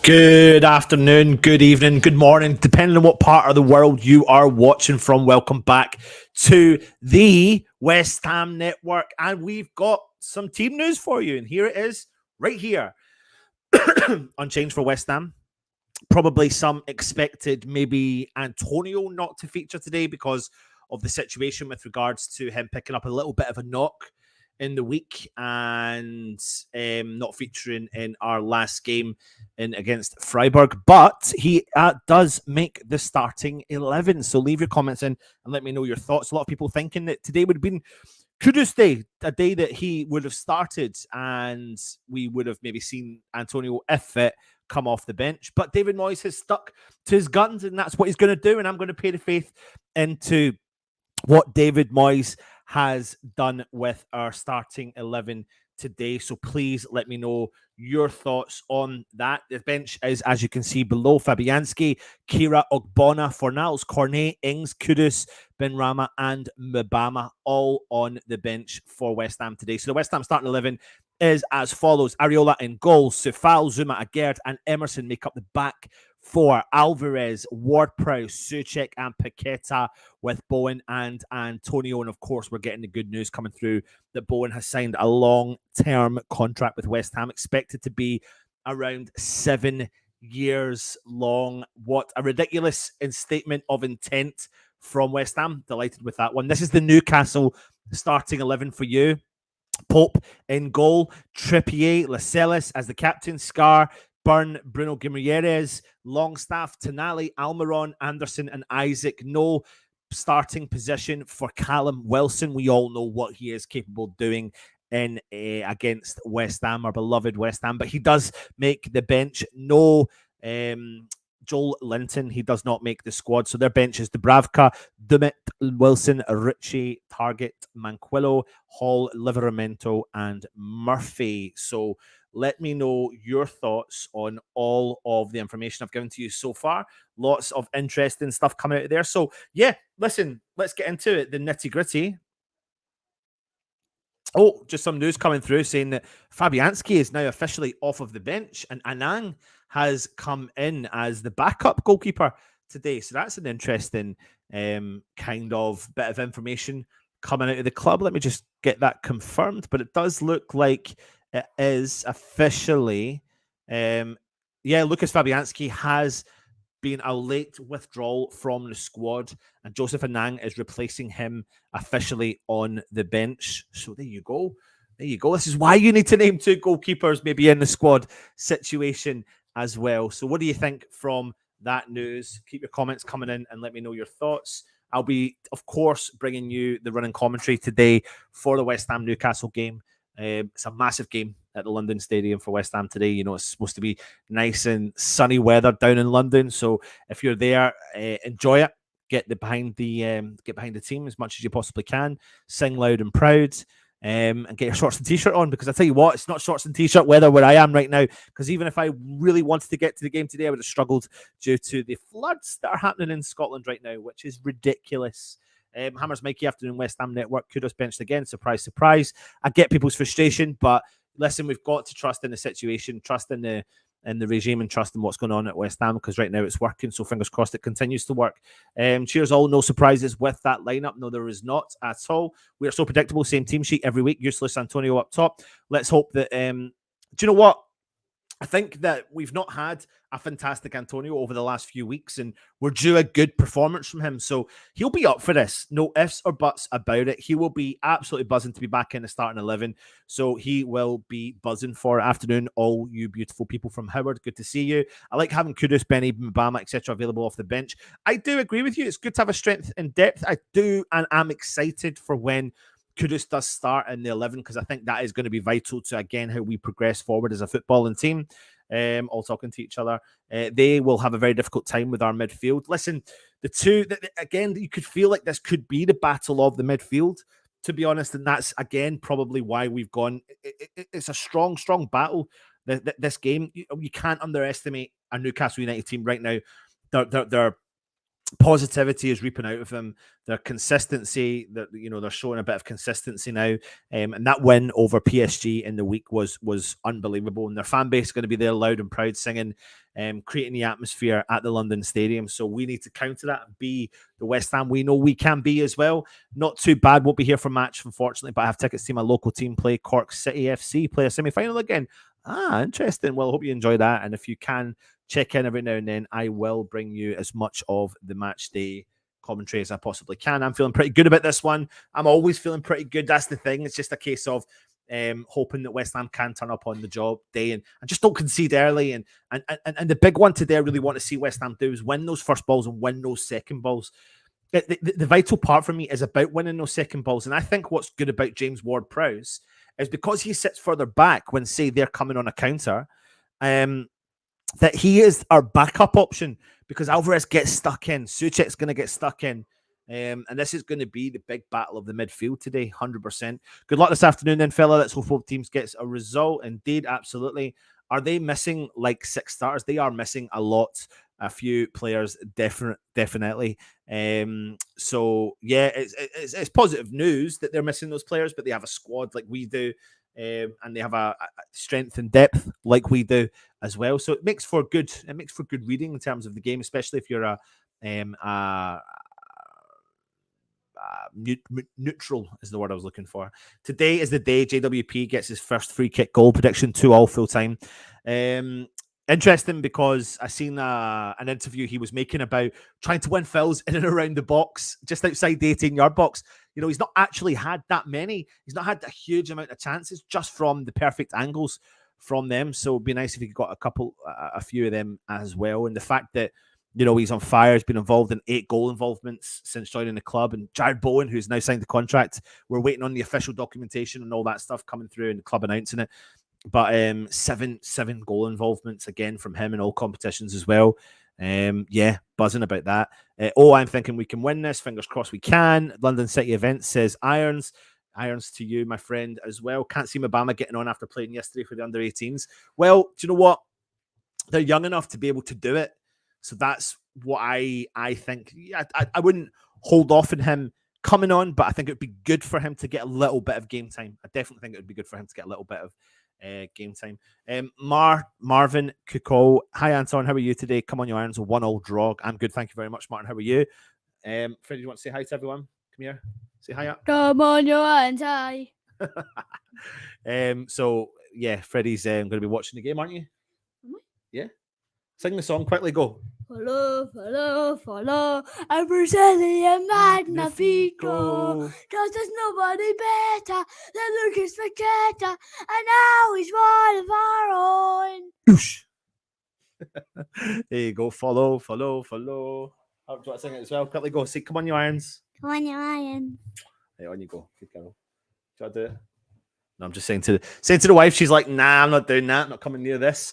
Good afternoon, good evening, good morning, depending on what part of the world you are watching from. Welcome back to the West Ham Network. And we've got some team news for you. And here it is, right here. Unchanged for West Ham. Probably some expected maybe Antonio not to feature today because of the situation with regards to him picking up a little bit of a knock in the week and not featuring in our last game in against Freiburg, but he does make the starting 11. So leave your comments in and let me know your thoughts. A lot of people thinking that today would have been Kudus Day, a day that he would have started and we would have maybe seen Antonio, if fit, come off the bench. But David Moyes has stuck to his guns and that's what he's going to do. And I'm going to pay the faith into what David Moyes has done with our starting 11 today. So please let me know your thoughts on that. The bench is, as you can see below, Fabianski, Kira, Ogbonna, Fornals, Cornet, Ings, Kudus, Benrahma, and Mbama, all on the bench for West Ham today. So the West Ham starting 11 is as follows. Areola in goal, Sefal, Zuma, Agerd, and Emerson make up the back four. Alvarez, Ward-Prowse, Soucek, and Paqueta with Bowen and Antonio. And of course, we're getting the good news coming through that Bowen has signed a long-term contract with West Ham, expected to be around 7 years long. What a ridiculous statement of intent from West Ham. Delighted with that one. This is the Newcastle starting 11 for you. Pope in goal, Trippier, Lascelles as the captain, Scar, Byrne, Bruno Guimaraes, Longstaff, Tonali, Almiron, Anderson, and Isaac. No starting position for Callum Wilson. We all know what he is capable of doing in against West Ham, our beloved West Ham, but he does make the bench. No Joel Linton, he does not make the squad. So their bench is Dubravka, Dummett, Wilson, Ritchie, Target, Manquillo, Hall, Liveramento, and Murphy. So let me know your thoughts on all of the information I've given to you so far. Lots of interesting stuff coming out of there. So yeah, listen, let's get into it, the nitty gritty. Oh, just some news coming through saying that Fabianski is now officially off of the bench and Anang has come in as the backup goalkeeper today. So that's an interesting kind of bit of information coming out of the club. Let me just get that confirmed. But it does look like it is officially, Lucas Fabianski has been a late withdrawal from the squad, and Joseph Anang is replacing him officially on the bench. So there you go. There you go. This is why you need to name two goalkeepers maybe in the squad situation as well. So what do you think from that news? Keep your comments coming in and let me know your thoughts. I'll be, of course, bringing you the running commentary today for the West Ham Newcastle game. It's a massive game at the London Stadium for West Ham today. You know, it's supposed to be nice and sunny weather down in London. So if you're there, enjoy it. Get behind the team as much as you possibly can. Sing loud and proud. And get your shorts and t-shirt on, because I tell you what, it's not shorts and t-shirt weather where I am right now, because even if I really wanted to get to the game today, I would have struggled due to the floods that are happening in Scotland right now, which is ridiculous. Hammers Mikey, afternoon West Ham Network. Kudos benched again. Surprise, surprise. I get people's frustration, but listen, we've got to trust in the situation, trust in the regime, and trust in what's going on at West Ham, because right now it's working. So fingers crossed it continues to work. Cheers all. No surprises with that lineup. No, there is not at all. We are so predictable. Same team sheet every week. Useless Antonio up top. Let's hope that. Do you know what? I think that we've not had a fantastic Antonio over the last few weeks, and we're due a good performance from him. So he'll be up for this. No ifs or buts about it. He will be absolutely buzzing to be back in the starting 11. So he will be buzzing for it. Afternoon, all you beautiful people from Howard. Good to see you. I like having Kudus, Benny, Mbama, etc. available off the bench. I do agree with you. It's good to have a strength in depth. I do, and I'm excited for when Kudus does start in the 11, because I think that is going to be vital to, again, how we progress forward as a footballing team. All talking to each other. They will have a very difficult time with our midfield. Listen, the two, again, you could feel like this could be the battle of the midfield, to be honest, and that's, again, probably why we've gone. It's a strong, strong battle, this game. You can't underestimate a Newcastle United team right now. They're positivity is reaping out of them. Their consistency, that they're showing a bit of consistency now, and that win over PSG in the week was unbelievable. And their fan base is going to be there, loud and proud, singing, creating the atmosphere at the London Stadium. So we need to counter that and be the West Ham we know we can be as well. Not too bad. Won't be here for match, unfortunately, but I have tickets to my local team play Cork City FC, play a semi-final again. Interesting. Well, I hope you enjoy that, and if you can, check in every now and then. I will bring you as much of the match day commentary as I possibly can. I'm feeling pretty good about this one. I'm always feeling pretty good. That's the thing. It's just a case of hoping that West Ham can turn up on the job day and just don't concede early. And the big one today I really want to see West Ham do is win those first balls and win those second balls. The vital part for me is about winning those second balls. And I think what's good about James Ward-Prowse is because he sits further back when, say, they're coming on a counter, that he is our backup option because Alvarez gets stuck in. Souček's going to get stuck in. And this is going to be the big battle of the midfield today, 100%. Good luck this afternoon then, fella. Let's hope both teams gets a result. Indeed, absolutely. Are they missing like 6 starters? They are missing a lot. A few players, definitely. So, yeah, it's positive news that they're missing those players, but they have a squad like we do. And they have a strength and depth like we do as well. So it makes for good reading in terms of the game, especially if you're neutral is the word I was looking for. Today is the day JWP gets his first free kick goal. Prediction 2-2 full time. Interesting because I seen an interview he was making about trying to win fouls in and around the box, just outside the 18-yard box. He's not actually had that many. He's not had a huge amount of chances just from the perfect angles from them. So it'd be nice if he got a few of them as well. And the fact that, he's on fire, he's been involved in 8 goal involvements since joining the club. And Jared Bowen, who's now signed the contract, we're waiting on the official documentation and all that stuff coming through and the club announcing it. But 7 goal involvements again from him in all competitions as well. Yeah, buzzing about that. I'm thinking we can win this. Fingers crossed we can. London City Events says Irons to you, my friend, as well. Can't see Mabama getting on after playing yesterday for the under-18s. Well, do you know what? They're young enough to be able to do it. So that's what I think. Yeah, I wouldn't hold off on him coming on, but I think it would be good for him to get a little bit of game time. I definitely think it would be good for him to get a little bit of game time. Marvin Kuko. Hi, Anton. How are you today? Come on, your irons. A 1-1 draw. I'm good. Thank you very much, Martin. How are you? Freddie, do you want to say hi to everyone? Come here. Say hi up. Come on, your irons. Hi. So, yeah, Freddie's going to be watching the game, aren't you? Yeah. Sing the song. Quickly go. Follow, a Brazilian magnifico. Cause there's nobody better than Lucas Paqueta, and now he's one of our own. There you go. Follow. How do you want to sing it as well? Quickly go. Say, come on, your irons. Come on, your irons. Hey, on you go. Good girl. Do you want to do it? No, I'm just saying to the wife. She's like, nah, I'm not doing that. I'm not coming near this.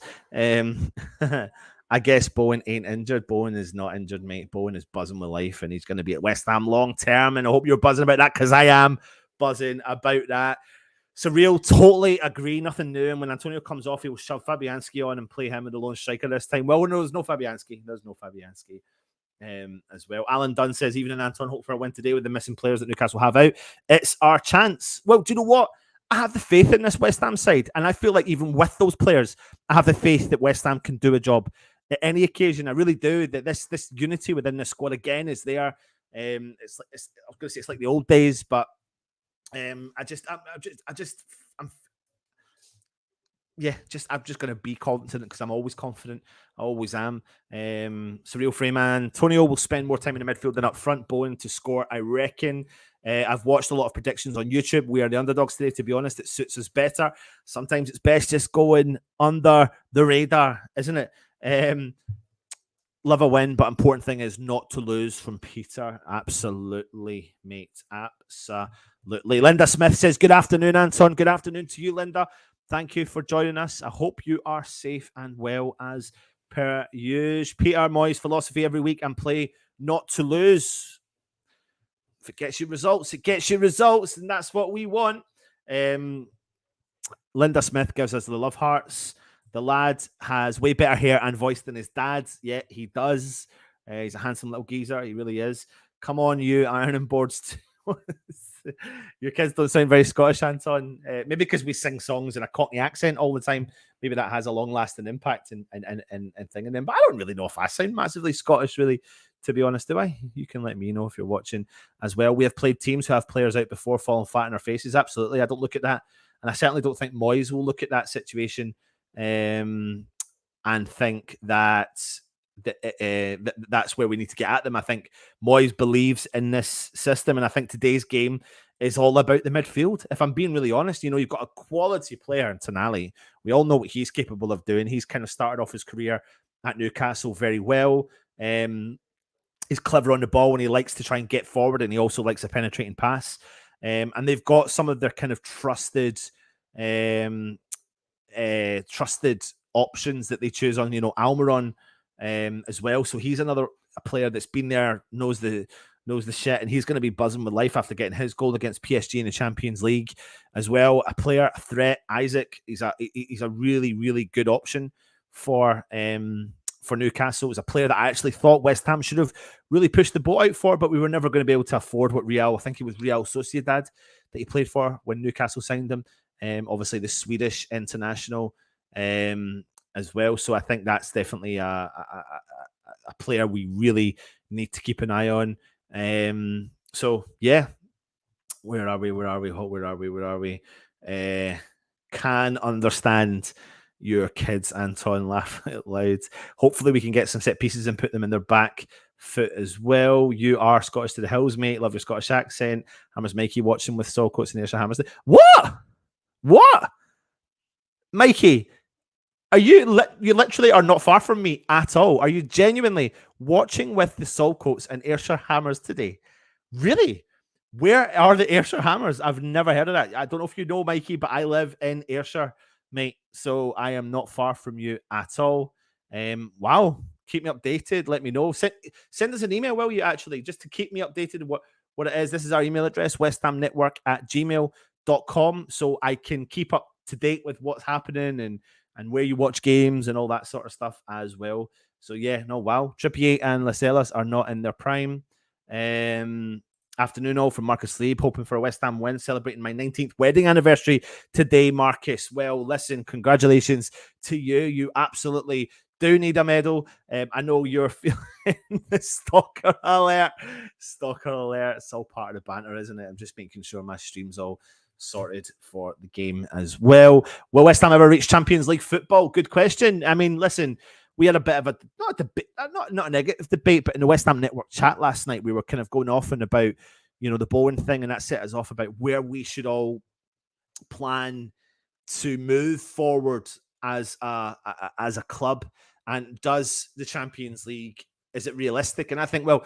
I guess Bowen ain't injured. Bowen is not injured, mate. Bowen is buzzing with life, and he's going to be at West Ham long term. And I hope you're buzzing about that because I am buzzing about that. Surreal, totally agree. Nothing new. And when Antonio comes off, he'll shove Fabianski on and play him with the lone striker this time. Well, no, there's no Fabianski. As well. Alan Dunn says, even in Anton, hope for a win today with the missing players that Newcastle have out. It's our chance. Well, do you know what? I have the faith in this West Ham side. And I feel like even with those players, I have the faith that West Ham can do a job at any occasion. I really do. That this unity within the squad again is there. I was going to say it's like the old days, but I'm just going to be confident because I'm always confident. I always am. Surreal Freeman. Antonio will spend more time in the midfield than up front. Bowen to score, I reckon. I've watched a lot of predictions on YouTube. We are the underdogs today, to be honest. It suits us better. Sometimes it's best just going under the radar, isn't it? Love a win, but important thing is not to lose from Peter. Absolutely, mate. Absolutely. Linda Smith says, good afternoon, Anton. Good afternoon to you, Linda. Thank you for joining us. I hope you are safe and well as per usual. Peter Moy's philosophy every week and play not to lose. If it gets you results, it gets you results, and that's what we want. Linda Smith gives us the love hearts. The lad has way better hair and voice than his dad. Yeah, he does. He's a handsome little geezer. He really is. Come on, you ironing boards. Your kids don't sound very Scottish, Anton. Maybe because we sing songs in a Cockney accent all the time. Maybe that has a long-lasting impact and thing. But I don't really know if I sound massively Scottish, really, to be honest, do I? You can let me know if you're watching as well. We have played teams who have players out before falling flat in our faces. Absolutely. I don't look at that. And I certainly don't think Moyes will look at that situation and think that that's where we need to get at them. I think Moyes believes in this system, and I think today's game is all about the midfield. If I'm being really honest, you've got a quality player in Tonali. We all know what he's capable of doing. He's kind of started off his career at Newcastle very well. He's clever on the ball and he likes to try and get forward, and he also likes a penetrating pass. And they've got some of their kind of trusted options that they choose on, Almiron as well. So he's a player that's been there, knows the shit, and he's going to be buzzing with life after getting his goal against PSG in the Champions League as well. A player, a threat, Isaac. He's a really, really good option for Newcastle. It was a player that I actually thought West Ham should have really pushed the boat out for, but we were never going to be able to afford what I think it was Real Sociedad that he played for when Newcastle signed him. Obviously the Swedish international as well. So I think that's definitely a player we really need to keep an eye on. So yeah, where are we? Can understand your kids, Anton, laugh out loud. Hopefully we can get some set pieces and put them in their back foot as well. You are Scottish to the hills, mate. Love your Scottish accent. Hammers Mikey watching with Saltcoats and Ayrshire Hammers. What? Mikey, you literally are not far from me at all. Are you genuinely watching with the Saltcoats and Ayrshire Hammers today? Really? Where are the Ayrshire Hammers? I've never heard of that. I don't know if you know, Mikey, but I live in Ayrshire, mate. So I am not far from you at all. Wow. Keep me updated. Let me know. Send us an email, will you, actually, just to keep me updated what it is. This is our email address, westhamnetwork@gmail.com, so I can keep up to date with what's happening and where you watch games and all that sort of stuff as well. So yeah, no, wow. Trippier and Lascelles are not in their prime. Afternoon all from Marcus Sleep, hoping for a West Ham win, celebrating my 19th wedding anniversary today, Marcus. Well, listen, congratulations to you. You absolutely do need a medal. I know you're feeling the stalker alert. Stalker alert. It's all part of the banter, isn't it? I'm just making sure my stream's all sorted for the game as well. Will West Ham ever reach Champions League football? Good question. I mean, listen, we had a bit of a not a debate, not a negative debate, but in the West Ham Network chat last night, we were kind of going off and about, the Bowen thing, and that set us off about where we should all plan to move forward as a club. And does the Champions League, is it realistic? And I think, well,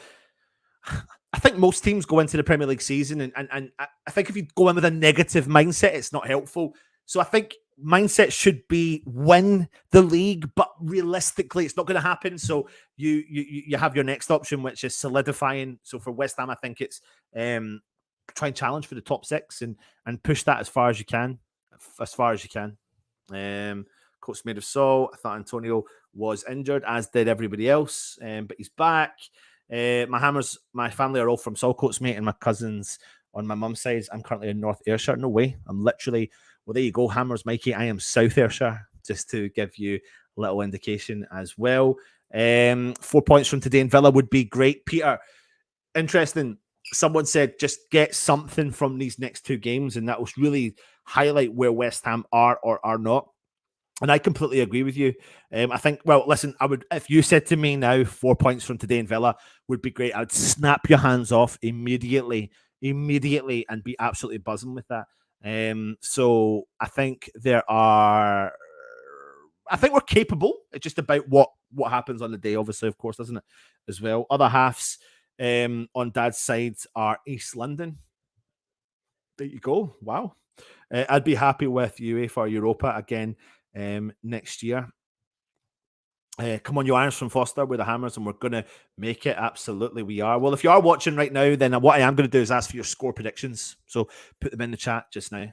I think most teams go into the Premier League season, and I think if you go in with a negative mindset, it's not helpful. So I think mindset should be win the league, but realistically, it's not going to happen. So you have your next option, which is solidifying. So for West Ham, I think it's try and challenge for the top six and push that as far as you can. Coach made of Saul. I thought Antonio was injured, as did everybody else, but he's back. My family are all from Saltcoats, mate, and my cousins on my mum's side. I'm currently in North Ayrshire. No way. I'm literally, well, there you go, Hammers, Mikey. I am South Ayrshire, just to give you a little indication as well. 4 points from today in Villa would be great. Peter, interesting. Someone said just get something from these next two games, and that will really highlight where West Ham are or are not. And I completely agree with you. I think, well, listen, I would, if you said to me now 4 points from today in Villa would be great, I'd snap your hands off immediately, and be absolutely buzzing with that. So I think we're capable. It's just about what happens on the day, obviously, of course, doesn't it, as well. Other halves on Dad's side are East London. There you go. Wow. I'd be happy with UEFA Europa again next year. Come on, you irons from Foster with the Hammers, and we're going to make it. Absolutely, we are. Well, if you are watching right now, then what I am going to do is ask for your score predictions. So put them in the chat just now.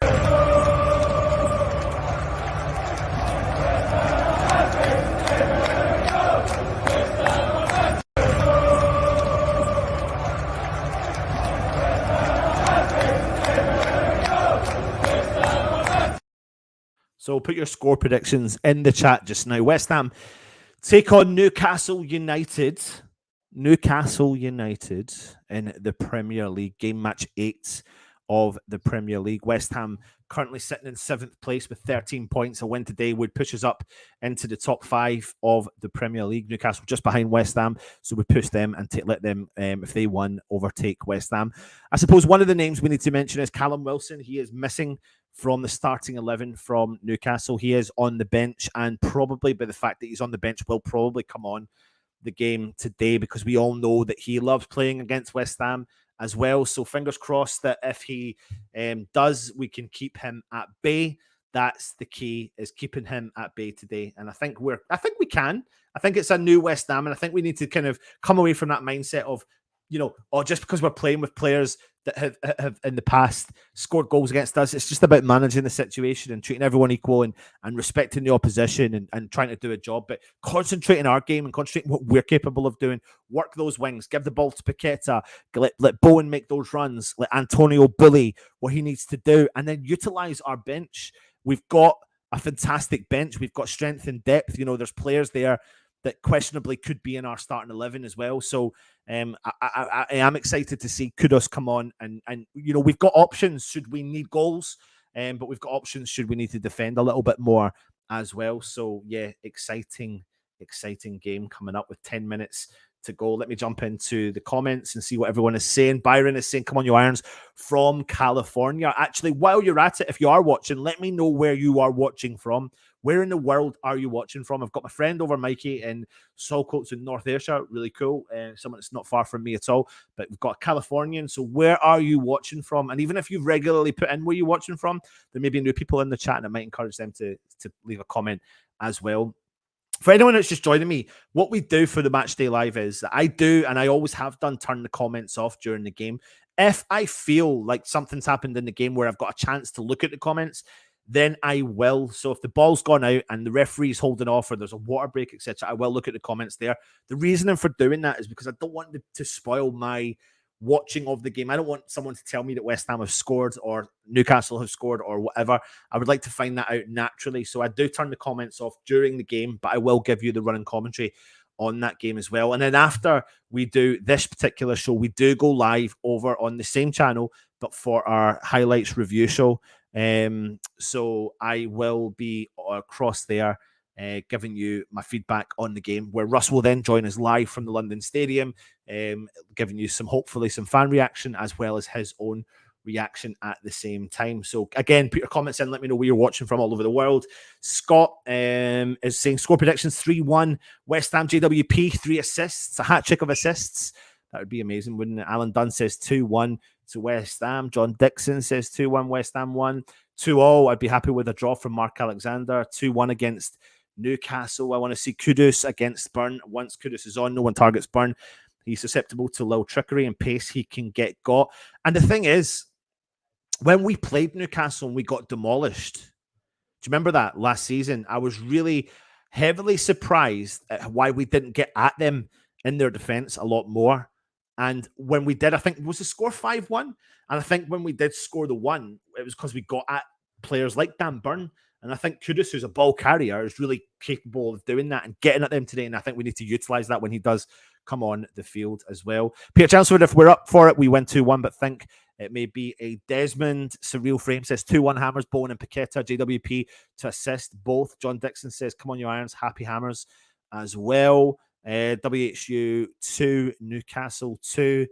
So put your score predictions in the chat just now. West Ham take on Newcastle United. Newcastle United in the Premier League, game match 8 of the Premier League. West Ham currently sitting in 7th place with 13 points. A win today would push us up into the top 5 of the Premier League. Newcastle just behind West Ham, so we push them and let them, if they won, overtake West Ham. I suppose one of the names we need to mention is Callum Wilson. He is missing from the starting 11 from Newcastle. He is on the bench, and probably by the fact that he's on the bench will probably come on the game today, because we all know that he loves playing against West Ham as well. So fingers crossed that if he does, we can keep him at bay. That's the key, is keeping him at bay today. And I think we can. I think it's a new West Ham, and I think we need to kind of come away from that mindset of, just because we're playing with players that have in the past scored goals against us, it's just about managing the situation and treating everyone equal and respecting the opposition and trying to do a job, but concentrating our game and concentrating what we're capable of doing. Work those wings, give the ball to Paqueta, let Bowen make those runs, let Antonio bully what he needs to do, and then utilize our bench. We've got a fantastic bench. We've got strength and depth. There's players there that questionably could be in our starting 11 as well. So I am excited to see Kudus come on, and we've got options should we need goals, but we've got options should we need to defend a little bit more as well. So yeah, exciting game coming up with 10 minutes to go. Let me jump into the comments and see what everyone is saying. Byron is saying, come on, you Irons, from California. Actually, while you're at it, if you are watching, let me know where you are watching from. Where in the world are you watching from? I've got my friend over, Mikey, in Saltcoats in North Ayrshire. Really cool. Someone that's not far from me at all. But we've got a Californian. So where are you watching from? And even if you've regularly put in where you're watching from, there may be new people in the chat, and it might encourage them to leave a comment as well. For anyone that's just joining me, what we do for the Matchday Live is that I do, and I always have done, turn the comments off during the game. If I feel like something's happened in the game where I've got a chance to look at the comments, then I will. So if the ball's gone out and the referee's holding off, or there's a water break, etc., I will look at the comments there. The reasoning for doing that is because I don't want to spoil my watching of the game. I don't want someone to tell me that West Ham have scored or Newcastle have scored or whatever. I would like to find that out naturally. So I do turn the comments off during the game, but I will give you the running commentary on that game as well. And then after we do this particular show, we do go live over on the same channel, but for our highlights review show. So I will be across there giving you my feedback on the game, where Russ will then join us live from the London Stadium, giving you hopefully some fan reaction as well as his own reaction at the same time. So again, put your comments in, let me know where you're watching from all over the world. Scott is saying score predictions 3-1 West Ham. JWP 3 assists, a hat trick of assists. That would be amazing, wouldn't it? Alan Dunn says 2-1 to West Ham. John Dixon says 2-1 West Ham 1. 2-0. I'd be happy with a draw from Mark Alexander. 2-1 against Newcastle. I want to see Kudus against Burn. Once Kudus is on, no one targets Burn. He's susceptible to low trickery and pace he can get got. And the thing is, when we played Newcastle and we got demolished, do you remember that last season? I was really heavily surprised at why we didn't get at them in their defense a lot more. And when we did, I think, was the score 5-1? And I think when we did score the 1, it was because we got at players like Dan Burn. And I think Kudus, who's a ball carrier, is really capable of doing that and getting at them today. And I think we need to utilize that when he does come on the field as well. Peter Chelmsford, if we're up for it, we win 2-1, but think it may be a Desmond. Surreal Frame says 2-1 Hammers, Bowen and Paqueta. JWP to assist both. John Dixon says, come on, you Irons. Happy Hammers as well. WHU 2, Newcastle 2.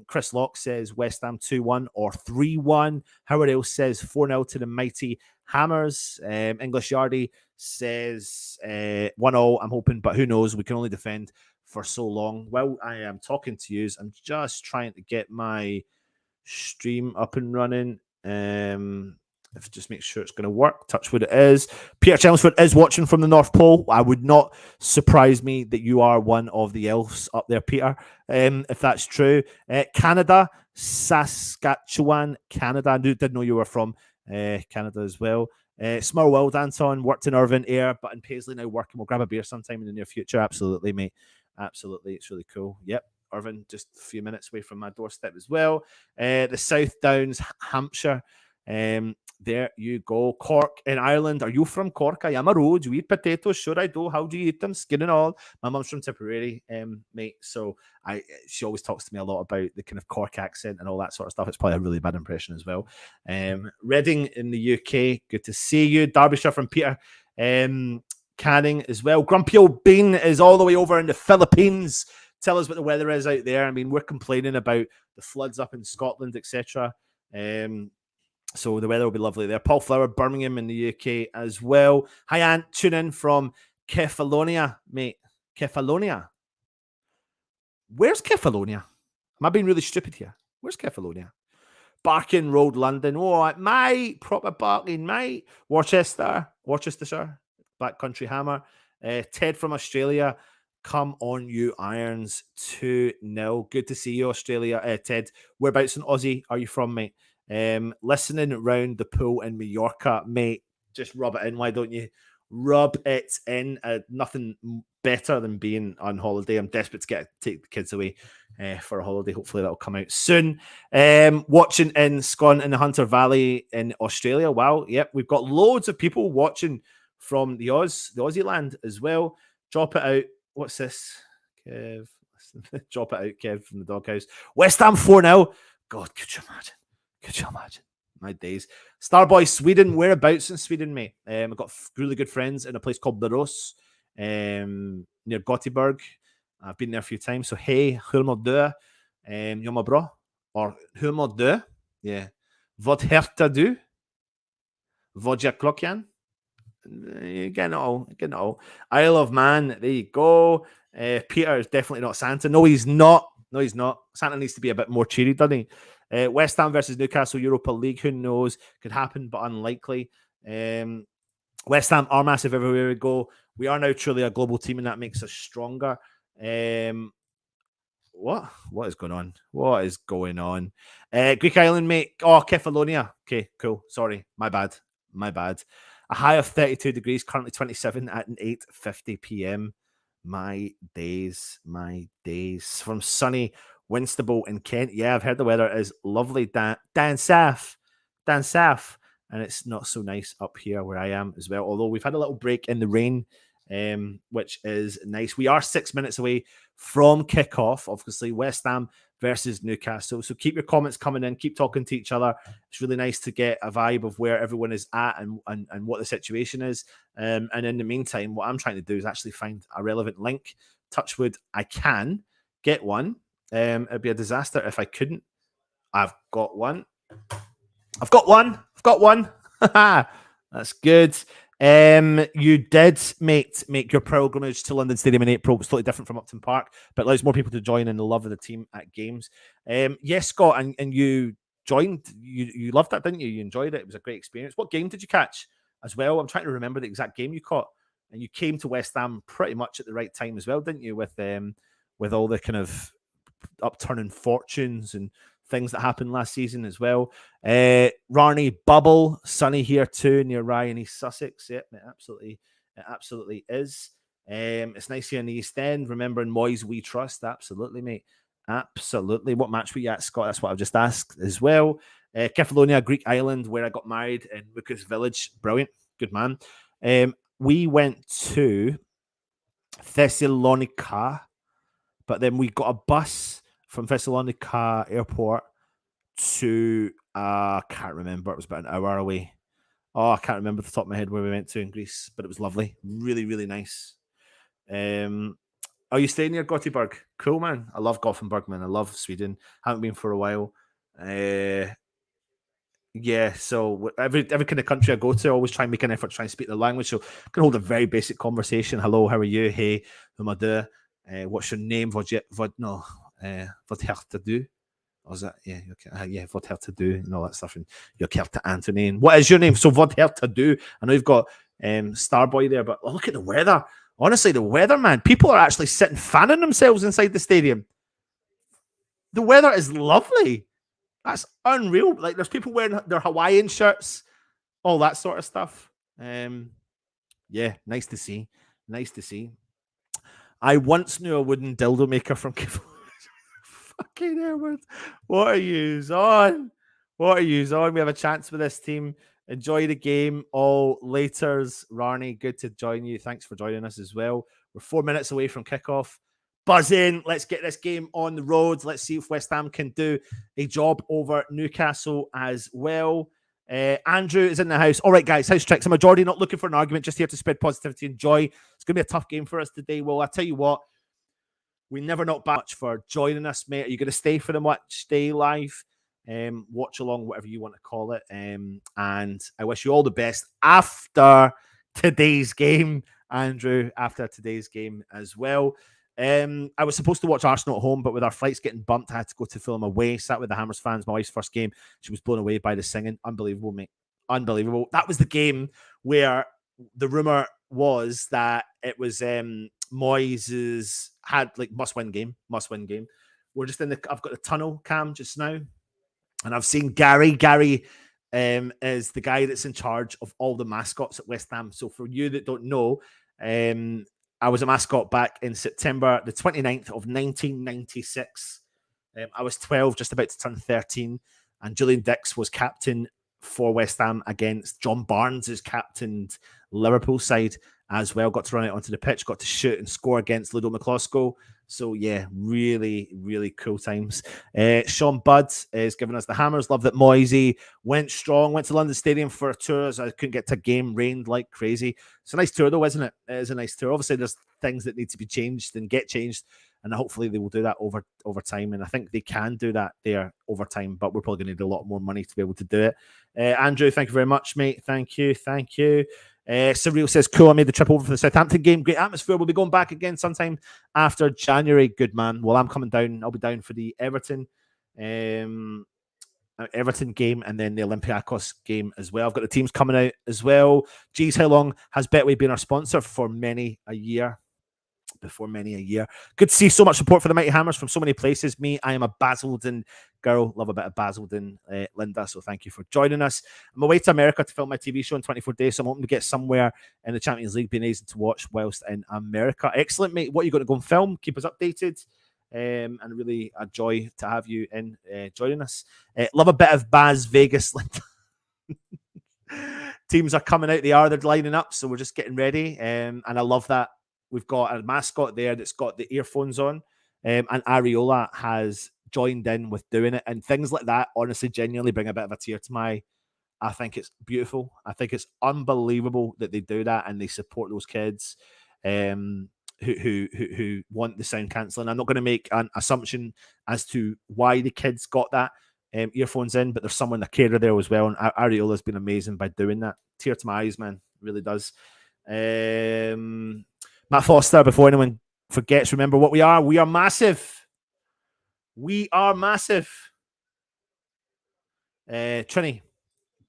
Chris Locke says West Ham 2-1 or 3-1. Howard Hill says 4-0 to the mighty Hammers. English Yardy says 1-0. I'm hoping, but who knows? We can only defend for so long. Well, I am talking to you. I'm just trying to get my stream up and running. If just make sure it's going to work. Touch wood it is. Peter Chelmsford is watching from the North Pole. I would not surprise me that you are one of the elves up there, Peter, if that's true. Canada, Saskatchewan, Canada. I did know you were from Canada as well. Small World, Anton, worked in Irvine Air, but in Paisley now working. We'll grab a beer sometime in the near future. Absolutely, mate. Absolutely. It's really cool. Yep. Irvine, just a few minutes away from my doorstep as well. The South Downs, Hampshire. There you go. Cork in Ireland. Are you from Cork? I am a road. You eat potatoes? Sure I do. How do you eat them? Skin and all. My mum's from Tipperary, mate. So she always talks to me a lot about the kind of Cork accent and all that sort of stuff. It's probably a really bad impression as well. Reading in the UK. Good to see you. Derbyshire from Peter. Canning as well. Grumpy Old Bean is all the way over in the Philippines. Tell us what the weather is out there. I mean, we're complaining about the floods up in Scotland, etc. So the weather will be lovely there. Paul Flower, Birmingham in the UK as well. Hi, Ant. Tune in from Kefalonia, mate. Kefalonia. Where's Kefalonia? Am I being really stupid here? Where's Kefalonia? Barking Road, London. Oh, mate. Proper Barking, mate. Worcestershire. Black Country Hammer. Ted from Australia. Come on, you Irons. 2-0. Good to see you, Australia. Ted, whereabouts in Aussie are you from, mate? Listening around the pool in Mallorca, mate. Just rub it in. Why don't you rub it in? Nothing better than being on holiday. I'm desperate to take the kids away for a holiday. Hopefully that'll come out soon. Watching in Scone in the Hunter Valley in Australia. Wow. Yep. We've got loads of people watching from the Aussie land as well. Drop it out. What's this? Kev. Drop it out, Kev, from the doghouse. West Ham 4-0. God, could you imagine? Could you imagine? My days. Starboy, Sweden. Whereabouts in Sweden, mate? I've got really good friends in a place called Borås, near Gothenburg. I've been there a few times. So, hey, hur mår du? Jag mår bra. Or, hur mår du? Yeah. Vad heter du? Vad är klockan? Getting it all. Isle of Man. There you go. Peter is definitely not Santa. No, he's not. Santa needs to be a bit more cheery, doesn't he? West Ham versus Newcastle Europa League. Who knows? Could happen, but unlikely. West Ham are massive everywhere we go. We are now truly a global team, and that makes us stronger. What is going on? What is going on? Greek Island, mate. Oh, Kefalonia. Okay, cool. Sorry, my bad. A high of 32 degrees, currently 27 at 8:50 p.m. My days. From sunny Winstable in Kent. Yeah, I've heard the weather is lovely. Dan Saf. And it's not so nice up here where I am as well. Although we've had a little break in the rain, which is nice. We are 6 minutes away from kickoff. Obviously, West Ham versus Newcastle. So keep your comments coming in. Keep talking to each other. It's really nice to get a vibe of where everyone is at and what the situation is. And in the meantime, what I'm trying to do is actually find a relevant link. Touchwood, I can get one. It'd be a disaster if I couldn't. I've got one. That's good. You did, mate, make your pilgrimage to London Stadium in April. It was totally different from Upton Park, but allows more people to join in the love of the team at games. Yes, Scott, and you joined. You loved that, didn't you? You enjoyed it. It was a great experience. What game did you catch as well? I'm trying to remember the exact game you caught. And you came to West Ham pretty much at the right time as well, didn't you? With all the kind of upturning fortunes and things that happened last season as well. Rarney Bubble, sunny here too, near Rye in East Sussex. Yep, it absolutely is. It's nice here in the East End. Remembering Moyes we trust. Absolutely, mate. Absolutely. What match were you at, Scott? That's what I've just asked as well. Kefalonia, Greek island, where I got married in Lucas Village. Brilliant. Good man. We went to Thessalonica, but then we got a bus from Thessalonica airport to, I can't remember. It was about an hour away. Oh, I can't remember off the top of my head where we went to in Greece, but it was lovely. Really, really nice. Are you staying near Gothenburg? Cool, man. I love Gothenburg, man. I love Sweden. Haven't been for a while. Yeah, so every kind of country I go to, I always try and make an effort to try and speak the language. So I can hold a very basic conversation. Hello, how are you? Hey, who am I do? What's your name? What heter du? Or is that, yeah, okay. Yeah, what heter du? And all that stuff. And your heter Anthony. And what is your name? So what heter du? I know you've got Starboy there, but look at the weather. Honestly, the weather, man. People are actually sitting fanning themselves inside the stadium. The weather is lovely. That's unreal. Like, there's people wearing their Hawaiian shirts, all that sort of stuff. Yeah, nice to see. Nice to see. I once knew a wooden dildo maker from fucking Edward. What are yous on? We have a chance with this team. Enjoy the game. All laters. Rarney, good to join you. Thanks for joining us as well. We're 4 minutes away from kickoff. Buzz in. Let's get this game on the road. Let's see if West Ham can do a job over Newcastle as well. Andrew is in the house. All right, guys, house tricks. I'm a Geordie, not looking for an argument, just here to spread positivity and joy. It's going to be a tough game for us today. Well, I'll tell you what, we never knock back much for joining us, mate. Are you going to stay for the Matchday live? Watch along, whatever you want to call it. And I wish you all the best after today's game, Andrew, after today's game as well. I was supposed to watch Arsenal at home, but with our flights getting bumped, I had to go to Fulham away. Sat with the Hammers fans, my wife's first game. She was blown away by the singing. Unbelievable, mate. Unbelievable. That was the game where the rumor was that it was Moyes' had like must win game. We're just in the. I've got the tunnel cam just now, and I've seen Gary. Gary is the guy that's in charge of all the mascots at West Ham. So for you that don't know, I was a mascot back in September the 29th of 1996. I was 12, just about to turn 13, and Julian Dix was captain for West Ham against John Barnes, who's captained Liverpool side as well. Got to run out onto the pitch, got to shoot and score against Ludo McCloskey. So yeah, really, really cool times. Sean Budd is giving us the Hammers. Love that Moisey went strong, went to London Stadium for a tour as I couldn't get to a game, rained like crazy. It's a nice tour though, isn't it? It is a nice tour. Obviously, there's things that need to be changed and get changed, and hopefully they will do that over time. And I think they can do that there over time, but we're probably going to need a lot more money to be able to do it. Andrew, thank you very much, mate. Thank you. Surreal says, cool, I made the trip over for the Southampton game. Great atmosphere. We'll be going back again sometime after January. Good man. Well, I'm coming down. I'll be down for the Everton game and then the Olympiacos game as well. I've got the teams coming out as well. Geez, how long has Betway been our sponsor? For many a year. Good to see so much support for the Mighty Hammers from so many places. I am a Basildon girl, love a bit of Basildon, Linda, so thank you for joining us. I'm away to America to film my TV show in 24 days, so I'm hoping to get somewhere in the Champions League, being amazing to watch whilst in America. Excellent, mate. What are you going to go and film? Keep us updated. And really a joy to have you in joining us. Love a bit of Baz Vegas, Linda. Teams are coming out, they're lining up, so we're just getting ready, and I love that. We've got a mascot there that's got the earphones on, and Areola has joined in with doing it. And things like that, honestly, genuinely bring a bit of a tear to my. I think it's beautiful. I think it's unbelievable that they do that and they support those kids who want the sound cancelling. I'm not going to make an assumption as to why the kids got that earphones in, but there's someone, the carer there as well. And Areola's been amazing by doing that. Tear to my eyes, man. Really does. Matt Foster, before anyone forgets, remember what we are. We are massive. Trini,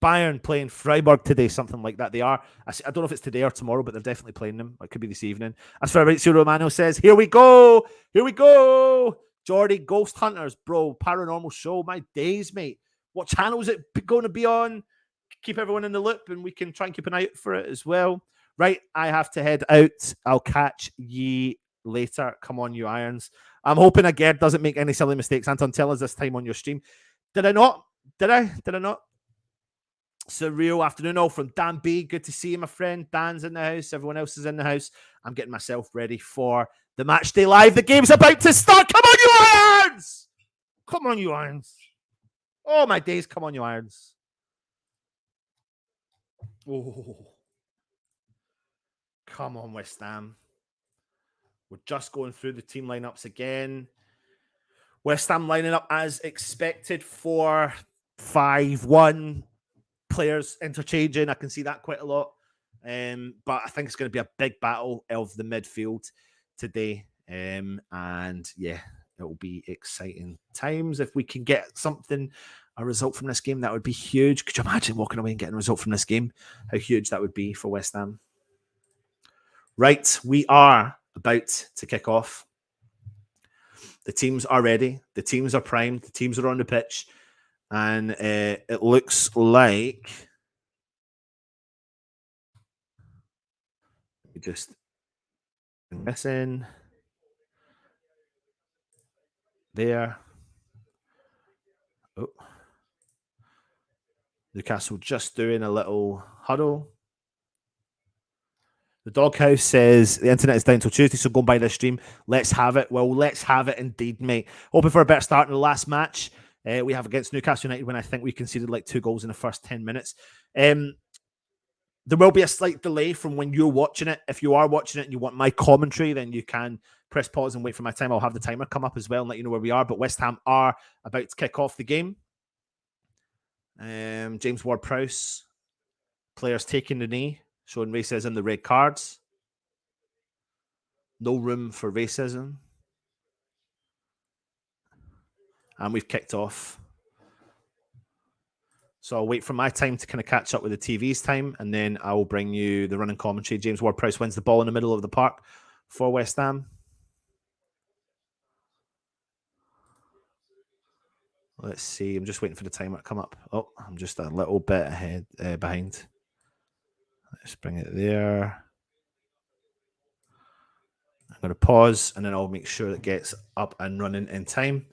Bayern playing Freiburg today, something like that. They are. I don't know if it's today or tomorrow, but they're definitely playing them. It could be this evening. As for Fabrizio Romano says, here we go. Geordie, Ghost Hunters, bro. Paranormal show. My days, mate. What channel is it going to be on? Keep everyone in the loop, and we can try and keep an eye out for it as well. Right, I have to head out. I'll catch ye later. Come on, you irons. I'm hoping Agerd doesn't make any silly mistakes. Anton, tell us this time on your stream. Did I not? Did I not? Surreal afternoon all from Dan B. Good to see you, my friend. Dan's in the house. Everyone else is in the house. I'm getting myself ready for the match day live. The game's about to start. Come on, you irons. Oh, my days. Come on, you irons. Oh. Come on, West Ham. We're just going through the team lineups again. West Ham lining up as expected for 5-1. Players interchanging. I can see that quite a lot. But I think it's going to be a big battle of the midfield today. And yeah, it will be exciting times. If we can get a result from this game, that would be huge. Could you imagine walking away and getting a result from this game? How huge that would be for West Ham. Right, we are about to kick off. The teams are ready. The teams are primed. The teams are on the pitch. And it looks like... Just missing. There. Oh. Newcastle just doing a little huddle. The Doghouse says the internet is down till Tuesday, so go and buy this stream. Let's have it. Well, let's have it indeed, mate. Hoping for a better start in the last match we have against Newcastle United, when I think we conceded like 2 goals in the first 10 minutes. There will be a slight delay from when you're watching it. If you are watching it and you want my commentary, then you can press pause and wait for my time. I'll have the timer come up as well and let you know where we are. But West Ham are about to kick off the game. James Ward-Prowse, players taking the knee, showing racism, the red cards. No room for racism. And we've kicked off. So I'll wait for my time to kind of catch up with the TV's time, and then I will bring you the running commentary. James Ward-Prowse wins the ball in the middle of the park for West Ham. Let's see. I'm just waiting for the timer to come up. Oh, I'm just a little bit behind. Let's bring it there. I'm going to pause, and then I'll make sure it gets up and running in time.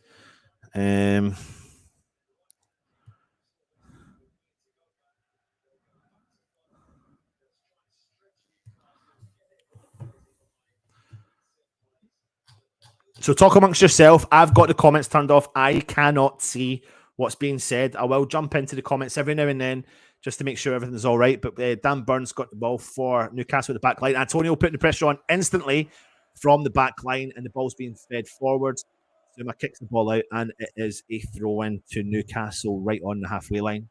So talk amongst yourself. I've got the comments turned off. I cannot see what's being said. I will jump into the comments every now and then just to make sure everything's all right. But Dan Burns got the ball for Newcastle at the back line. Antonio putting the pressure on instantly from the back line, and the ball's being fed forwards. Zuma kicks the ball out, and it is a throw-in to Newcastle right on the halfway line.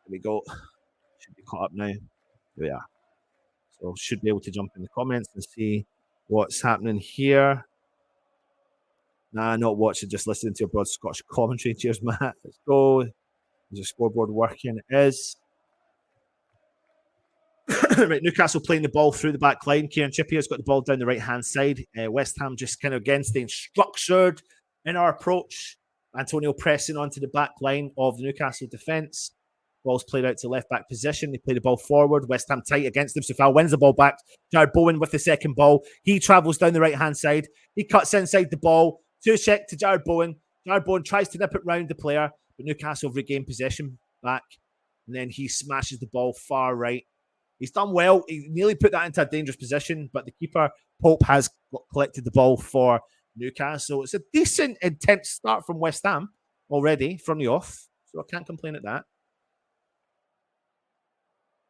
There we go. Should be caught up now. There we are. So should be able to jump in the comments and see what's happening here. Nah, not watching, just listening to your broad Scottish commentary. Cheers, Matt. Let's go. There's a scoreboard working. It is. Right, Newcastle playing the ball through the back line. Kieran Trippier's got the ball down the right-hand side. West Ham just kind of, again, staying structured in our approach. Antonio pressing onto the back line of the Newcastle defence. Ball's played out to left-back position. They play the ball forward. West Ham tight against them. Sufal wins the ball back. Jared Bowen with the second ball. He travels down the right-hand side. He cuts inside the ball. Two-check to Jared Bowen. Jared Bowen tries to nip it round the player, but Newcastle regain possession back. And then he smashes the ball far right. He's done well. He nearly put that into a dangerous position, but the keeper, Pope, has collected the ball for Newcastle. It's a decent, intense start from West Ham already from the off, so I can't complain at that.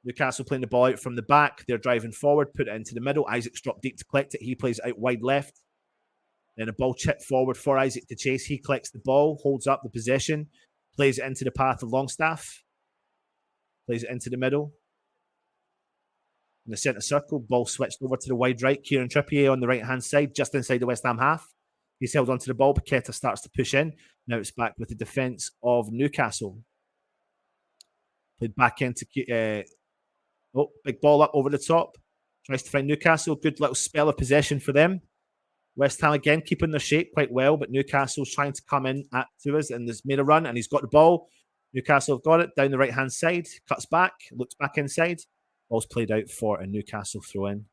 Newcastle playing the ball out from the back. They're driving forward, put it into the middle. Isaac's dropped deep to collect it. He plays out wide left. Then a ball chipped forward for Isaac to chase. He collects the ball, holds up the possession, plays it into the path of Longstaff, plays it into the middle. In the centre circle, ball switched over to the wide right. Kieran Trippier on the right-hand side, just inside the West Ham half. He's held onto the ball. Paqueta starts to push in. Now it's back with the defence of Newcastle. Played back into... big ball up over the top. Tries to find Newcastle. Good little spell of possession for them. West Ham again keeping their shape quite well, but Newcastle's trying to come in to us and has made a run, and he's got the ball. Newcastle have got it down the right-hand side. Cuts back. Looks back inside. Ball's played out for a Newcastle throw-in.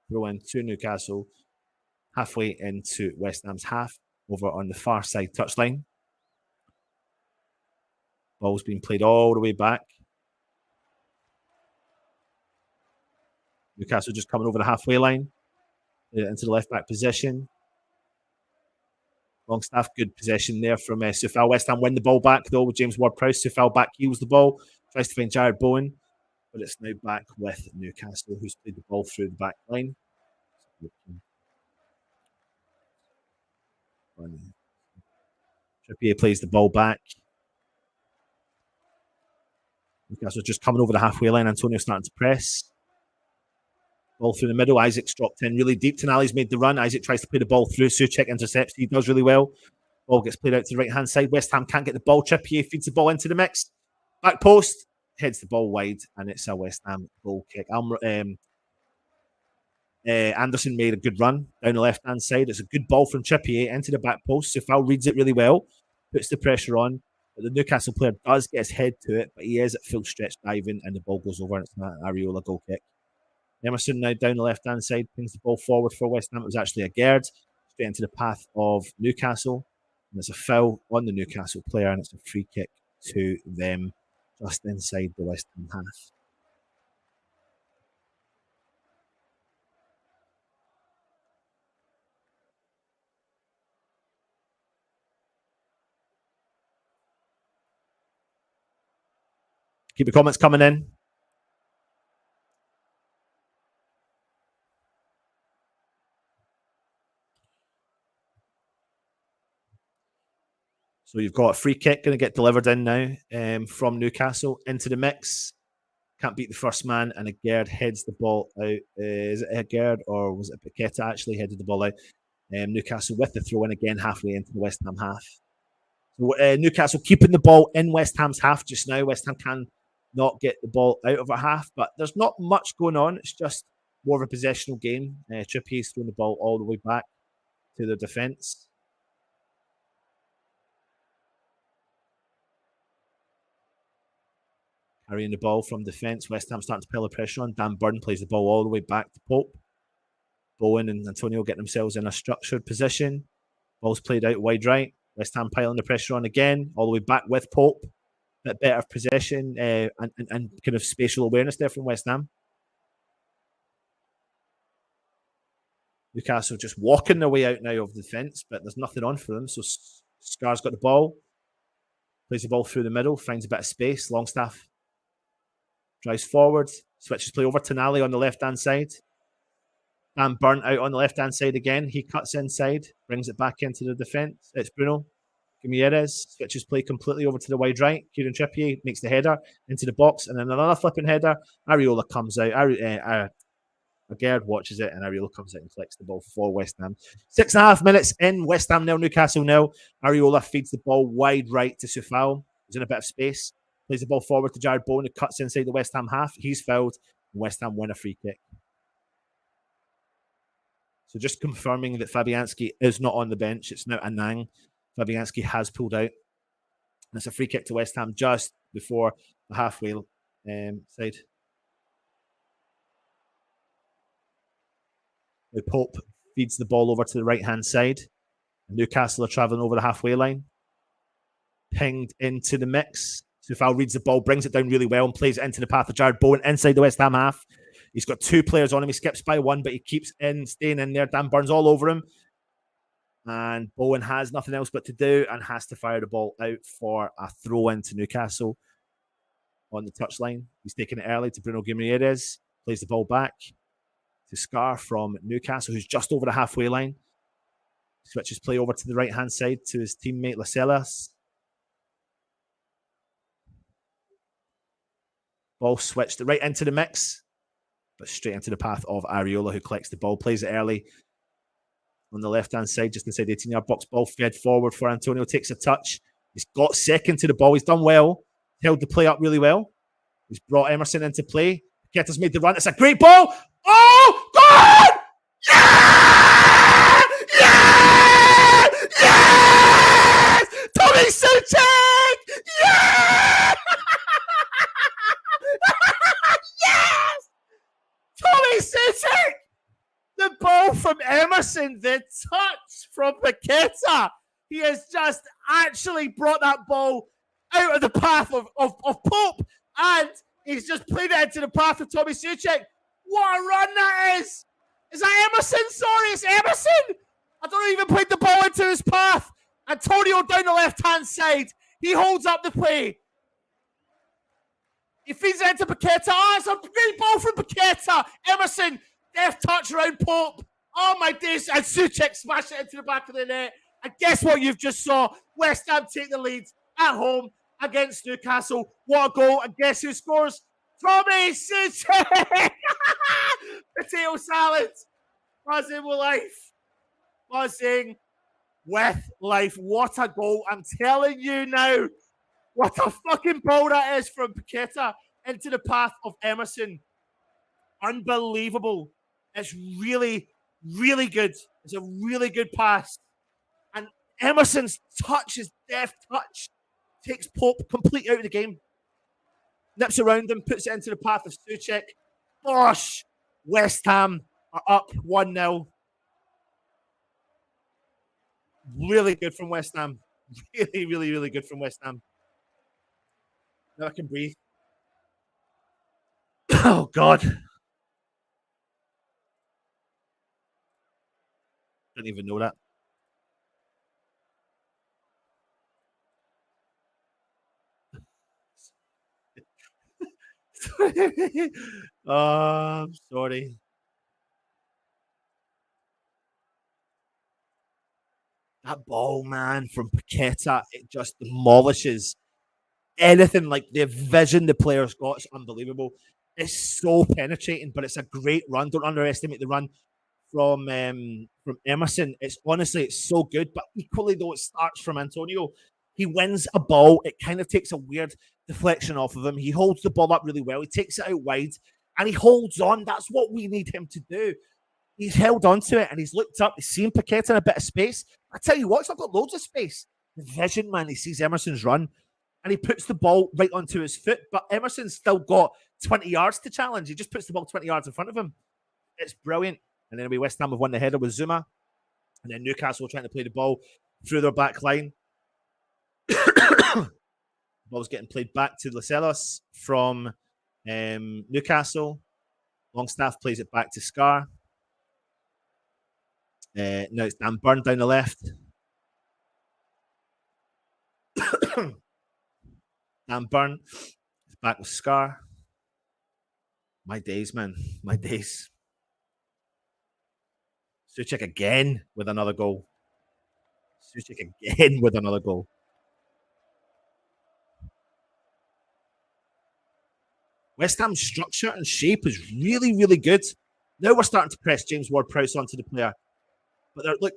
Throw-in to Newcastle. Halfway into West Ham's half, over on the far side touchline. Ball's been played all the way back. Newcastle just coming over the halfway line. Into the left-back position. Longstaff, good possession there from Sufal. West Ham win the ball back, though, with James Ward-Prowse. Sufal back heels the ball. Tries to find Jared Bowen. But it's now back with Newcastle, who's played the ball through the back line. Trippier plays the ball back. Newcastle just coming over the halfway line. Antonio starting to press. Ball through the middle. Isaac's dropped in really deep. Tonali's made the run. Isaac tries to play the ball through. Souček intercepts. He does really well. Ball gets played out to the right-hand side. West Ham can't get the ball. Trippier feeds the ball into the mix. Back post. Heads the ball wide. And it's a West Ham goal kick. Anderson made a good run down the left-hand side. It's a good ball from Trippier into the back post. Sufal reads it really well. Puts the pressure on. But the Newcastle player does get his head to it. But he is at full stretch diving. And the ball goes over. And it's an Areola goal kick. Emerson now down the left-hand side, pings the ball forward for West Ham. It was actually a Gerd, straight into the path of Newcastle. And there's a foul on the Newcastle player, and it's a free kick to them just inside the West Ham half. Keep the comments coming in. So you've got a free kick going to get delivered in now from Newcastle into the mix. Can't beat the first man, and a Gerd heads the ball out. Is it a Gerd or was it Paqueta actually headed the ball out? Newcastle with the throw in again halfway into the West Ham half. So Newcastle keeping the ball in West Ham's half just now. West Ham can not get the ball out of a half, but there's not much going on. It's just more of a possessional game. Trippier's throwing the ball all the way back to the defence. Carrying the ball from defence. West Ham starting to pile the pressure on. Dan Burn plays the ball all the way back to Pope. Bowen and Antonio get themselves in a structured position. Ball's played out wide right. West Ham piling the pressure on again, all the way back with Pope. Bit better possession and kind of spatial awareness there from West Ham. Newcastle just walking their way out now of the defence, but there's nothing on for them. So Scar's got the ball. Plays the ball through the middle, finds a bit of space. Longstaff drives forward, switches play over to Nally on the left-hand side. Dan Burnt out on the left-hand side again. He cuts inside, brings it back into the defence. It's Bruno Gimieres, switches play completely over to the wide right. Kieran Trippier makes the header into the box, and then another flipping header. Areola comes out. Gerd watches it, and Areola comes out and collects the ball for West Ham. 6.5 minutes in, West Ham 0, Newcastle 0. Areola feeds the ball wide right to Sufal. He's in a bit of space. Plays the ball forward to Jared Bowen, who cuts inside the West Ham half. He's fouled, and West Ham win a free kick. So just confirming that Fabianski is not on the bench. It's now Anang. Fabianski has pulled out. And it's a free kick to West Ham just before the halfway side. The Pope feeds the ball over to the right-hand side. Newcastle are travelling over the halfway line. Pinged into the mix. Sufal reads the ball, brings it down really well, and plays it into the path of Jared Bowen inside the West Ham half. He's got two players on him. He skips by one, but he keeps staying in there. Dan Burns all over him. And Bowen has nothing else but to do and has to fire the ball out for a throw into Newcastle on the touchline. He's taking it early to Bruno Guimaraes. Plays the ball back to Scar from Newcastle, who's just over the halfway line. Switches play over to the right-hand side to his teammate Lascelles. Ball switched right into the mix, but straight into the path of Areola, who collects the ball, plays it early on the left-hand side, just inside the 18-yard box. Ball fed forward for Antonio, takes a touch. He's got second to the ball. He's done well, held the play up really well. He's brought Emerson into play. Paqueta's made the run. It's a great ball. Oh, God! Yeah! Yeah! Yes! Tommy Suchek! Yeah! Yes! Tommy Suchek! The ball from Emerson, the touch from Paqueta. He has just actually brought that ball out of the path of Pope, and he's just played it into the path of Tommy Suchek. What a run that is! Is that Emerson? Sorry, it's Emerson! I don't even put the ball into his path. Antonio down the left-hand side. He holds up the play. He feeds it into Paqueta. Oh, it's a great ball from Paqueta. Emerson, deft touch around Pope. Oh, my days. And Suchek smashed it into the back of the net. And guess what you've just saw? West Ham take the lead at home against Newcastle. What a goal. And guess who scores? Tommy Suchek! Potato salad. Buzzing with life. Buzzing with life. What a goal. I'm telling you now. What a fucking ball that is from Paqueta into the path of Emerson. Unbelievable. It's really, really good. It's a really good pass. And Emerson's touch, his deft touch, takes Pope completely out of the game. Nips around him, puts it into the path of Suchek. Bosh! West Ham are up 1-0. Really good from West Ham. Really, really, really good from West Ham. Now I can breathe. Oh, God. Didn't even know that. I'm sorry. That ball, man, from Paqueta, it just demolishes anything. Like the vision the player's got is unbelievable. It's so penetrating, but it's a great run. Don't underestimate the run from Emerson. It's so good, but equally though it starts from Antonio. He wins a ball. It kind of takes a weird deflection off of him. He holds the ball up really well. He takes it out wide and he holds on. That's what we need him to do. He's held on to it and he's looked up. He's seen Paqueta in a bit of space. I tell you what, he's got loads of space. The vision, man, he sees Emerson's run and he puts the ball right onto his foot. But Emerson's still got 20 yards to challenge. He just puts the ball 20 yards in front of him. It's brilliant. And then West Ham have won the header with Zuma. And then Newcastle trying to play the ball through their back line. Ball's getting played back to Lascelles from Newcastle. Longstaff plays it back to Scar. Now it's Dan Burn down the left. Dan Burn is back with Scar. My days, man. My days. Suchek again with another goal. Suchek again with another goal. West Ham's structure and shape is really, really good. Now we're starting to press James Ward-Prowse onto the player. But look,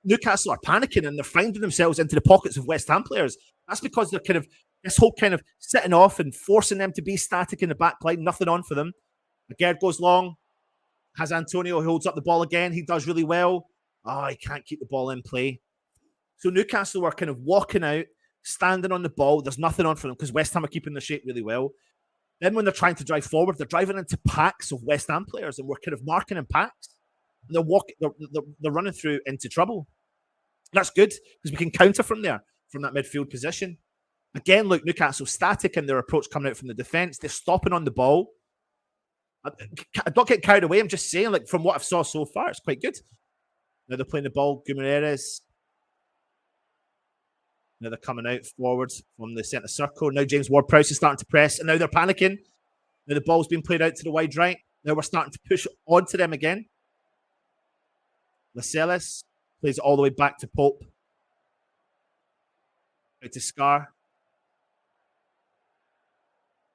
Newcastle are panicking and they're finding themselves into the pockets of West Ham players. That's because they're kind of this whole kind of sitting off and forcing them to be static in the back line. Nothing on for them. Agard goes long. Has Antonio, who holds up the ball again. He does really well. Oh, he can't keep the ball in play. So Newcastle are kind of walking out, standing on the ball. There's nothing on for them because West Ham are keeping their shape really well. Then when they're trying to drive forward, they're driving into packs of West Ham players and we're kind of marking in packs. And they're running through into trouble. That's good because we can counter from there, from that midfield position. Again, look, Newcastle static in their approach coming out from the defence. They're stopping on the ball. I'm not getting carried away. I'm just saying, like, from what I've saw so far, it's quite good. Now they're playing the ball. Guimaraes. Now they're coming out forward from the centre circle. Now James Ward-Prowse is starting to press, and now they're panicking. Now the ball's being played out to the wide right. Now we're starting to push onto them again. Lascelles plays it all the way back to Pope. Out to Scar.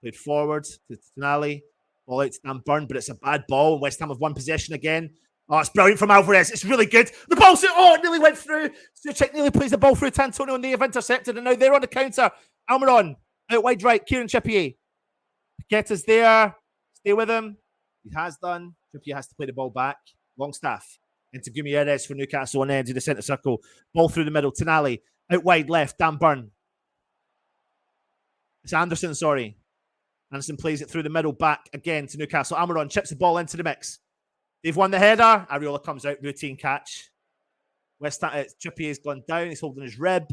Played forward to Tonali. Ball out to Dan Burn, but it's a bad ball. West Ham have won possession again. Oh, it's brilliant from Alvarez. It's really good. The ball's it nearly went through. Suchek nearly plays the ball through to Antonio and they have intercepted. And now they're on the counter. Almiron out wide right. Kieran Trippier. Paqueta's there. Stay with him. He has done. Trippier has to play the ball back. Longstaff into Guimaraes for Newcastle and then to the centre circle. Ball through the middle. Tonali out wide left. Dan Burn. It's Anderson, sorry. Anderson plays it through the middle back again to Newcastle. Almiron chips the ball into the mix. They've won the header. Areola comes out, routine catch. West Ham, Trippier's gone down. He's holding his rib.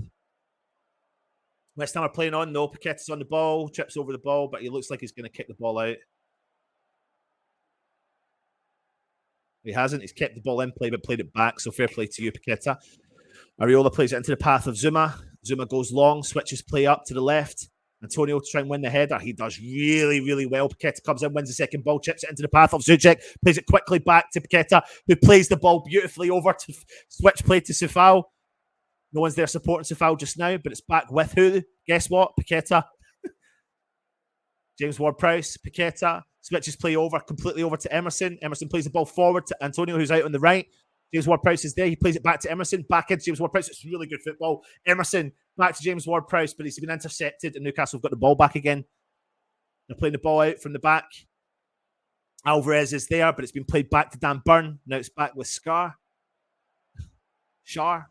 West Ham are playing on, though. Paqueta's on the ball, trips over the ball, but he looks like he's going to kick the ball out. He hasn't. He's kept the ball in play, but played it back, so fair play to you, Paqueta. Areola plays it into the path of Zuma. Zuma goes long, switches play up to the left. Antonio to try and win the header. He does really, really well. Paqueta comes in, wins the second ball, chips it into the path of Suchek, plays it quickly back to Paqueta, who plays the ball beautifully over to switch play to Sifal. No one's there supporting Sifal just now, but it's back with who? Guess what? Paqueta. James Ward-Prowse, Paqueta, switches play over, completely over to Emerson. Emerson plays the ball forward to Antonio, who's out on the right. James Ward-Prowse is there. He plays it back to Emerson. Back into James Ward-Prowse. It's really good football. Emerson back to James Ward-Prowse, but he's been intercepted and Newcastle have got the ball back again. They're playing the ball out from the back. Alvarez is there, but it's been played back to Dan Burn. Now it's back with Scar. Scar.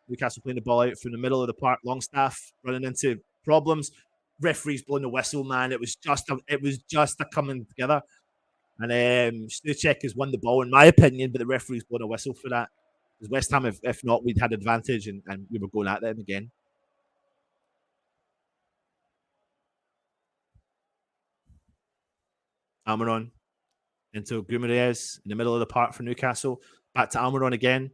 Newcastle playing the ball out from the middle of the park. Longstaff running into problems. Referee's blowing the whistle, man. It was just a coming together. And Stuchek has won the ball, in my opinion, but the referee's blown a whistle for that. Because West Ham, if not, we'd had advantage and we were going at them again. Almiron into Guimaraes in the middle of the park for Newcastle. Back to Almiron again.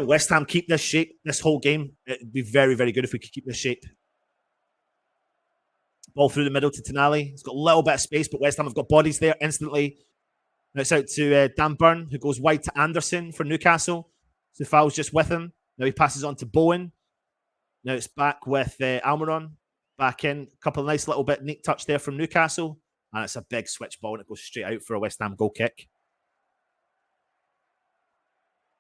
West Ham keep this shape this whole game. It'd be very, very good if we could keep this shape. Ball through the middle to Tonali. He's got a little bit of space, but West Ham have got bodies there instantly. Now it's out to Dan Burn, who goes wide to Anderson for Newcastle. So Foul's just with him. Now he passes on to Bowen. Now it's back with Almiron. Back in. A couple of nice little bit neat touch there from Newcastle. And it's a big switch ball and it goes straight out for a West Ham goal kick.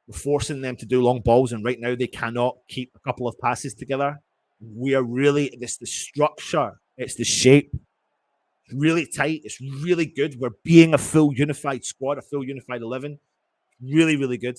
We're forcing them to do long balls, and right now they cannot keep a couple of passes together. We are really, it's the structure, it's the shape. It's really tight. It's really good. We're being a full unified squad, a full unified 11. Really, really good.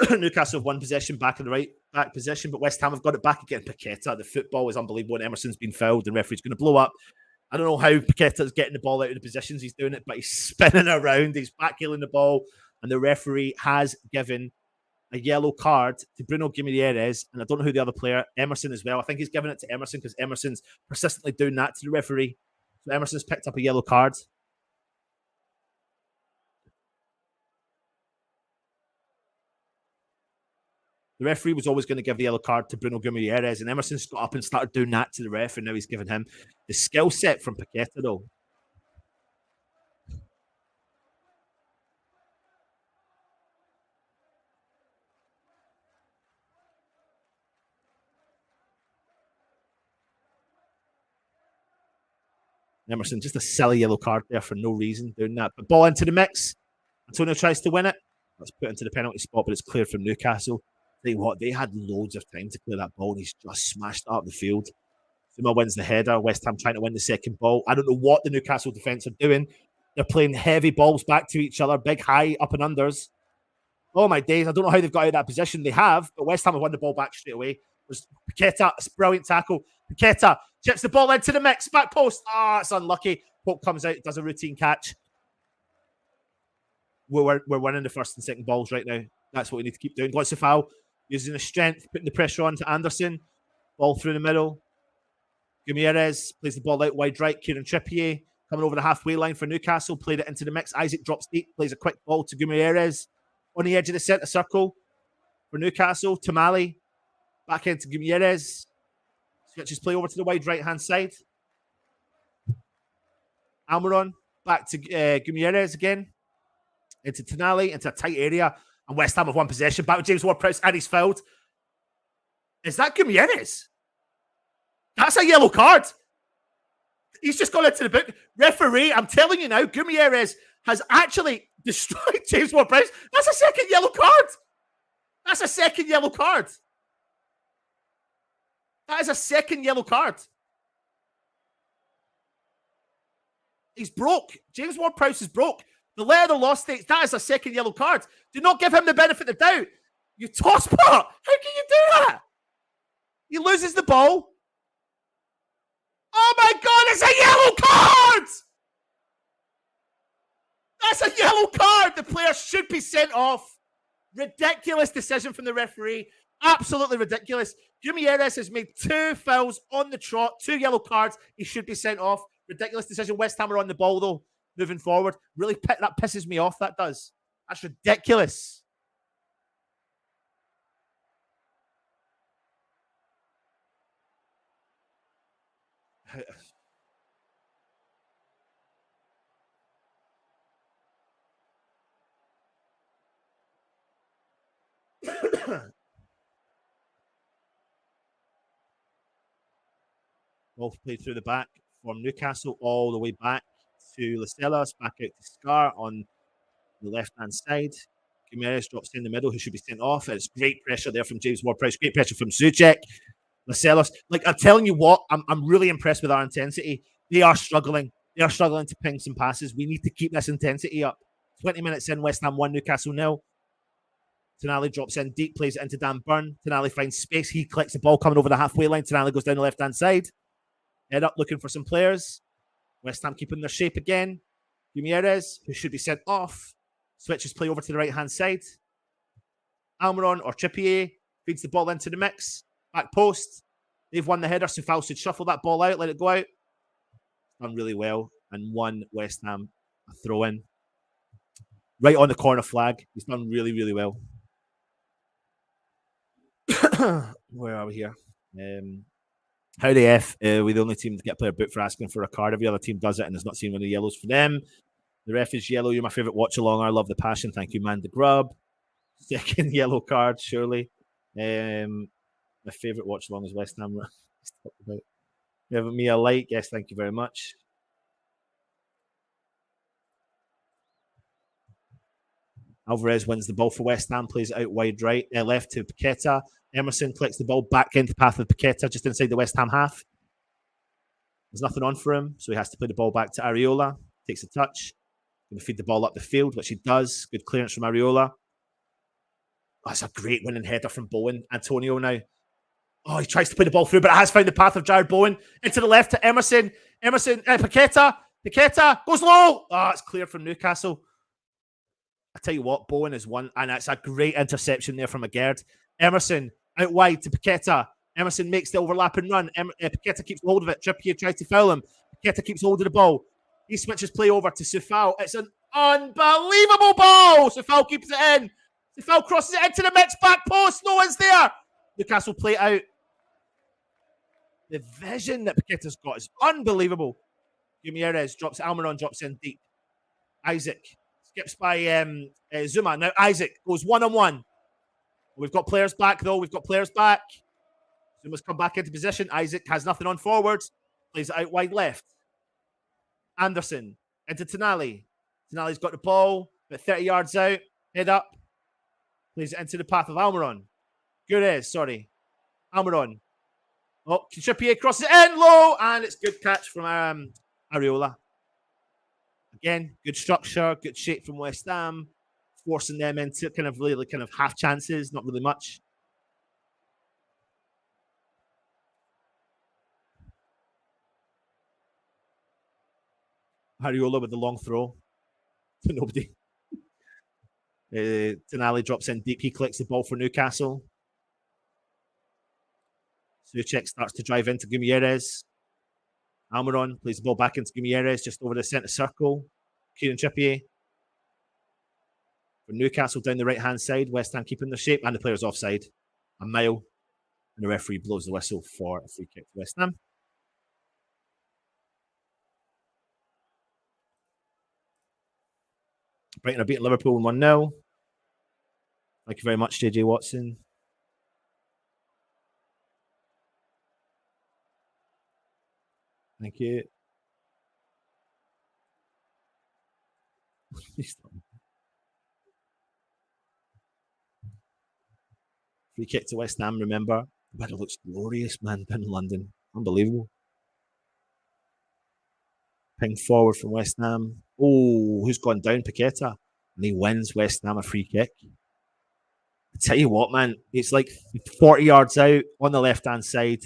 Newcastle have won possession back in the right back position, but West Ham have got it back again. Paqueta, the football is unbelievable, and Emerson's been fouled. The referee's going to blow up. I don't know how Paqueta's getting the ball out of the positions he's doing it, but he's spinning around. He's backheeling the ball, and the referee has given a yellow card to Bruno Guimaraes, and I don't know who the other player, Emerson as well. I think he's given it to Emerson because Emerson's persistently doing that to the referee. So Emerson's picked up a yellow card. The referee was always going to give the yellow card to Bruno Guimaraes, and Emerson's got up and started doing that to the ref, and now he's given him the skill set from Paqueta, though. Emerson, just a silly yellow card there for no reason, doing that. But ball into the mix. Antonio tries to win it. That's put into the penalty spot, but it's cleared from Newcastle. Tell you what, they had loads of time to clear that ball, and he's just smashed it up the field. Zuma wins the header. West Ham trying to win the second ball. I don't know what the Newcastle defence are doing. They're playing heavy balls back to each other, big high up and unders. Oh my days, I don't know how they've got out of that position. They have, but West Ham have won the ball back straight away. There's Paqueta, it's a brilliant tackle. Paqueta chips the ball into the mix, back post. It's unlucky. Pope comes out, does a routine catch. We're winning the first and second balls right now. That's what we need to keep doing. Wants a foul. Using the strength, putting the pressure on to Anderson. Ball through the middle. Guimaraes plays the ball out wide right. Kieran Trippier coming over the halfway line for Newcastle. Played it into the mix. Isaac drops deep. Plays a quick ball to Guimaraes. On the edge of the centre circle for Newcastle. Tonali back into Guimaraes. Switches play over to the wide right-hand side. Almiron back to Guimaraes again. Into Tonali, into a tight area. And West Ham have won possession. Back with James Ward-Prowse, and he's fouled. Is that Guimaraes? That's a yellow card. He's just gone into the book. Referee, I'm telling you now, Guimaraes has actually destroyed James Ward-Prowse. That's a second yellow card. That's a second yellow card. That is a second yellow card. He's broke. James Ward-Prowse is broke. The letter of the law states that is a second yellow card. Do not give him the benefit of the doubt. You tosspot. How can you do that? He loses the ball. Oh my God, it's a yellow card! That's a yellow card. The player should be sent off. Ridiculous decision from the referee. Absolutely ridiculous. Guimaraes has made 2 fouls on the trot, 2 yellow cards. He should be sent off. Ridiculous decision. West Ham are on the ball, though, moving forward. Really, that pisses me off, that does. That's ridiculous. Wolf played through the back from Newcastle all the way back to Lascelles, back out to Scar on the left-hand side. Guimaraes drops in the middle, who should be sent off. It's great pressure there from James Ward-Prowse. Great pressure from Souček. Lascelles. Like, I'm telling you what, I'm really impressed with our intensity. They are struggling. They are struggling to ping some passes. We need to keep this intensity up. 20 minutes in, West Ham 1, Newcastle 0. Tonali drops in deep, plays it into Dan Burn. Tonali finds space. He collects the ball coming over the halfway line. Tonali goes down the left-hand side. Head up looking for some players. West Ham keeping their shape again. Gutierrez, who should be sent off, switches play over to the right-hand side. Almiron or Trippier feeds the ball into the mix. Back post. They've won the header, so Foul should shuffle that ball out, let it go out. Done really well. And one West Ham a throw in. Right on the corner flag. He's done really, really well. Where are we here? How the F? We're the only team to get a player booked for asking for a card. Every other team does it and has not seen one of the yellows for them. The ref is yellow. You're my favourite watch along. I love the passion. Thank you, man. The grub. Second yellow card, surely. My favourite watch along is West Ham. You have me a like? Yes, thank you very much. Alvarez wins the ball for West Ham, plays it out wide right, left to Paqueta. Emerson collects the ball back into the path of Paqueta, just inside the West Ham half. There's nothing on for him, so he has to play the ball back to Areola. Takes a touch. Going to feed the ball up the field, which he does. Good clearance from Areola. Oh, it's a great winning header from Bowen. Antonio now. Oh, he tries to play the ball through, but it has found the path of Jared Bowen. Into the left to Emerson. Paqueta. Paqueta goes low. Oh, it's cleared from Newcastle. I tell you what, Bowen is one, and it's a great interception there from Agerd. Emerson out wide to Paqueta. Emerson makes the overlapping run. Paqueta keeps hold of it. Trippier tries to foul him. Paqueta keeps hold of the ball. He switches play over to Sufal. It's an unbelievable ball. Sufal keeps it in. Sufal crosses it into the mix, back post. No one's there. Newcastle play it out. The vision that Paqueta's got is unbelievable. Gutierrez drops, Almiron drops in deep. Isaac skips by Zuma. Now Isaac goes one-on-one. We've got players back, though. We've got players back. Zuma's come back into position. Isaac has nothing on forwards. Plays it out wide left. Anderson into Tonali. Tonali's got the ball, about 30 yards out. Head up. Plays it into the path of Almiron. Gutierrez, sorry. Almiron. Oh, Trippier crosses it in low, and it's good catch from Areola. Again, good structure, good shape from West Ham, forcing them into kind of half chances, not really much. Areola with the long throw to nobody. Tonali drops in deep. He collects the ball for Newcastle. Souček starts to drive into Gutierrez. Almiron plays the ball back into Gutierrez just over the centre circle. Kieran Trippier. For Newcastle down the right-hand side. West Ham keeping their shape and the player's offside. A mile. And the referee blows the whistle for a free kick to West Ham. Brighton are beating Liverpool 1-0. Thank you very much, JJ Watson. Thank you. Free kick to West Ham, remember. The weather looks glorious, man, down in London. Unbelievable. Ping forward from West Ham. Oh, who's gone down? Paqueta. And he wins West Ham a free kick. I tell you what, man, it's like 40 yards out on the left-hand side.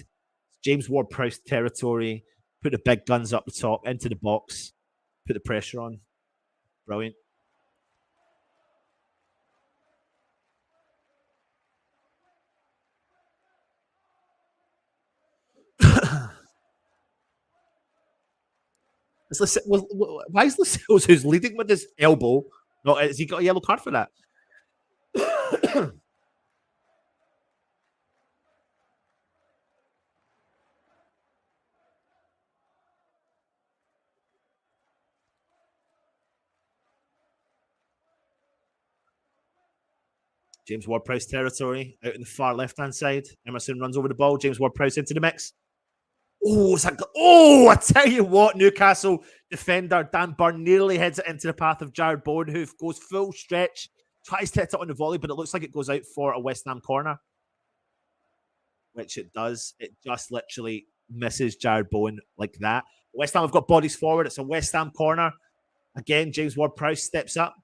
James Ward-Prowse territory. Put the big guns up the top, into the box. Put the pressure on. Brilliant. Why is Lascelles, who's leading with his elbow, has he got a yellow card for that? James Ward-Prowse territory out in the far left-hand side. Emerson runs over the ball. James Ward-Prowse into the mix. I tell you what, Newcastle defender Dan Burn nearly heads it into the path of Jared Bowen, who goes full stretch, tries to hit it on the volley, but it looks like it goes out for a West Ham corner, which it does. It just literally misses Jared Bowen like that. West Ham have got bodies forward. It's a West Ham corner. Again, James Ward-Prowse steps up.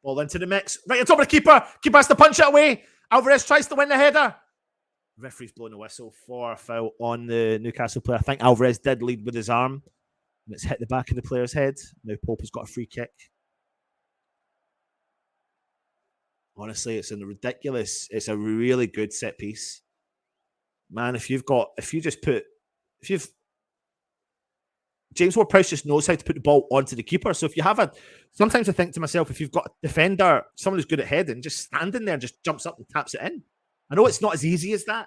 Ball into the mix. Right on top of the keeper. Keeper has to punch it away. Alvarez tries to win the header. Referee's blowing the whistle for a foul on the Newcastle player. I think Alvarez did lead with his arm. And it's hit the back of the player's head. Now Pope has got a free kick. Honestly, it's a really good set piece. Man, if James Ward-Prowse just knows how to put the ball onto the keeper. So if you have sometimes I think to myself, if you've got a defender, someone who's good at heading, just standing there and just jumps up and taps it in. I know it's not as easy as that.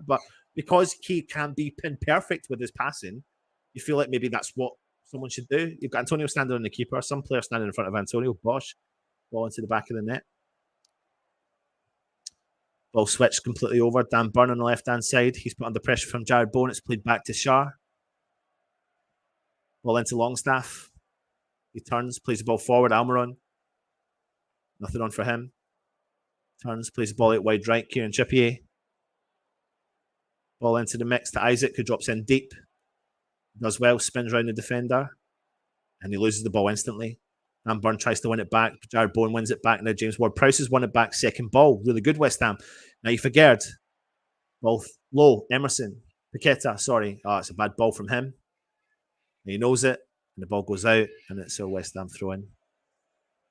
But because he can be pin perfect with his passing, you feel like maybe that's what someone should do. You've got Antonio standing on the keeper, some player standing in front of Antonio. Bosch, ball into the back of the net. Ball switched completely over. Dan Burn on the left-hand side. He's put under pressure from Jared Bowen. It's played back to Shah. Ball into Longstaff. He turns, plays the ball forward. Almiron. Nothing on for him. Turns, plays the ball out wide right. Kieran Trippier. Ball into the mix to Isaac, who drops in deep. Does well, spins around the defender. And he loses the ball instantly. Dan Burn tries to win it back. Jared Bowen wins it back. Now James Ward-Prowse has won it back. Second ball. Really good, West Ham. Now you forget. Ball low. Emerson. Paqueta, sorry. Oh, it's a bad ball from him. He knows it, and the ball goes out, and it's a West Ham throw-in.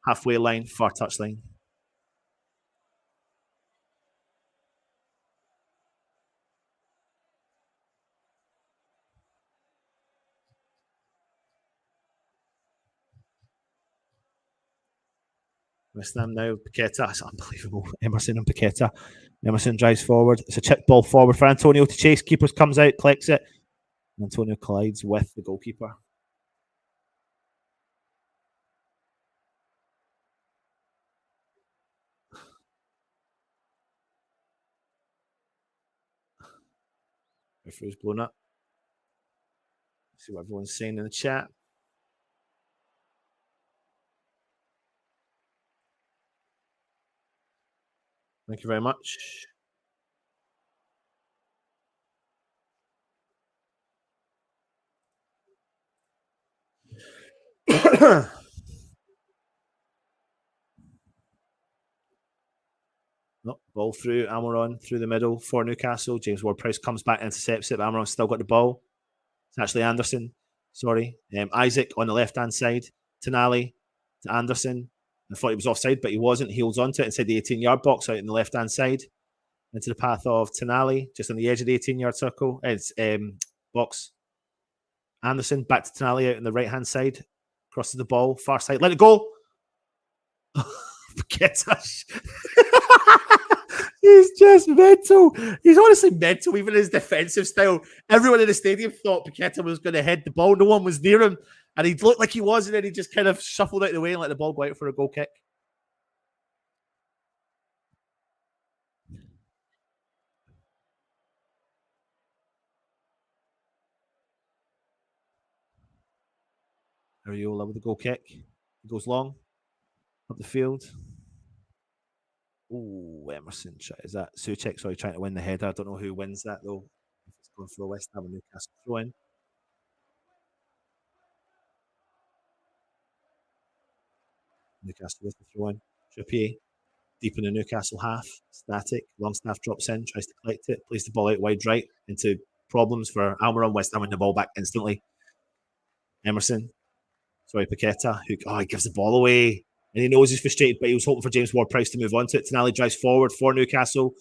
Halfway line, far touchline. West Ham now, Paqueta. It's unbelievable. Emerson and Paqueta. Emerson drives forward. It's a chip ball forward for Antonio to chase. Keepers comes out, collects it. Antonio collides with the goalkeeper. Referee's blown up. See what everyone's saying in the chat. Thank you very much. No, ball through, Almiron through the middle for Newcastle. James Ward-Prowse comes back, intercepts it, but Almiron's still got the ball. It's actually Anderson, sorry. Isaac on the left-hand side. Tonali to Anderson. I thought he was offside, but he wasn't. He holds on to it inside the 18-yard box out in the left-hand side. Into the path of Tonali, just on the edge of the 18-yard circle. It's box. Anderson back to Tonali out on the right-hand side. Crosses the ball, far side. Let it go. Get us. He's just mental. He's honestly mental, even his defensive style. Everyone in the stadium thought Paqueta was going to head the ball. No one was near him. And he looked like he was, and then he just kind of shuffled out of the way and let the ball go out for a goal kick. Ariola with the goal kick. He goes long up the field. Oh, Emerson. Is that Souček? Sorry, trying to win the header. I don't know who wins that, though. If it's going for a West Ham and Newcastle throw in. Newcastle with the throw in. Trippier deep in the Newcastle half. Static. Longstaff drops in, tries to collect it, plays the ball out wide right into problems for Almiron. West Ham win the ball back instantly. Emerson. Sorry, Paqueta. He gives the ball away. And he knows he's frustrated, but he was hoping for James Ward-Prowse to move on to it. Tonali drives forward for Newcastle.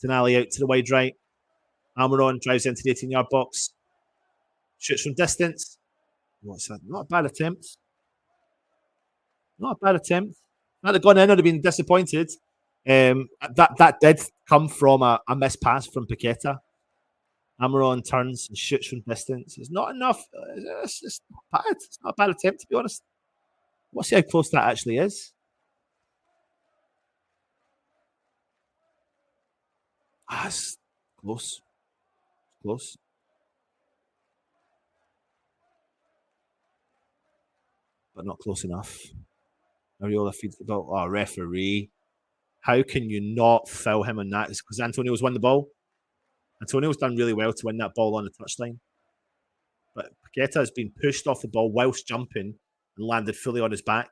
Tonali out to the wide right. Almiron drives into the 18-yard box. Shoots from distance. What's that? Not a bad attempt. Not a bad attempt. If that had gone in, I'd have been disappointed. That did come from a missed pass from Paqueta. Almiron turns and shoots from distance. It's not enough. It's not bad. It's not a bad attempt, to be honest. Let's see how close that actually is. It's close. Close. But not close enough. Areola feeds the ball. Oh, referee. How can you not foul him on that? It's because Antonio's won the ball. Antonio's done really well to win that ball on the touchline. But Paqueta has been pushed off the ball whilst jumping and landed fully on his back.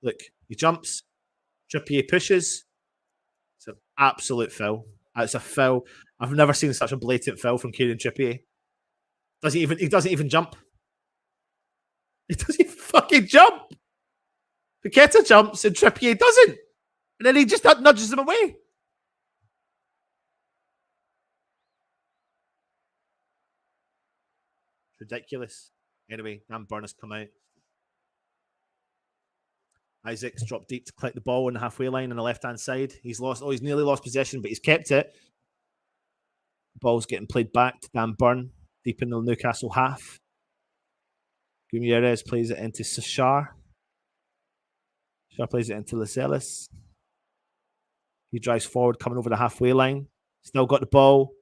Look, he jumps. Trippier pushes. It's an absolute foul. It's a foul. I've never seen such a blatant foul from Kieran Trippier. He doesn't even jump. He doesn't even fucking jump. Paqueta jumps and Trippier doesn't. And then he just nudges him away. Ridiculous. Anyway, Dan Burn has come out. Isaac's dropped deep to collect the ball on the halfway line on the left-hand side. He's nearly lost possession, but he's kept it. Ball's getting played back to Dan Burn, deep in the Newcastle half. Gumieres plays it into Sashar. Sashar plays it into Lascelles. He drives forward, coming over the halfway line. Still got the ball.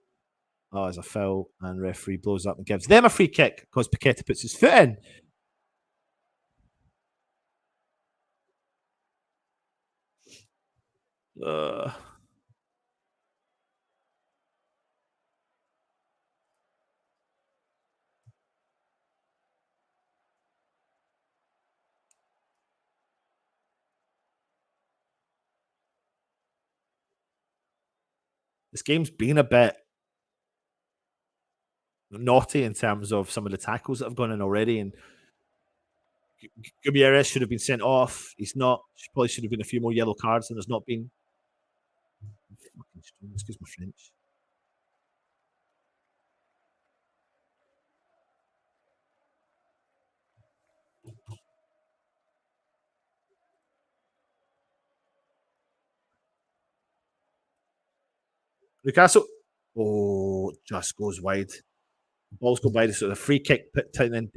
Oh, there's a foul, and referee blows up and gives them a free kick because Paqueta puts his foot in. This game's been a bit naughty in terms of some of the tackles that have gone in already, and Gumieres should have been sent off. He's not. Probably should have been a few more yellow cards, and there's not been. Excuse my French. Newcastle. Oh, just goes wide. Balls go wide. So the free kick pinged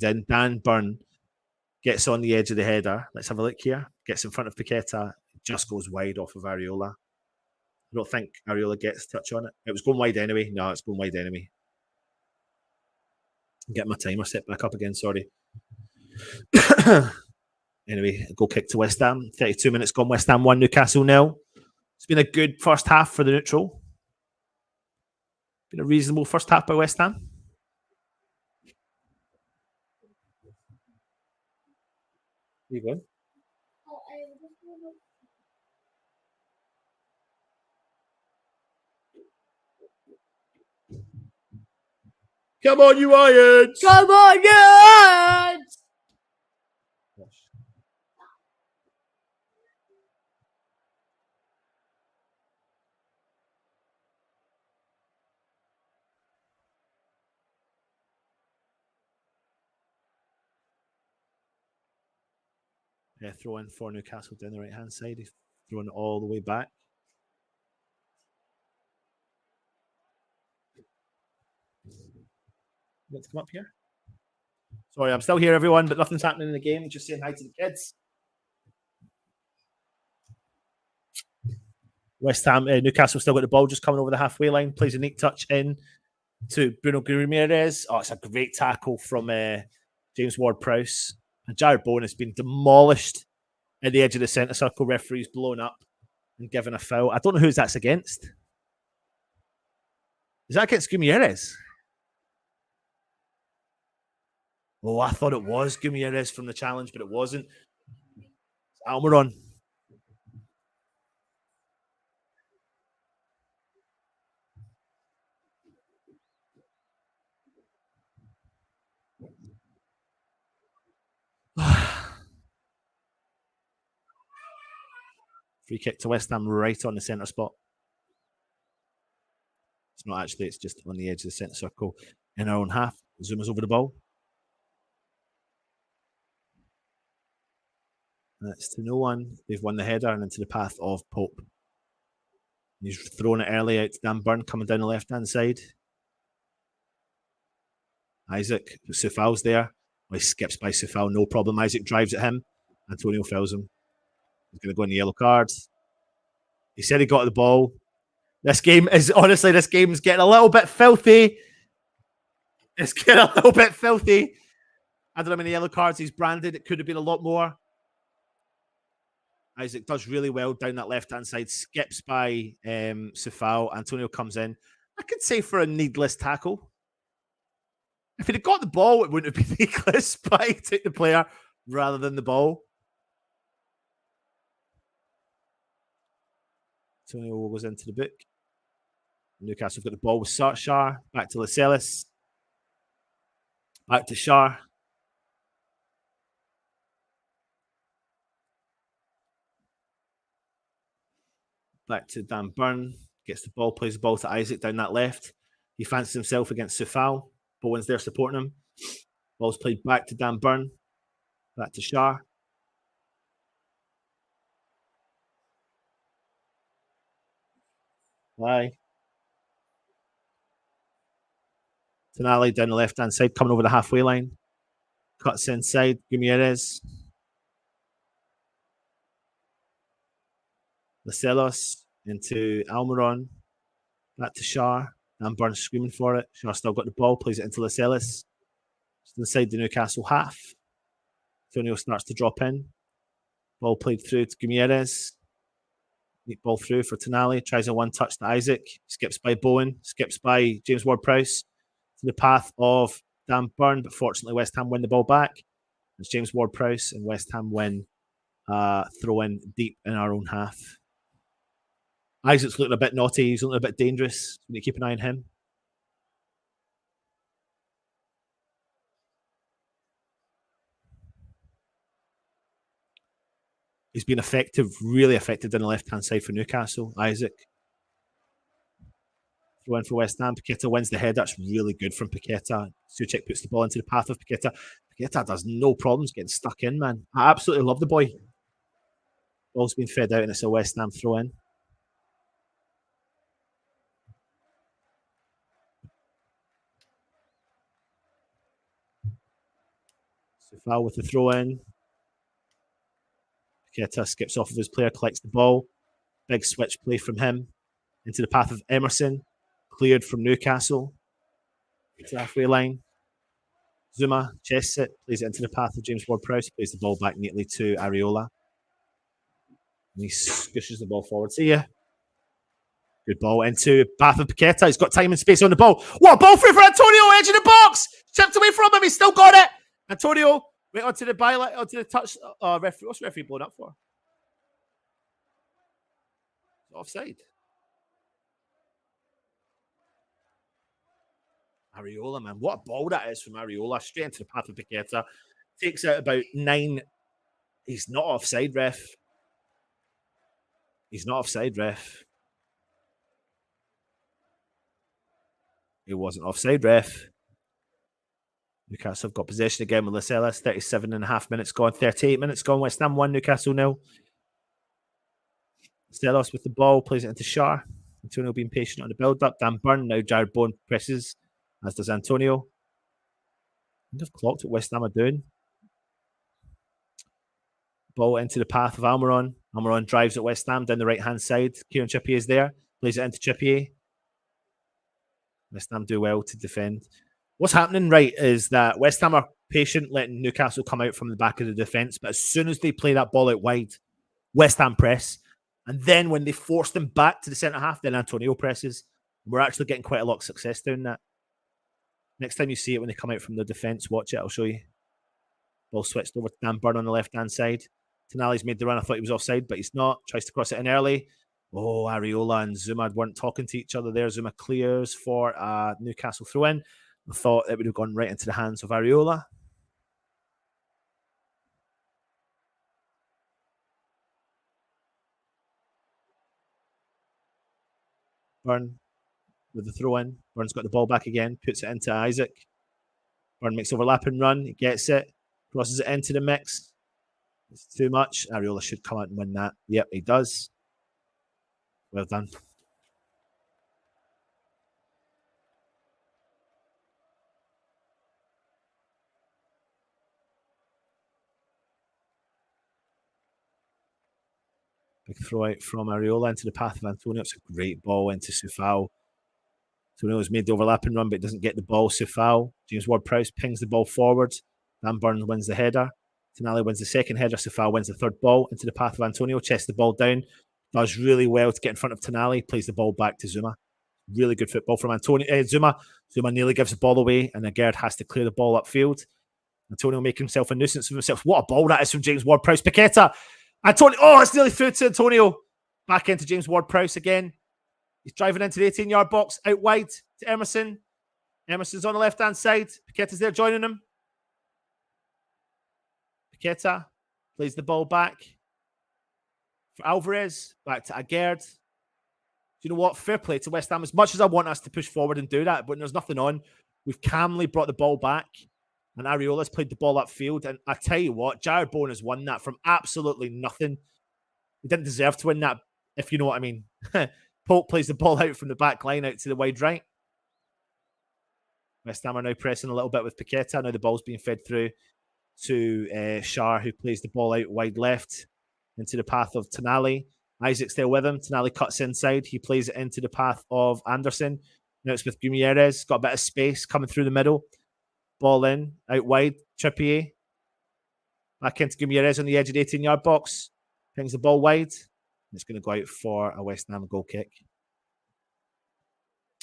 in. Dan Burn gets on the edge of the header. Let's have a look here. Gets in front of Paqueta. Just goes wide off of Areola. I don't think Areola gets a touch on it. It was going wide anyway. No, it's going wide anyway. Get my timer set back up again. Sorry. Anyway, goal kick to West Ham. 32 minutes gone. West Ham 1, Newcastle 0. It's been a good first half for the neutral. Been a reasonable first half by West Ham. Where you going? Come on, you Irons! Come on, Irons! Yeah, throw in for Newcastle down the right-hand side. He's throwing it all the way back. Let's come up here. Sorry, I'm still here, everyone, but nothing's happening in the game. Just saying hi to the kids. West Ham, Newcastle still got the ball, just coming over the halfway line. Plays a neat touch in to Bruno Gumieres. Oh, it's a great tackle from James Ward-Prowse. And Jared Bowen has been demolished at the edge of the centre circle. Referee's blown up and given a foul. I don't know who that's against. Is that against Gumieres? Oh, I thought it was Gumieres from the challenge, but it wasn't. Almiron. Free kick to West Ham right on the centre spot. It's not actually, it's just on the edge of the centre circle in our own half. Zuma's over the ball. That's to no one. They've won the header and into the path of Pope. He's thrown it early out to Dan Burn coming down the left-hand side. Isaac, Sufal's there. Oh, he skips by Sufal, no problem. Isaac drives at him. Antonio fouls him. He's going to go in the yellow card. He said he got the ball. This game is getting a little bit filthy. It's getting a little bit filthy. I don't know how many yellow cards he's branded. It could have been a lot more. Isaac does really well down that left-hand side. Skips by Sufal. Antonio comes in. I could say for a needless tackle. If he'd have got the ball, it wouldn't have been needless, but he took the player rather than the ball. Antonio goes into the book. Newcastle have got the ball with Shar. Back to Lascelles. Back to Shar. Back to Dan Burn. Gets the ball, plays the ball to Isaac down that left. He fancies himself against Sufal. Bowen's there supporting him. Ball's played back to Dan Burn. Back to Shar. Aye. Tonali down the left-hand side, coming over the halfway line. Cuts inside. Gutierrez. Lascelles into Almiron. Back to Shar. Dan Burn screaming for it. Shar still got the ball, plays it into Lascelles. Just inside the Newcastle half. Antonio starts to drop in. Ball played through to Gutierrez. Neat ball through for Tonali. Tries a one-touch to Isaac. Skips by Bowen. Skips by James Ward-Prowse. To the path of Dan Burn, but fortunately West Ham win the ball back. It's James Ward-Prowse and West Ham win. Throw in deep in our own half. Isaac's looking a bit naughty. He's looking a bit dangerous. We need to keep an eye on him. He's been effective, really effective on the left-hand side for Newcastle. Isaac. Throw in for West Ham. Paqueta wins the head. That's really good from Paqueta. Souček puts the ball into the path of Paqueta. Paqueta does no problems getting stuck in, man. I absolutely love the boy. Ball's been fed out and it's a West Ham throw in. Sufal with the throw in. Paqueta skips off of his player, collects the ball. Big switch play from him into the path of Emerson. Cleared from Newcastle. To the halfway line. Zuma chests it, plays it into the path of James Ward-Prowse, plays the ball back neatly to Areola. And he squishes the ball forward. See ya. Good ball into path of Paqueta. He's got time and space on the ball. What a ball through for Antonio, edge of the box. Chipped away from him. He's still got it. Antonio went onto the byline, onto the touch. Referee, what's the referee blown up for? Offside. Areola, man. What a ball that is from Areola. Straight into the path of Paqueta. Takes out about 9. He's not offside, ref. He's not offside, ref. He wasn't offside, ref. Newcastle have got possession again with Lascelles. 37.5 minutes gone. 38 minutes gone. West Ham 1, Newcastle 0. Lascelles with the ball. Plays it into Shar. Antonio being patient on the build-up. Dan Burn. Now Jared Bowen presses. As does Antonio. I think I've clocked what West Ham are doing. Ball into the path of Almiron. Almiron drives at West Ham down the right-hand side. Kieran Trippier is there. Plays it into Trippier. West Ham do well to defend. What's happening, right, is that West Ham are patient, letting Newcastle come out from the back of the defence. But as soon as they play that ball out wide, West Ham press. And then when they force them back to the centre-half, then Antonio presses. We're actually getting quite a lot of success doing that. Next time you see it when they come out from the defence, watch it. I'll show you. Ball switched over to Dan Burn on the left-hand side. Tonali's made the run. I thought he was offside, but he's not. Tries to cross it in early. Oh, Areola and Zuma weren't talking to each other there. Zuma clears for a Newcastle throw-in. I thought it would have gone right into the hands of Areola. Burn with the throw-in. Burn's got the ball back again. Puts it into Isaac. Burn makes overlapping run. He gets it. Crosses it into the mix. It's too much. Areola should come out and win that. Yep, he does. Well done. Big throw out from Areola into the path of Antonio. It's a great ball into Sufal. Antonio's made the overlapping run, but doesn't get the ball. Sufal, James Ward-Prowse pings the ball forward. Dan Burn wins the header. Tonali wins the second header. Sufal wins the third ball into the path of Antonio. Chests the ball down. Does really well to get in front of Tonali. Plays the ball back to Zuma. Really good football from Antonio. Zuma. Zuma nearly gives the ball away, and Agard has to clear the ball upfield. Antonio making himself a nuisance of himself. What a ball that is from James Ward-Prowse. Paqueta. Antonio. Oh, it's nearly through to Antonio. Back into James Ward-Prowse again. He's driving into the 18-yard box. Out wide to Emerson. Emerson's on the left-hand side. Paqueta's there joining him. Paqueta plays the ball back for Alvarez. Back to Agard. Do you know what? Fair play to West Ham. As much as I want us to push forward and do that, but there's nothing on. We've calmly brought the ball back. And Areola's played the ball upfield. And I tell you what, Jared Bowen has won that from absolutely nothing. He didn't deserve to win that, if you know what I mean. Pope plays the ball out from the back line out to the wide right. West Ham are now pressing a little bit with Paqueta. Now the ball's being fed through to Shah, who plays the ball out wide left into the path of Tonali. Isaac's there with him. Tonali cuts inside. He plays it into the path of Anderson. Now it's with Gumieres. Got a bit of space coming through the middle. Ball in, out wide. Trippier. Back into Gumieres on the edge of the 18-yard box. Pings the ball wide. It's going to go out for a West Ham goal kick.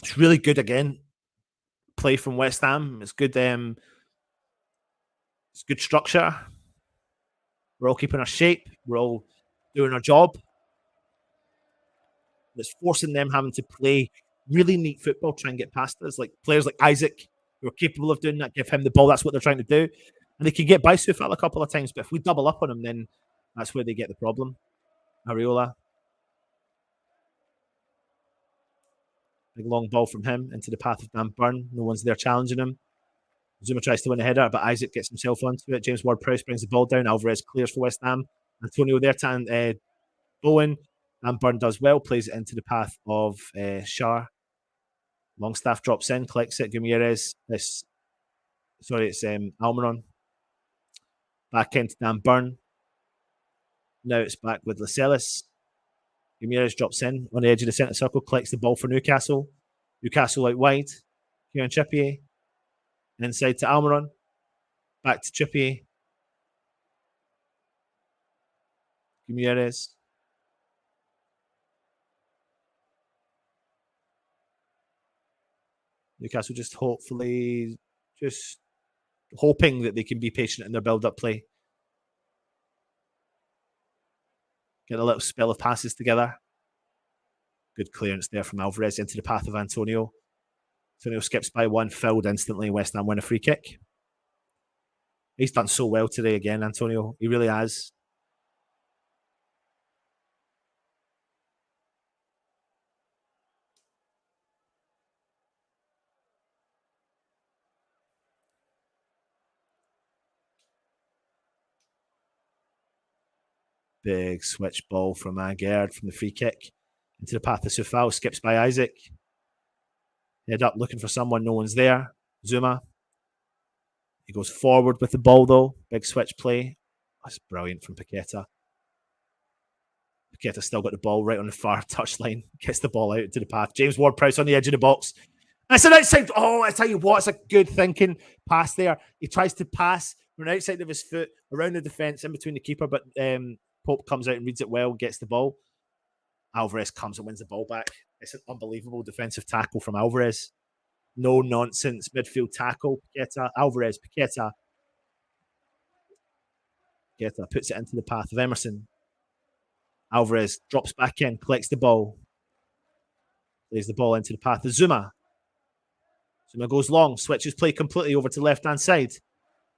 It's really good again. Play from West Ham. It's good. It's good structure. We're all keeping our shape. We're all doing our job. It's forcing them having to play really neat football, try and get past us. Like players like Isaac, who are capable of doing that, give him the ball. That's what they're trying to do. And they can get by Sufal a couple of times, but if we double up on him, then that's where they get the problem. Areola. Big long ball from him into the path of Dan Burn. No one's there challenging him. Zuma tries to win a header, but Isaac gets himself onto it. James Ward-Prowse brings the ball down. Alvarez clears for West Ham. Antonio there to Bowen. Dan Burn does well, plays it into the path of Shah. Longstaff drops in, collects it. Gumieres. It's Almiron. Back into Dan Burn. Now it's back with Lascelles. Gumieres drops in on the edge of the centre circle, collects the ball for Newcastle. Newcastle out wide. Kieran Trippier. Inside to Almiron. Back to Trippier. Gumieres. Newcastle just hoping that they can be patient in their build-up play. Get a little spell of passes together. Good clearance there from Alvarez into the path of Antonio. Antonio skips by one, filled instantly. West Ham win a free kick. He's done so well today again, Antonio. He really has. Big switch ball from Agard from the free kick into the path of Sufal. Skips by Isaac. Head up looking for someone. No one's there. Zuma. He goes forward with the ball though. Big switch play. That's brilliant from Paqueta. Paqueta still got the ball right on the far touchline. Gets the ball out to the path. James Ward-Prowse on the edge of the box. And it's an outside. Oh, I tell you what, it's a good thinking pass there. He tries to pass from the outside of his foot around the defence in between the keeper, but Pope comes out and reads it well, gets the ball. Alvarez comes and wins the ball back. It's an unbelievable defensive tackle from Alvarez. No nonsense midfield tackle. Paqueta, Alvarez, Paqueta. Paqueta puts it into the path of Emerson. Alvarez drops back in, collects the ball. Plays the ball into the path of Zuma. Zuma goes long, switches play completely over to the left-hand side.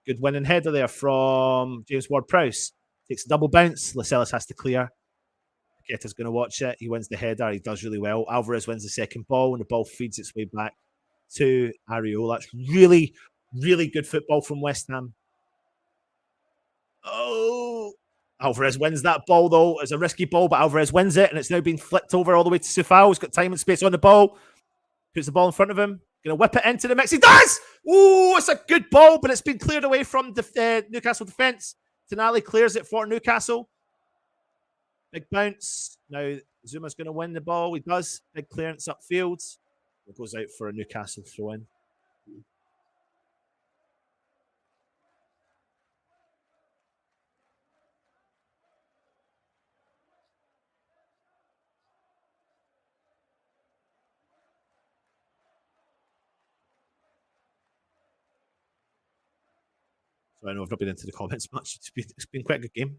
Good winning header there from James Ward-Prowse. Takes a double bounce. Lascelles has to clear. Paqueta's going to watch it. He wins the header. He does really well. Alvarez wins the second ball, and the ball feeds its way back to Areola. It's really, really good football from West Ham. Oh, Alvarez wins that ball, though. It's a risky ball, but Alvarez wins it, and it's now been flicked over all the way to Sufal. He's got time and space on the ball. Puts the ball in front of him. Going to whip it into the mix. He does! Oh, it's a good ball, but it's been cleared away from the Newcastle defence. Tonali clears it for Newcastle. Big bounce. Now Zuma's going to win the ball. He does. Big clearance upfield. It goes out for a Newcastle throw in. So I know I've not been into the comments much. It's been quite a good game.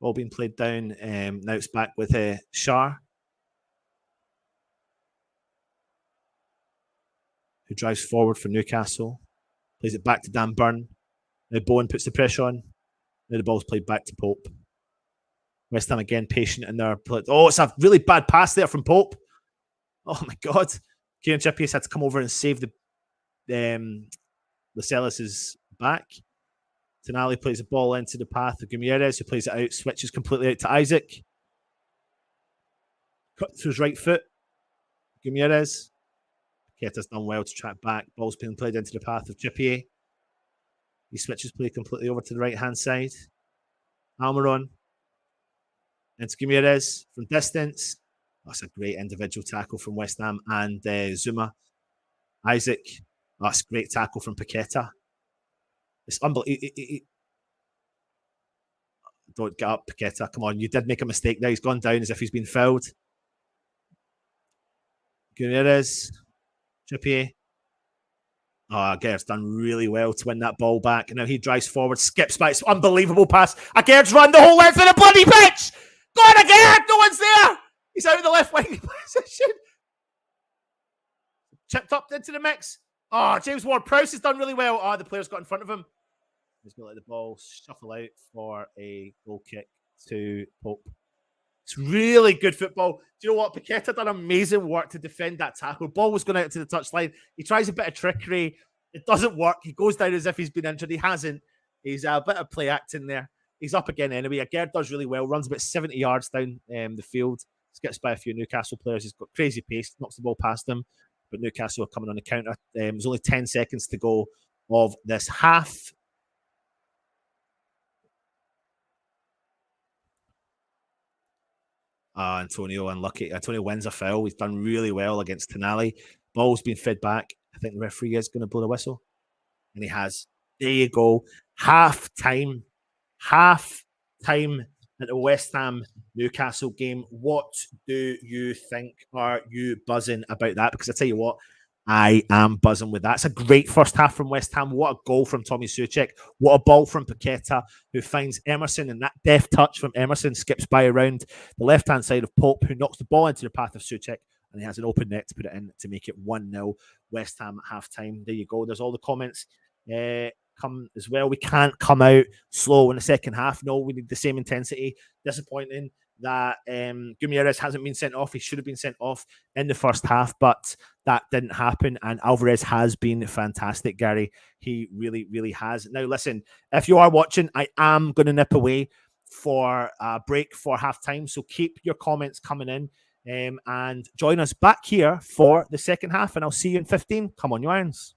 Ball being played down. Now it's back with Shar, who drives forward for Newcastle. Plays it back to Dan Burn. Now Bowen puts the pressure on. Now the ball's played back to Pope. West Ham again patient in their play. Oh, it's a really bad pass there from Pope. Oh my God. Kieran Trippier had to come over and save the Lascelles' back. Tonali plays the ball into the path of Gutierrez, who plays it out, switches completely out to Isaac. Cut through his right foot. Gutierrez. Keta's done well to track back. Ball's being played into the path of Trippier. He switches play completely over to the right-hand side. Almiron. Into Gutierrez from distance. That's a great individual tackle from West Ham and Zuma. Isaac. That's a great tackle from Paqueta. It's unbelievable. Don't get up, Paqueta. Come on, you did make a mistake there. He's gone down as if he's been fouled. Gutierrez. Trippier. Oh, Gerard's done really well to win that ball back. And now he drives forward, skips by. It's unbelievable pass. Gerard's run the whole length of the bloody pitch. Go on, Gerard. No one's there. He's out of the left wing position. Chipped up into the mix. Oh, James Ward-Prowse has done really well. Oh, the player's got in front of him. He's going to let the ball shuffle out for a goal kick to Pope. It's really good football. Do you know what? Paqueta done amazing work to defend that tackle. Ball was going out to the touchline. He tries a bit of trickery. It doesn't work. He goes down as if he's been injured. He hasn't. He's a bit of play acting there. He's up again anyway. Gerd does really well. Runs about 70 yards down the field. Skips by a few Newcastle players. He's got crazy pace. Knocks the ball past them. But Newcastle are coming on the counter. There's only 10 seconds to go of this half. Antonio unlucky. Antonio wins a foul. He's done really well against Tonali. Ball's been fed back. I think the referee is going to blow the whistle. And he has. There you go. Half time. Half time at the West Ham Newcastle game. What do you think? Are you buzzing about that? Because I tell you what, I am buzzing with that. It's a great first half from West Ham. What a goal from Tommy Soucek. What a ball from Paqueta, who finds Emerson, and that deft touch from Emerson skips by around the left-hand side of Pope, who knocks the ball into the path of Soucek, and he has an open net to put it in to make it 1-0 West Ham at half-time. There you go. There's all the comments come as well. We can't come out slow in the second half. No, we need the same intensity. Disappointing that Gutierrez hasn't been sent off. He should have been sent off in the first half, but that didn't happen. And Alvarez has been fantastic, Gary. He really, really has. Now, listen, if you are watching, I am going to nip away for a break for halftime. So keep your comments coming in and join us back here for the second half. And I'll see you in 15. Come on, you irons.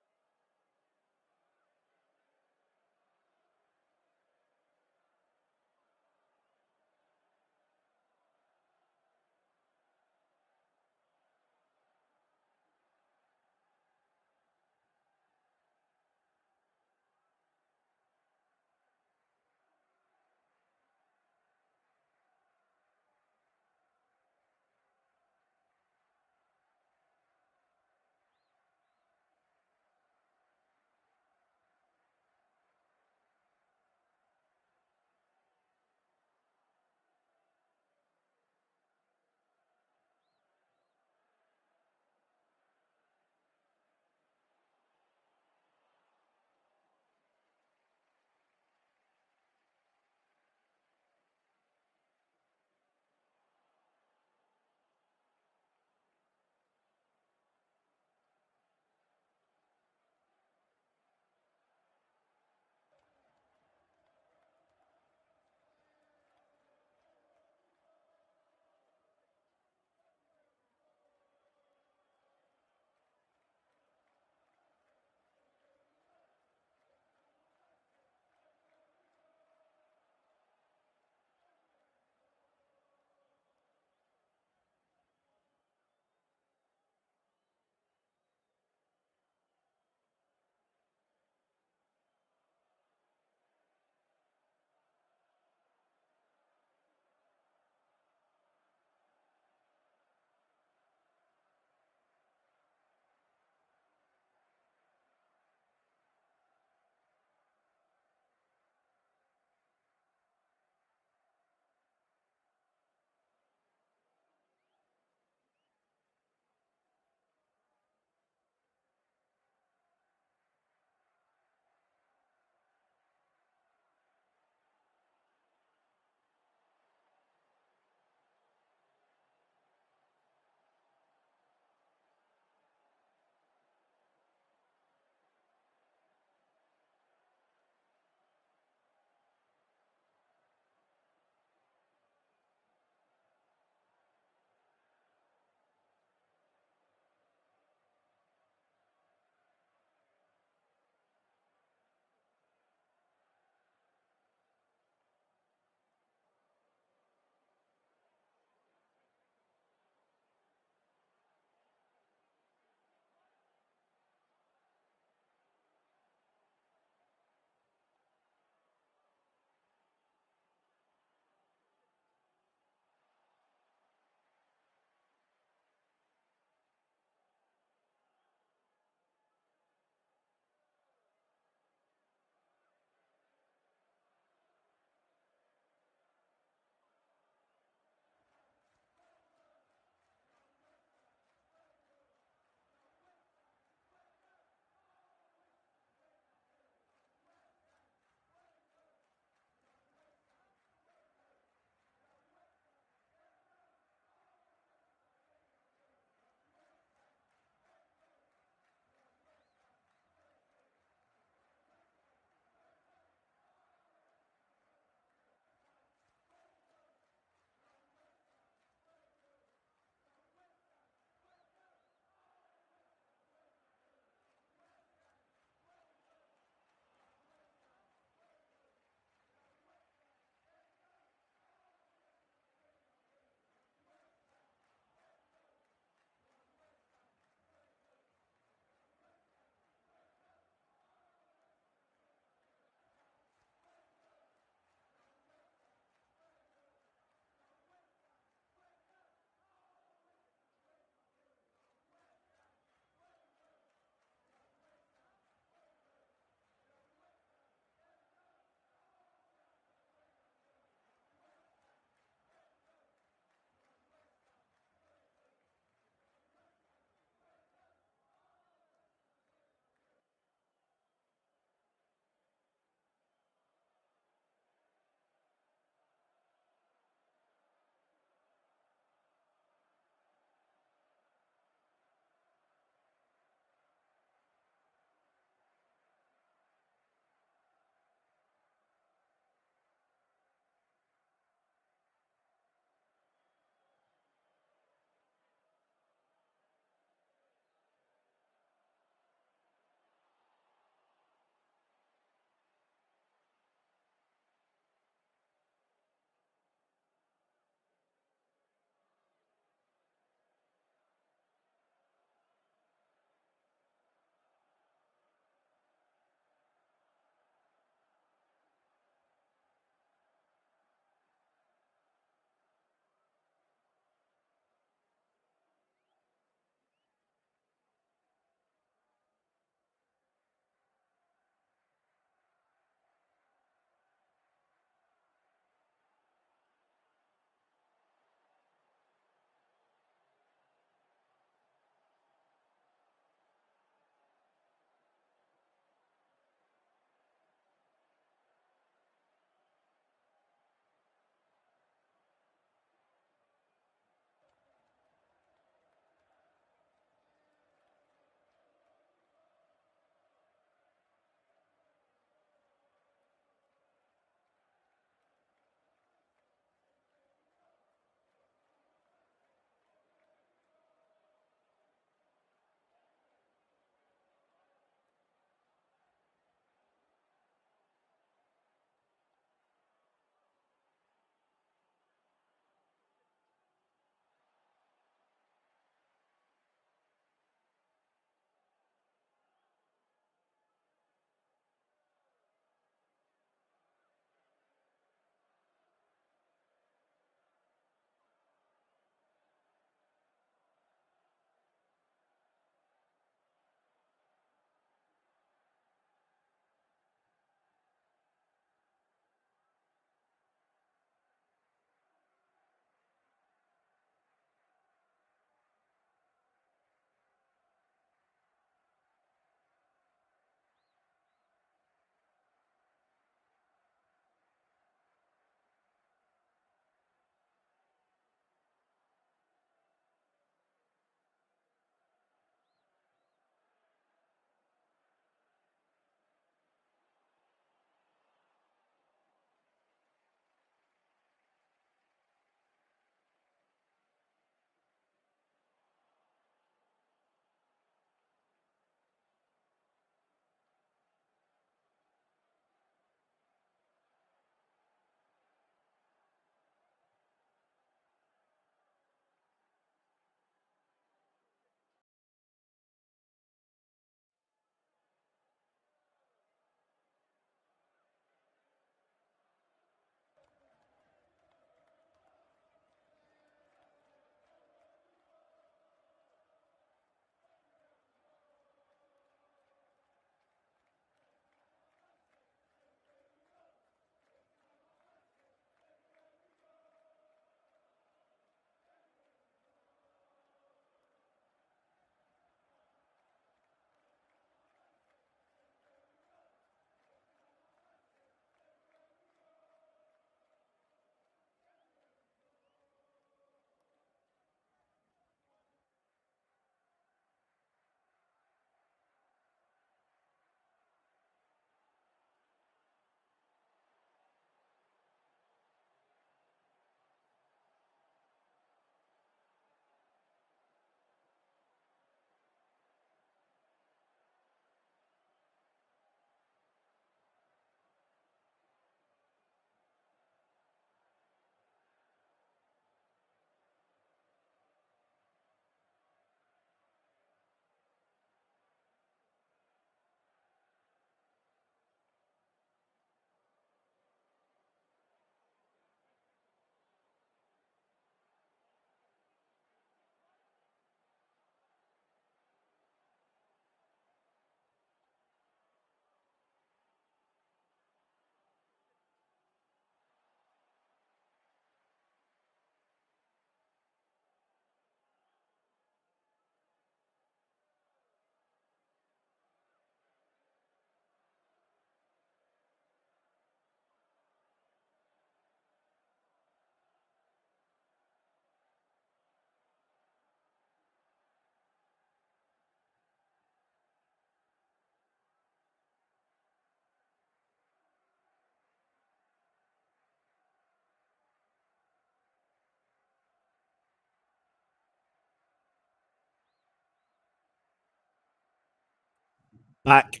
Back.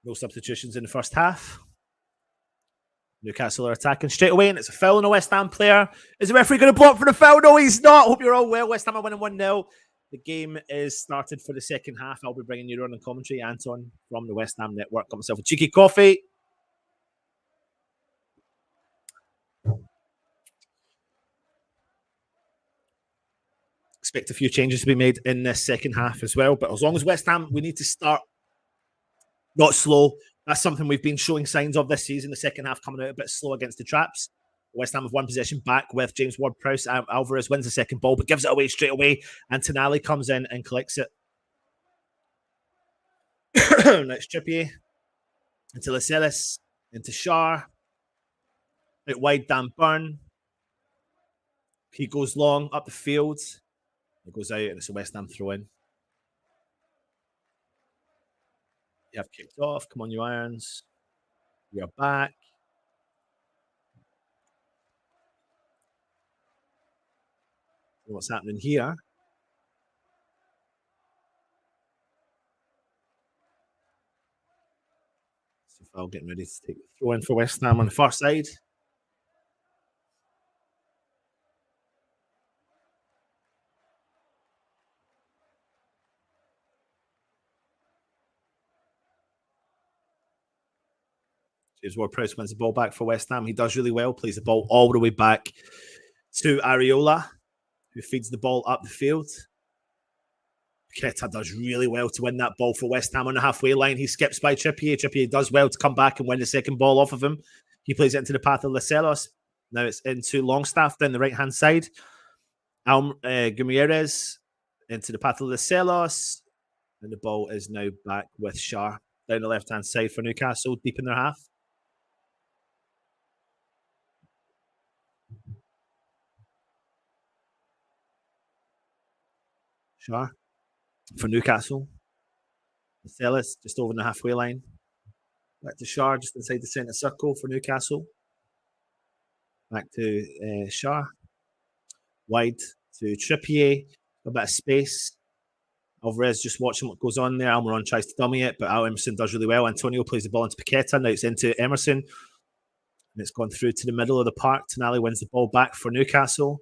No substitutions in the first half. Newcastle are attacking straight away, and it's a foul on a West Ham player. Is the referee going to block for the foul? No, he's not. Hope you're all well. West Ham are winning 1-0. The game is started for the second half. I'll be bringing you on commentary. Anton from the West Ham Network. Got myself a cheeky coffee. Expect a few changes to be made in this second half as well. But as long as West Ham, we need to start not slow. That's something we've been showing signs of this season. The second half coming out a bit slow against the traps. West Ham have one possession back with James Ward-Prowse. Alvarez wins the second ball, but gives it away straight away. And Tonali comes in and collects it. Next, Trippier. Into Lascelles. Into Shar. Out wide, Dan Burn. He goes long up the field. It goes out, and it's a West Ham throw-in. You have kicked off. Come on, you Irons. We are back. What's happening here? Safal getting ready to take the throw in for West Ham on the far side. James Ward-Prowse wins the ball back for West Ham. He does really well, plays the ball all the way back to Areola, who feeds the ball up the field. Paqueta does really well to win that ball for West Ham on the halfway line. He skips by Trippier. Trippier does well to come back and win the second ball off of him. He plays it into the path of Lascelles. Now it's into Longstaff down the right-hand side. Gumieres into the path of Lascelles. And the ball is now back with Shar down the left-hand side for Newcastle, deep in their half. Shar for Newcastle. Lascelles just over the halfway line. Back to Shar just inside the centre circle for Newcastle. Back to Shar. Wide to Trippier. A bit of space. Alvarez just watching what goes on there. Almiron tries to dummy it, but Emerson does really well. Antonio plays the ball into Paqueta. Now it's into Emerson. And it's gone through to the middle of the park. Tonali wins the ball back for Newcastle.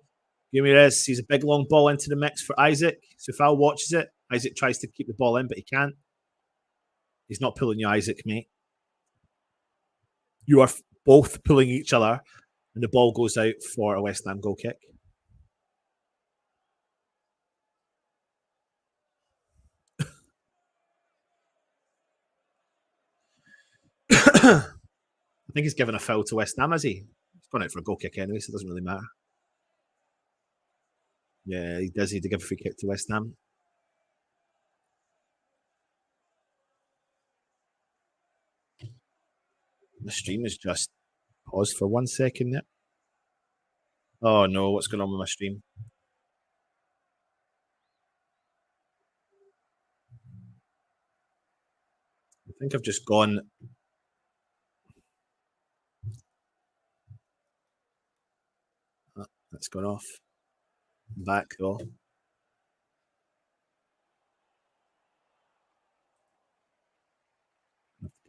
Gumieres sees a big long ball into the mix for Isaac. Safal watches it. Isaac tries to keep the ball in, but he can't. He's not pulling you, Isaac, mate. You are both pulling each other, and the ball goes out for a West Ham goal kick. I think he's given a foul to West Ham, has he? He's gone out for a goal kick anyway, so it doesn't really matter. Yeah, he does need to give a free kick to West Ham. The stream is just paused for 1 second there. Oh no, what's going on with my stream? I think I've just gone. Oh, that's gone off. Back though.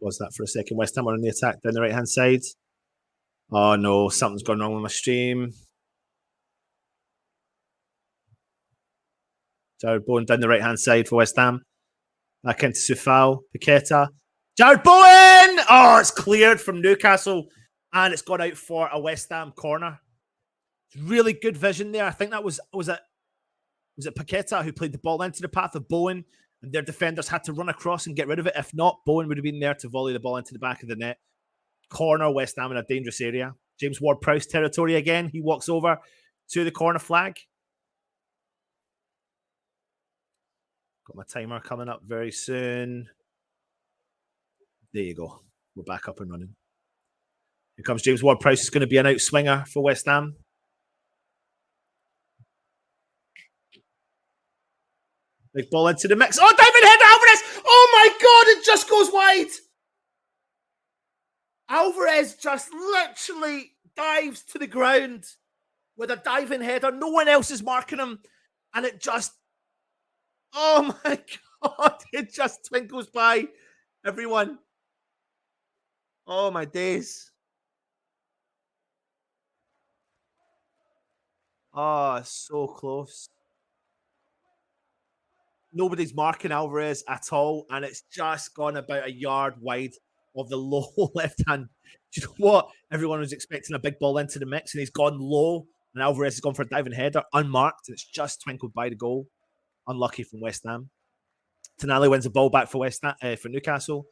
Pause that for a second. West Ham are on the attack down the right hand side. Oh no, something's gone wrong with my stream. Jared Bowen down the right hand side for West Ham. Back into Safal. Paqueta. Jared Bowen! Oh, it's cleared from Newcastle and it's gone out for a West Ham corner. Really good vision there. I think that was it Paqueta who played the ball into the path of Bowen, and their defenders had to run across and get rid of it. If not, Bowen would have been there to volley the ball into the back of the net. Corner, West Ham in a dangerous area. James Ward-Prowse territory again. He walks over to the corner flag. Got my timer coming up very soon. There you go. We're back up and running. Here comes James Ward-Prowse. It's going to be an out swinger for West Ham. Big ball into the mix. Oh, diving header, Alvarez! Oh my God, it just goes wide. Alvarez just literally dives to the ground with a diving header. No one else is marking him. And it just, oh my It just twinkles by everyone. Oh, my days. Oh, so close. Nobody's marking Alvarez at all, and it's just gone about a yard wide of the low left hand. Do you know what? Everyone was expecting a big ball into the mix, and he's gone low, and Alvarez has gone for a diving header, unmarked, and it's just twinkled by the goal. Unlucky from West Ham. Tonali wins the ball back for for Newcastle.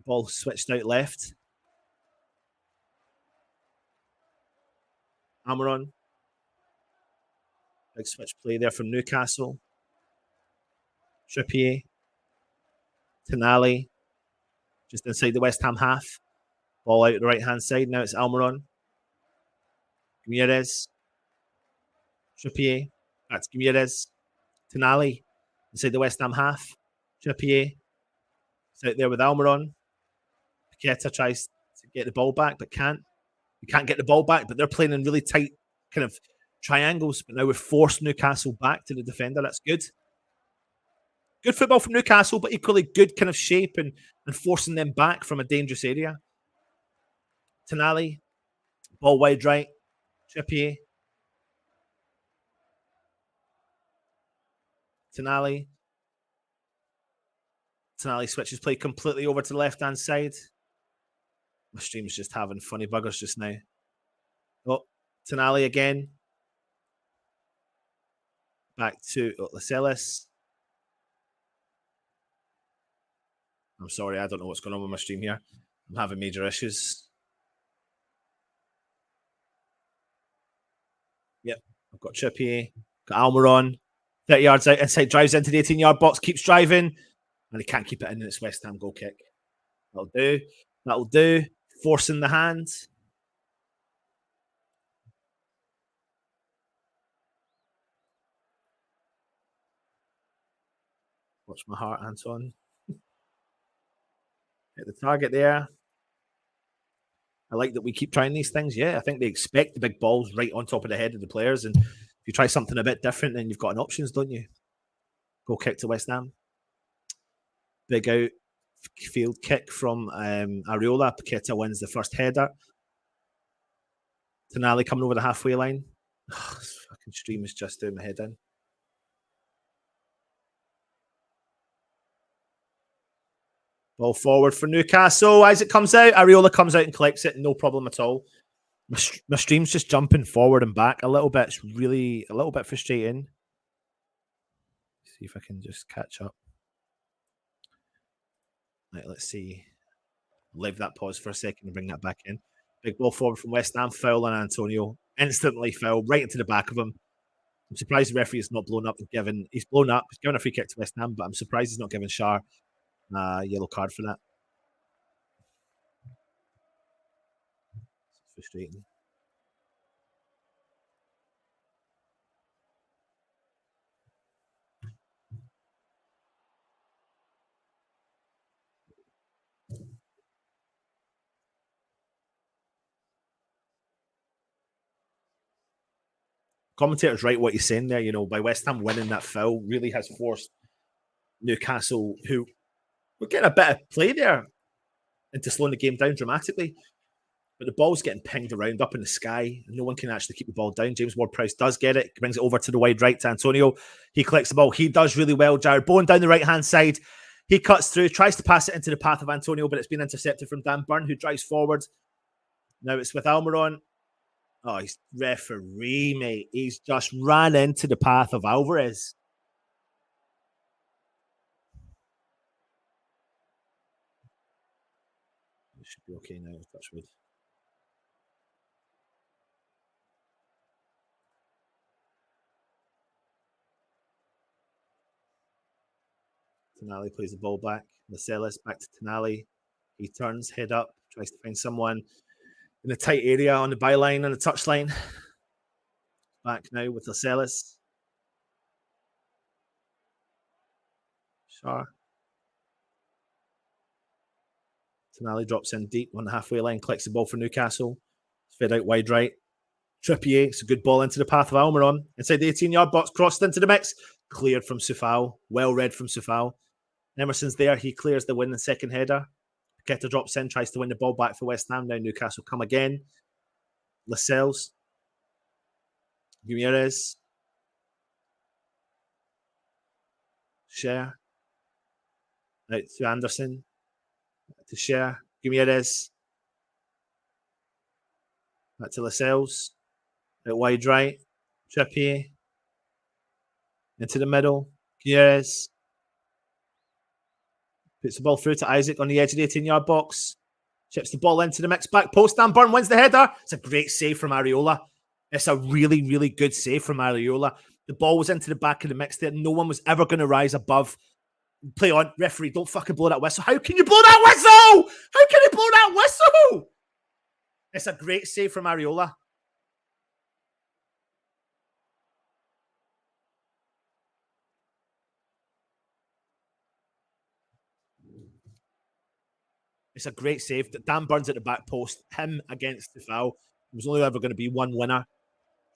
Ball switched out left. Almiron. Big switch play there from Newcastle. Trippier. Tonali. Just inside the West Ham half. Ball out the right-hand side. Now it's Almiron. Ramirez. Trippier. That's Ramirez. Tonali. Inside the West Ham half. Trippier. It's out there with Almiron. Paqueta tries to get the ball back, but can't. You can't get the ball back, but they're playing in really tight kind of triangles. But now we've forced Newcastle back to the defender. That's good. Good football from Newcastle, but equally good kind of shape and forcing them back from a dangerous area. Tonali, ball wide right. Trippier. Tonali. Tonali switches play completely over to the left-hand side. My stream's just having funny buggers just now. Oh, Tonali again. Back to Lascelles. I'm sorry, I don't know what's going on with my stream here. I'm having major issues. Yep, I've got Trippier, got Almiron, 30 yards out inside, drives into the 18-yard box, keeps driving, and he can't keep it in. It's West Ham goal kick. That'll do. That'll do. Forcing the hand. Watch my heart, Anton. Hit the target there. I like that we keep trying these things. Yeah, I think they expect the big balls right on top of the head of the players. And if you try something a bit different, then you've got an options, don't you? Goal kick to West Ham. Big outfield kick from Areola. Paqueta wins the first header. Tonali coming over the halfway line. Oh, this fucking stream is just doing my head in. Ball forward for Newcastle. As it comes out, Areola comes out and collects it. No problem at all. My stream's just jumping forward and back a little bit. It's really a little bit frustrating. See if I can just catch up. Right, let's see. Leave that pause for a second and bring that back in. Big ball forward from West Ham. Foul on Antonio. Instantly foul right into the back of him. I'm surprised the referee is not blown up and given. He's blown up. He's given a free kick to West Ham, but I'm surprised he's not given Shar yellow card for that. It's frustrating. Commentator's right what he's saying there. You know, by West Ham winning that foul really has forced Newcastle, who were getting a bit of play there, into slowing the game down dramatically. But the ball's getting pinged around up in the sky, and no one can actually keep the ball down. James Ward-Prowse does get it, brings it over to the wide right to Antonio. He collects the ball. He does really well. Jared Bowen down the right-hand side. He cuts through, tries to pass it into the path of Antonio, but it's been intercepted from Dan Burn, who drives forward. Now it's with Almiron. Oh, he's referee, mate. He's just ran into the path of Alvarez. It should be okay now. Touch wood. Tonali plays the ball back. Lascelles back to Tonali. He turns, head up, tries to find someone in a tight area on the byline and the touchline. Back now with Lascelles. Shar. Tonali drops in deep on the halfway line, collects the ball for Newcastle. It's fed out wide right. Trippier, it's a good ball into the path of Almiron. Inside the 18-yard box, crossed into the mix. cleared from Sufal. Well read from Sufal. Emerson's there. He clears the win in the second header. Paqueta drops in, tries to win the ball back for West Ham. Now Newcastle come again. Lascelles. Guimaraes. Share. Out to Anderson. To Share. Guimaraes. Back to Lascelles. Out wide right. Trippier. Into the middle. Guimaraes. Puts the ball through to Isaac on the edge of the 18-yard box. Chips the ball into the mixed back post. Dan Burn wins the header. It's a great save from Areola. It's a really, really good save from Areola. The ball was into the back of the mix there. No one was ever going to rise above. Play on. Referee, don't fucking blow that whistle. How can you blow that whistle? How can you blow that whistle? It's a great save from Areola. It's a great save. Dan Burns at the back post. Him against the foul. There was only ever going to be one winner.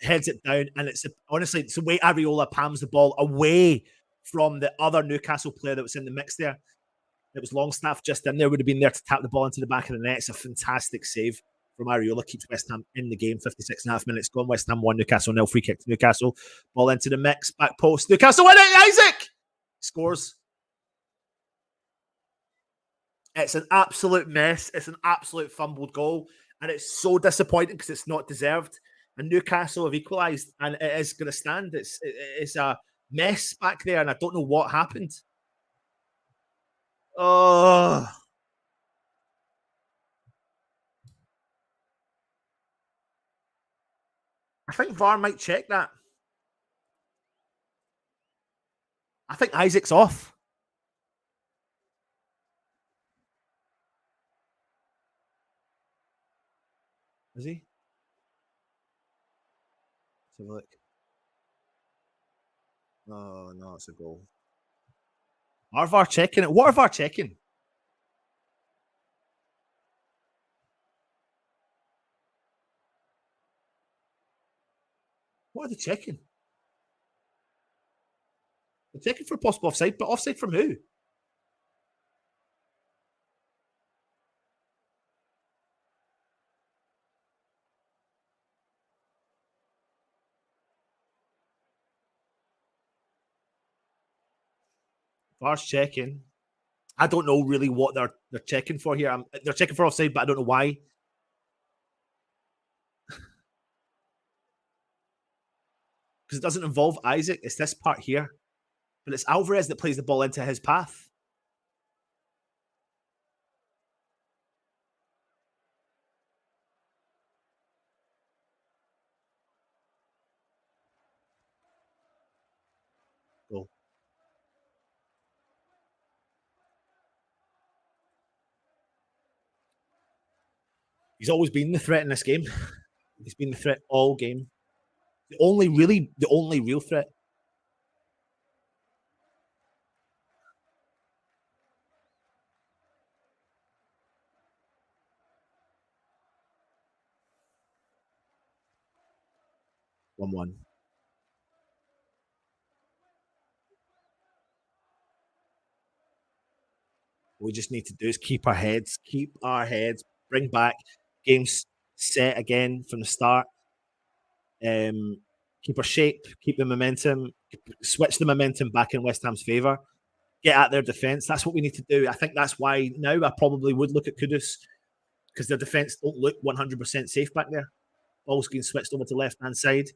Heads it down, and honestly, it's the way Areola palms the ball away from the other Newcastle player that was in the mix there. It was Longstaff just in there, would have been there to tap the ball into the back of the net. It's a fantastic save from Areola. Keeps West Ham in the game. 56.5 minutes gone. West Ham 1, Newcastle 0. Free kick to Newcastle. Ball into the mix. Back post. Newcastle win it. Isaac scores. It's an absolute mess. It's an absolute fumbled goal. And it's so disappointing because it's not deserved. And Newcastle have equalised. And it is going to stand. It's a mess back there. And I don't know what happened. Oh. I think VAR might check that. I think Isaac's off. Is he? Let's have a look. Oh, no, it's a goal. Are VAR checking it? What are VAR checking? What are they checking? They're checking for possible offside, but offside from who? VAR's checking. I don't know really what they're checking for here. They're checking for offside, but I don't know why. Because it doesn't involve Isaac. It's this part here. But it's Alvarez that plays the ball into his path. Goal. He's always been the threat in this game. He's been the threat all game. The only real threat. One. What we just need to do is keep our heads, bring back games set again from the start. Keep our shape, keep the momentum, switch the momentum back in West Ham's favour, get at their defence. That's what we need to do. I think that's why now I probably would look at Kudus, because their defence don't look 100% safe back there. Ball's getting switched over to left-hand side.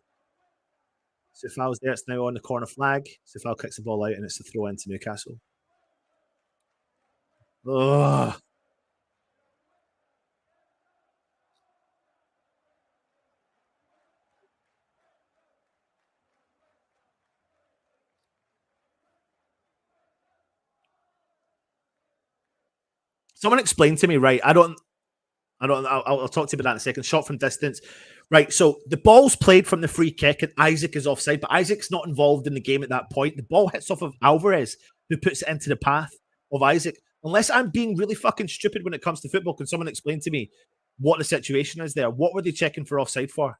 Sufal's there. It's now on the corner flag. Sufal kicks the ball out, and it's a throw into Newcastle. Ugh. Someone explain to me, right? I'll talk to you about that in a second. Shot from distance. Right, so the ball's played from the free kick and Isaac is offside, but Isaac's not involved in the game at that point. The ball hits off of Alvarez, who puts it into the path of Isaac. Unless I'm being really fucking stupid when it comes to football, can someone explain to me what the situation is there? What were they checking for offside for?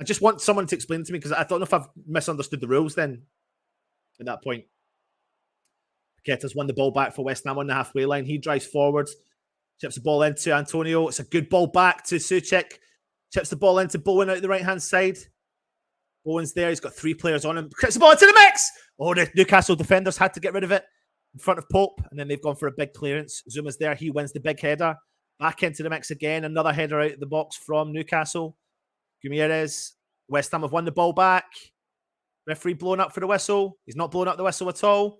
just want someone to explain to me because I don't know if I've misunderstood the rules then at that point. Paqueta's won the ball back for West Ham on the halfway line. He drives forward, chips the ball into Antonio. It's a good ball back to Souček. Chips the ball into Bowen out the right-hand side. Bowen's there. He's got 3 players on him. Chips the ball into the mix. Oh, the Newcastle defenders had to get rid of it in front of Pope, and then they've gone for a big clearance. Zuma's there. He wins the big header. Back into the mix again. Another header out of the box from Newcastle. Gumieres. West Ham have won the ball back. Referee blowing up for the whistle. He's not blowing up the whistle at all.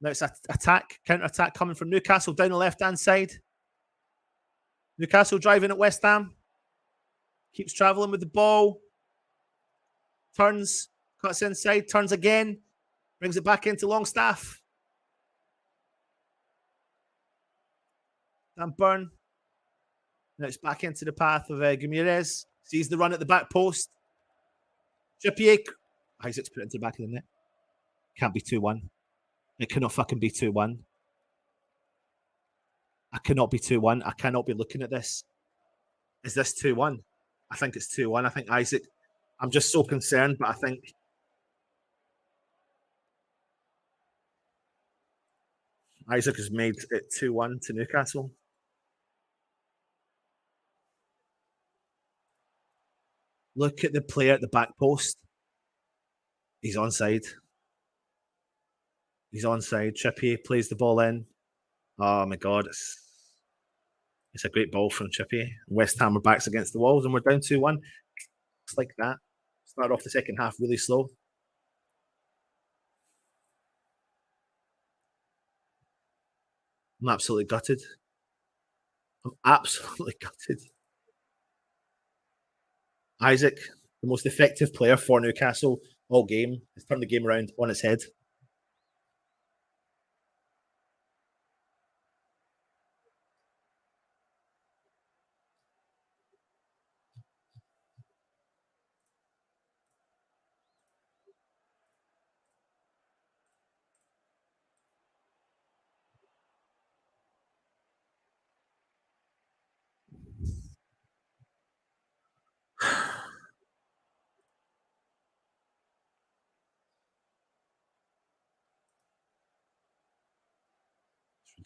Now it's an attack, counter-attack coming from Newcastle down the left-hand side. Newcastle driving at West Ham. Keeps travelling with the ball. Turns, cuts inside, turns again. Brings it back into Longstaff. Dan Burn. Now it's back into the path of Gumieres. Sees the run at the back post. Trippier. Isaac's put it into the back of the net. Can't be 2-1. It cannot fucking be 2-1. I cannot be 2-1. I cannot be looking at this. Is this 2-1? I think it's 2-1. I think Isaac... I'm just so concerned, but I think... Isaac has made it 2-1 to Newcastle. Look at the player at the back post. He's onside. He's onside. Trippier plays the ball in. Oh my God. It's a great ball from Trippier. West Ham are backs against the walls and we're down 2-1. It's like that. Started off the second half really slow. I'm absolutely gutted. I'm absolutely gutted. Isaac, the most effective player for Newcastle all game, has turned the game around on its head.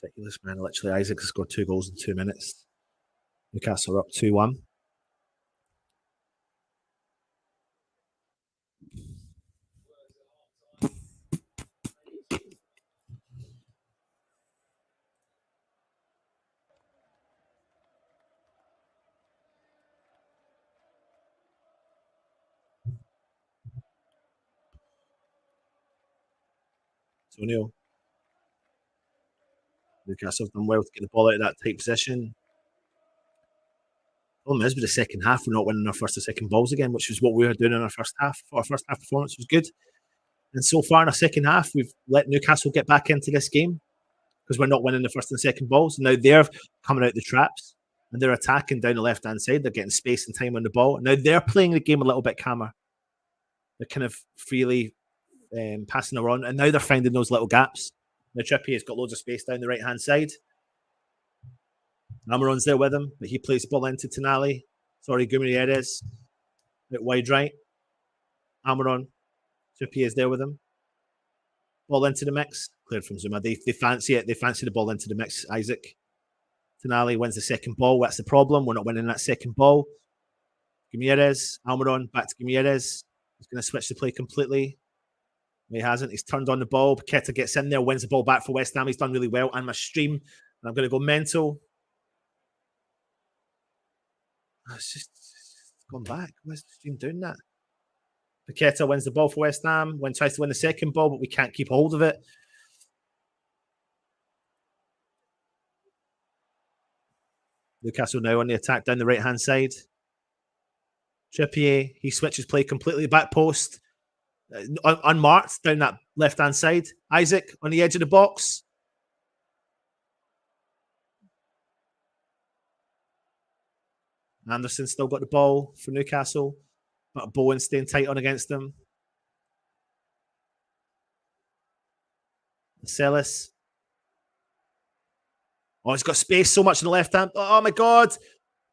Ridiculous, man. Literally, Isaac has scored 2 goals in 2 minutes. Newcastle are up 2-1. Antonio. Newcastle have done well to get the ball out of that tight position. Problem is, with the second half, we're not winning our first or second balls again, which is what we were doing in our first half. Our first half performance was good. And so far in our second half, we've let Newcastle get back into this game because we're not winning the first and second balls. Now they're coming out the traps and they're attacking down the left-hand side. They're getting space and time on the ball. Now they're playing the game a little bit calmer. They're kind of freely passing around, and now they're finding those little gaps. Now Trippier's got loads of space down the right-hand side. Amaron's there with him, but he plays the ball into Tonali. Gumieres out wide right. Amaron. Trippier's there with him. Ball into the mix. Cleared from Zuma. They fancy it. They fancy the ball into the mix. Isaac. Tonali wins the second ball. That's the problem. We're not winning that second ball. Gumieres. Amaron back to Gumieres. He's going to switch the play completely. He hasn't. He's turned on the ball. Paqueta gets in there, wins the ball back for West Ham. He's done really well. And my stream. And I'm going to go mental. It's just gone back. Where's the stream doing that? Paqueta wins the ball for West Ham. Tries to win the second ball, but we can't keep hold of it. Newcastle now on the attack down the right-hand side. Trippier, he switches play completely. Back post. Unmarked down that left-hand side. Isaac on the edge of the box. Anderson still got the ball for Newcastle, but Bowen staying tight on against them. Celis. Oh, he's got space so much on the left hand. Oh my God.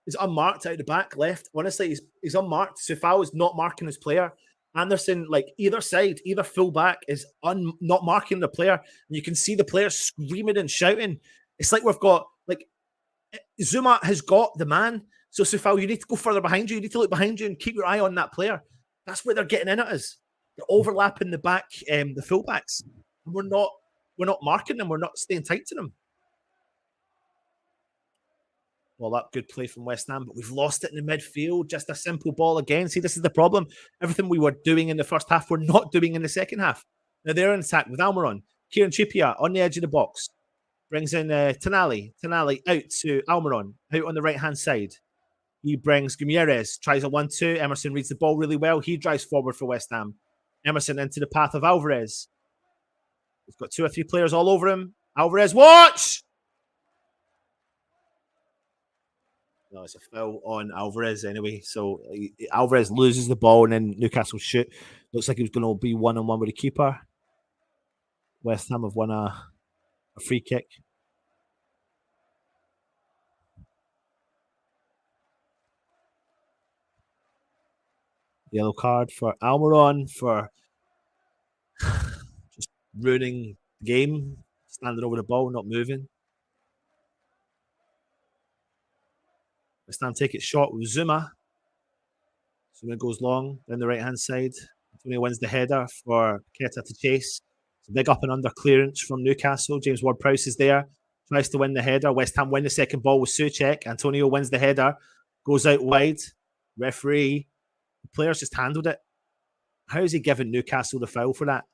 He's unmarked out the back left. Honestly, he's unmarked. Sufal is not marking his player. Anderson, like either side, either full back is not marking the player. And you can see the players screaming and shouting. It's like we've got like Zuma has got the man. So Sufal, you need to go further behind you. You need to look behind you and keep your eye on that player. That's where they're getting in at us. They're overlapping the back, the fullbacks. And we're not marking them. We're not staying tight to them. Well, that good play from West Ham, but we've lost it in the midfield. Just a simple ball again. See, this is the problem. Everything we were doing in the first half, we're not doing in the second half. Now they're in attack with Almiron. Kieran Trippier on the edge of the box. Brings in Tonali. Tonali out to Almiron, out on the right-hand side. He brings Gutierrez, tries a 1-2. Emerson reads the ball really well. He drives forward for West Ham. Emerson into the path of Alvarez. He's got 2 or 3 players all over him. Alvarez, watch! No, it's a foul on Alvarez anyway. So Alvarez loses the ball and then Newcastle shoot. Looks like he was going to be one-on-one with the keeper. West Ham have won a free kick. Yellow card for Almiron for just ruining the game, standing over the ball, not moving. West Ham take it short with Zuma. Zuma goes long down the right-hand side. Antonio wins the header for Keta to chase. It's a big up and under clearance from Newcastle. James Ward-Prowse is there. Tries to win the header. West Ham win the second ball with Souček. Antonio wins the header. Goes out wide. Referee. The players just handled it. How is he giving Newcastle the foul for that?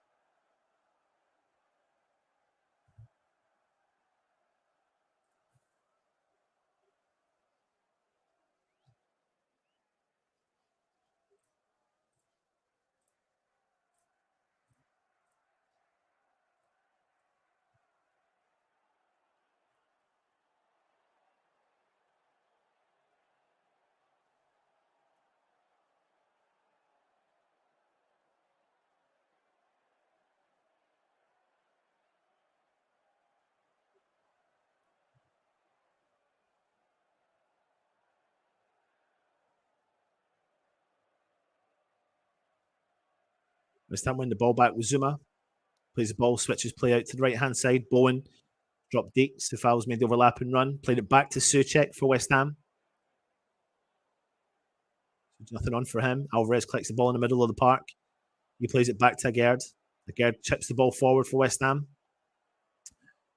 West Ham win the ball back with Zuma. Plays the ball, switches play out to the right-hand side. Bowen dropped deep. Sufal's made the overlapping run. Played it back to Souček for West Ham. There's nothing on for him. Alvarez collects the ball in the middle of the park. He plays it back to Agerd. Agerd chips the ball forward for West Ham.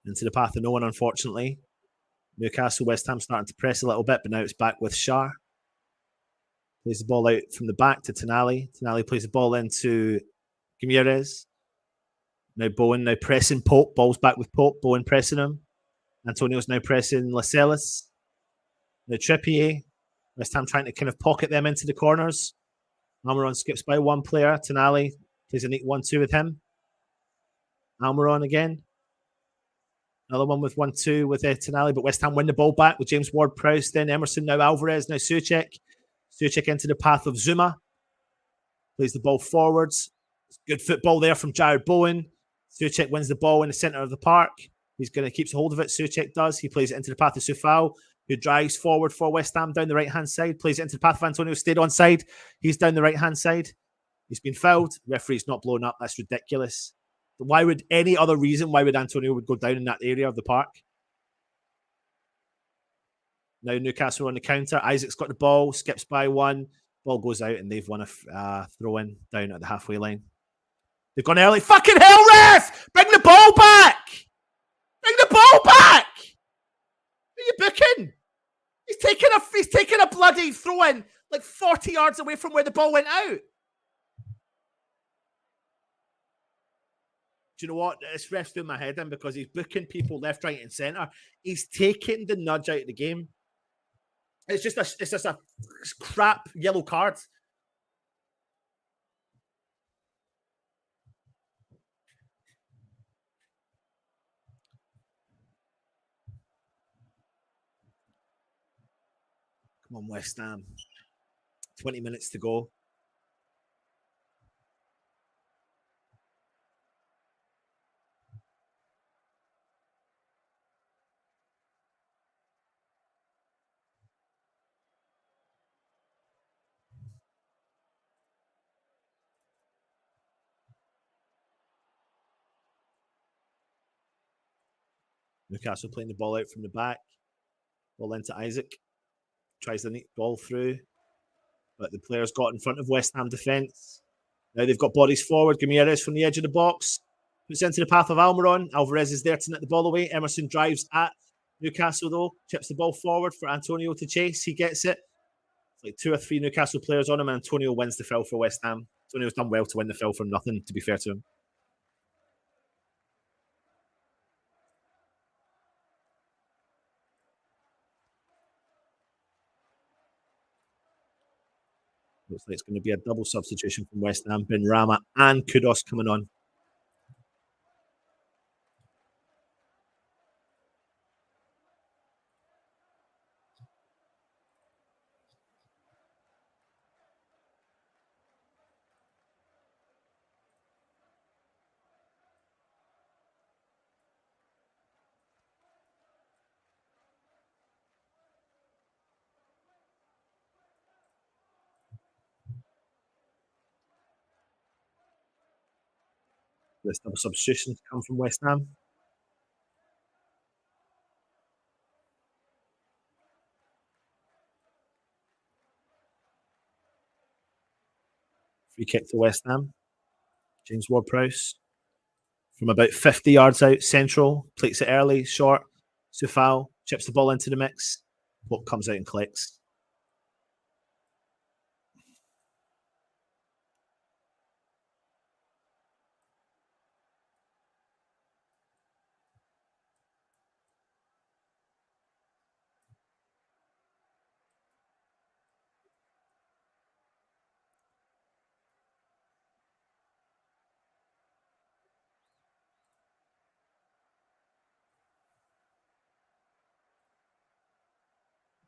Into the path of no one, unfortunately. Newcastle, West Ham starting to press a little bit, but now it's back with Shah. Plays the ball out from the back to Tonali. Tonali plays the ball into Gutierrez. Now Bowen now pressing Pope. Ball's back with Pope. Bowen pressing him. Antonio's now pressing Lascelles. Now Trippier. West Ham trying to kind of pocket them into the corners. Almiron skips by one player. Tonali plays a neat 1-2 with him. Almiron again. Another one with 1-2 with Tonali, but West Ham win the ball back with James Ward-Prowse. Then Emerson, now Alvarez, now Souček. Souček into the path of Zuma. Plays the ball forwards. Good football there from Jared Bowen. Souček wins the ball in the centre of the park. He's going to keep hold of it. Souček does. He plays it into the path of Sufal, who drives forward for West Ham down the right-hand side. Plays it into the path of Antonio, stayed on side. He's down the right-hand side. He's been fouled. Referee's not blown up. That's ridiculous. Why would any other reason why would Antonio would go down in that area of the park? Now Newcastle on the counter. Isaac's got the ball, skips by one. Ball goes out and they've won a throw-in down at the halfway line. They've gone early. Fucking hell, ref! Bring the ball back! Bring the ball back! Who are you booking? He's taking a bloody throw-in like 40 yards away from where the ball went out. Do you know what? This ref's doing my head in because he's booking people left, right, and centre. He's taking the nudge out of the game. It's just a crap yellow card. Come on, West Ham. 20 minutes to go. Newcastle playing the ball out from the back. Ball into Isaac. Tries the neat ball through. But the players got in front of West Ham defence. Now they've got bodies forward. Gamiarez from the edge of the box. Puts into the path of Almiron. Alvarez is there to net the ball away. Emerson drives at Newcastle, though. Chips the ball forward for Antonio to chase. He gets it. It's like 2 or 3 Newcastle players on him. And Antonio wins the foul for West Ham. Antonio's done well to win the foul from nothing, to be fair to him. Looks like it's going to be a double substitution from West Ham. Ben Rama and Kudos coming on. This double substitution come from West Ham. Free kick to West Ham. James Ward-Prowse from about 50 yards out, central, plates it early, short. Sufal chips the ball into the mix. What comes out and collects.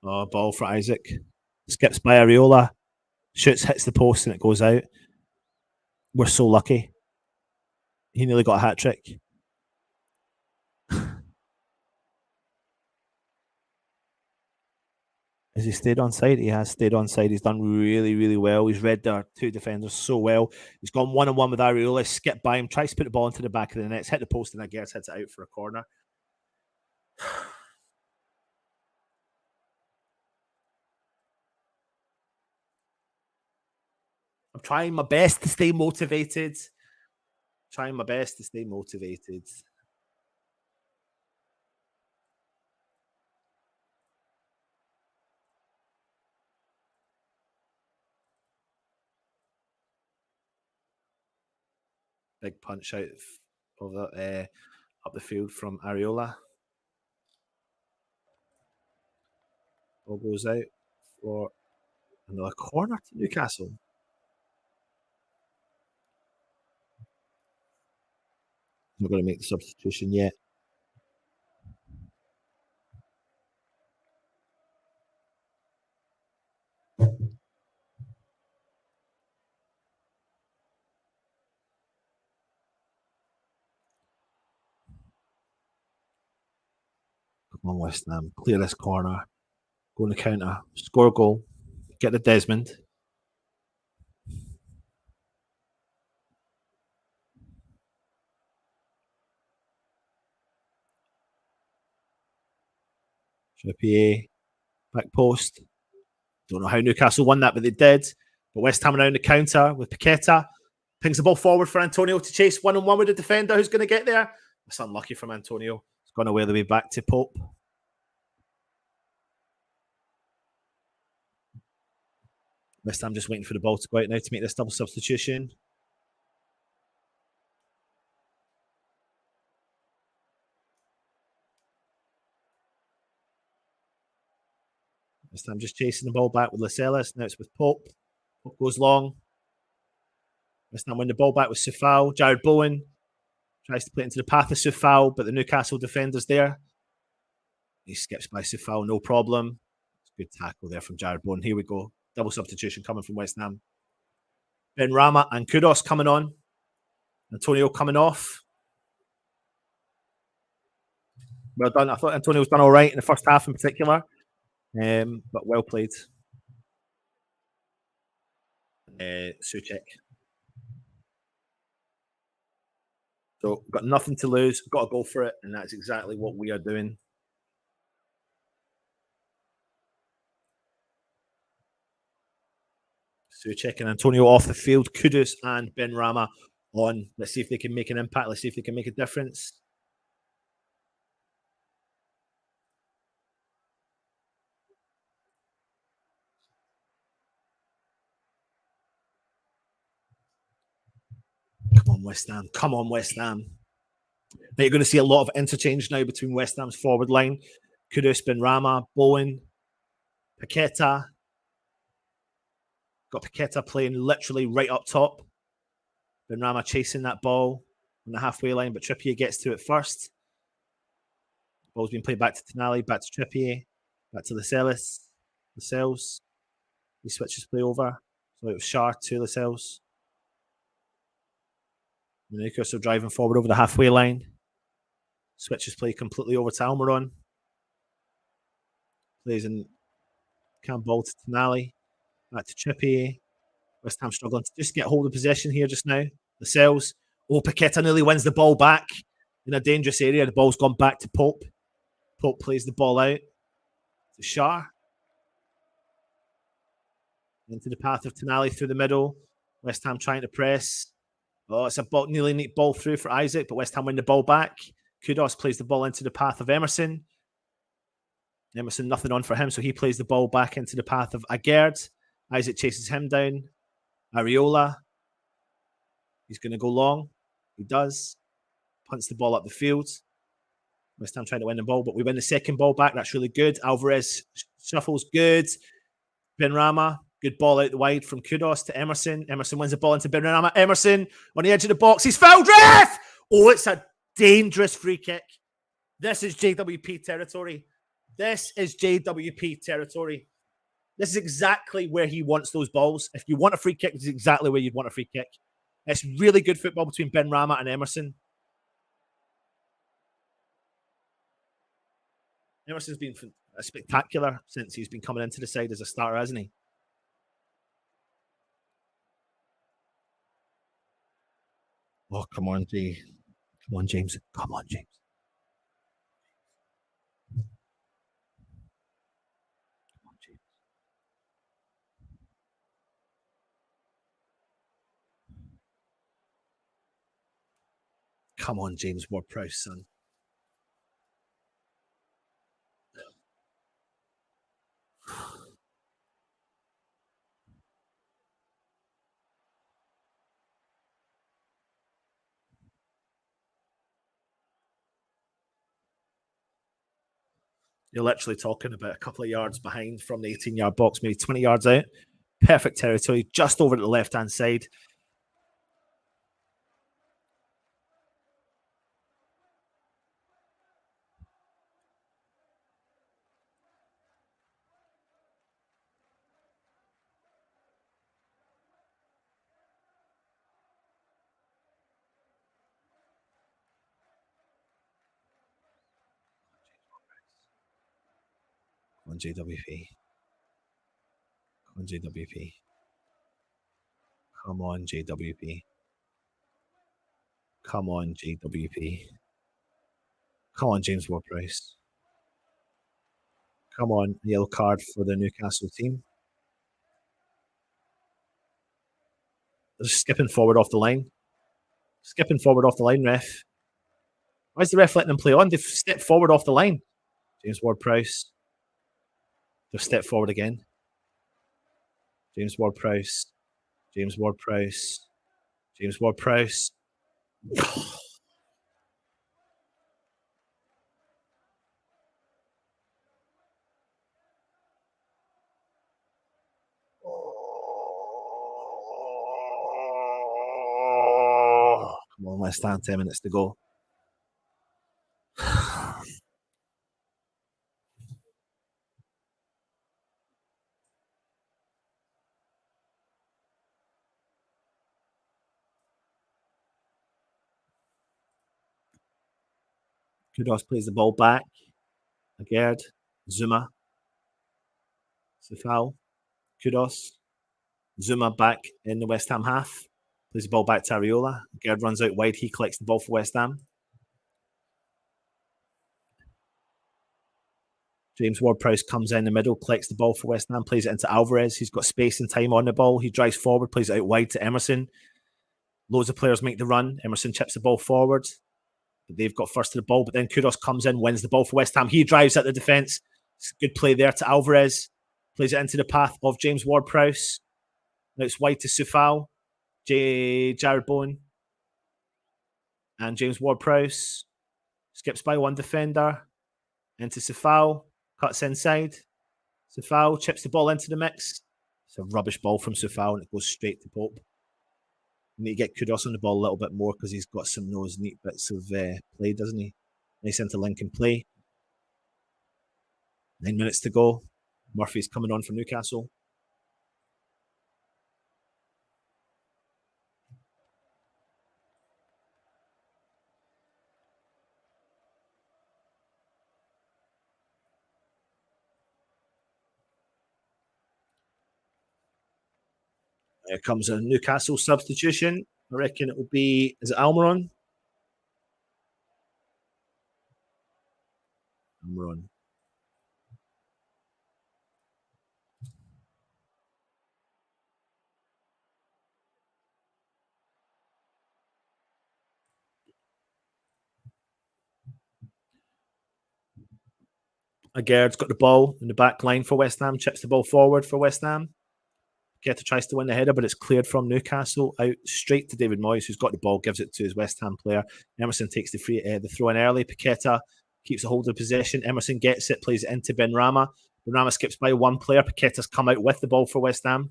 Oh, ball for Isaac. Skips by Areola. Shoots, hits the post, and it goes out. We're so lucky. He nearly got a hat trick. Has he stayed on side? He has stayed on side. He's done really, really well. He's read their 2 defenders so well. He's gone 1-on-1 with Areola, skipped by him, tries to put the ball into the back of the net, hit the post, and I guess hits it out for a corner. I'm trying my best to stay motivated. Trying my best to stay motivated. Big punch out of the, up the field from Areola. Ball goes out for another corner to Newcastle. Not going to make the substitution yet. Come on, West Ham. Clear this corner. Go on the counter. Score a goal. Get the Desmond. Trippier. Back post. Don't know how Newcastle won that, but they did. But West Ham around the counter with Paqueta. Pings the ball forward for Antonio to chase 1-on-1 with the defender. Who's going to get there? It's unlucky from Antonio. It's gone away the way back to Pope. West Ham just waiting for the ball to go out now to make this double substitution. West Ham just chasing the ball back with Lascelles. Now it's with Pope. Pope goes long. West Ham win the ball back with Sufal. Jared Bowen tries to play it into the path of Sufal, but the Newcastle defender's there. He skips by Sufal, no problem. It's a good tackle there from Jared Bowen. Here we go. Double substitution coming from West Ham. Ben Rama and Kudos coming on. Antonio coming off. Well done. I thought Antonio's done all right in the first half in particular, but well played. Suchek. So got nothing to lose, got to go for it, and that's exactly what we are doing. So checking Antonio off the field, Kudus and Ben Rama on. Let's see if they can make an impact. Let's see if they can make a difference. Come on, West Ham. Come on, West Ham. Now you're going to see a lot of interchange now between West Ham's forward line. Kudus, Ben Rama, Bowen, Paqueta. Got Paqueta playing literally right up top. Ben Rama chasing that ball on the halfway line, but Trippier gets to it first. Ball's been played back to Tonali, back to Trippier, back to Lascelles. Lascelles. He switches play over. So it was Shar to Lascelles. Newcastle driving forward over the halfway line. Switches play completely over to Almiron. Plays in Cam ball to Tonali. Back to Trippier. West Ham struggling to just get hold of possession here just now. Lascelles. Oh, Paqueta nearly wins the ball back in a dangerous area. The ball's gone back to Pope. Pope plays the ball out to Shar. Into the path of Tonali through the middle. West Ham trying to press. Oh, it's a ball, nearly neat ball through for Isaac, but West Ham win the ball back. Kudos plays the ball into the path of Emerson. Emerson, nothing on for him, so he plays the ball back into the path of Agerd. Isaac chases him down. Areola. He's going to go long. He does. Punts the ball up the field. West Ham trying to win the ball, but we win the second ball back. That's really good. Alvarez shuffles good. Ben Rama, good ball out the wide from Kudos to Emerson. Emerson wins the ball into Ben Rama. Emerson on the edge of the box. He's fouled. Ref! Oh, it's a dangerous free kick. This is JWP territory. This is JWP territory. This is exactly where he wants those balls. If you want a free kick, this is exactly where you'd want a free kick. It's really good football between Ben Rama and Emerson. Emerson's been spectacular since he's been coming into the side as a starter, hasn't he? Oh, come on, G. Come on, James. Come on, James. Come on, James. Come on, James Ward-Prowse, son. You're literally talking about a couple of yards behind from the 18-yard box, maybe 20 yards out. Perfect territory, just over to the left-hand side. Come on, JWP. Come on, JWP. Come on, JWP. Come on, JWP. Come on, James Ward-Prowse. Come on, yellow card for the Newcastle team. They're skipping forward off the line. Skipping forward off the line, ref. Why is the ref letting them play on? They've stepped forward off the line. James Ward-Prowse. They've stepped forward again. James Ward-Prowse. James Ward-Prowse. James Ward-Prowse. Come on, West Ham, 10 minutes to go. Kudos plays the ball back. Agerd. Zuma. It's a foul. Kudos. Zuma back in the West Ham half. Plays the ball back to Areola. Gerd runs out wide. He collects the ball for West Ham. James Ward-Prowse comes in the middle, collects the ball for West Ham, plays it into Alvarez. He's got space and time on the ball. He drives forward, plays it out wide to Emerson. Loads of players make the run. Emerson chips the ball forward. But they've got first to the ball, but then Kudus comes in, wins the ball for West Ham. He drives at the defence. It's a good play there to Alvarez. Plays it into the path of James Ward-Prowse. Now it's wide to Sufal. Jared Bowen. And James Ward-Prowse skips by one defender. Into Sufal. Cuts inside. Sufal chips the ball into the mix. It's a rubbish ball from Sufal and it goes straight to Pope. You need to get Kudus on the ball a little bit more because he's got some those neat bits of play, doesn't he? Nice interlinking play. 9 minutes to go. Murphy's coming on from Newcastle. Here comes a Newcastle substitution. I reckon it will be, is it Almiron? Almiron. Agaird's got the ball in the back line for West Ham, chips the ball forward for West Ham. Paqueta tries to win the header, but it's cleared from Newcastle out straight to David Moyes, who's got the ball, gives it to his West Ham player. Emerson takes the throw in early. Paqueta keeps a hold of the possession. Emerson gets it, plays it into Benrahma. Benrahma skips by one player. Paqueta's come out with the ball for West Ham.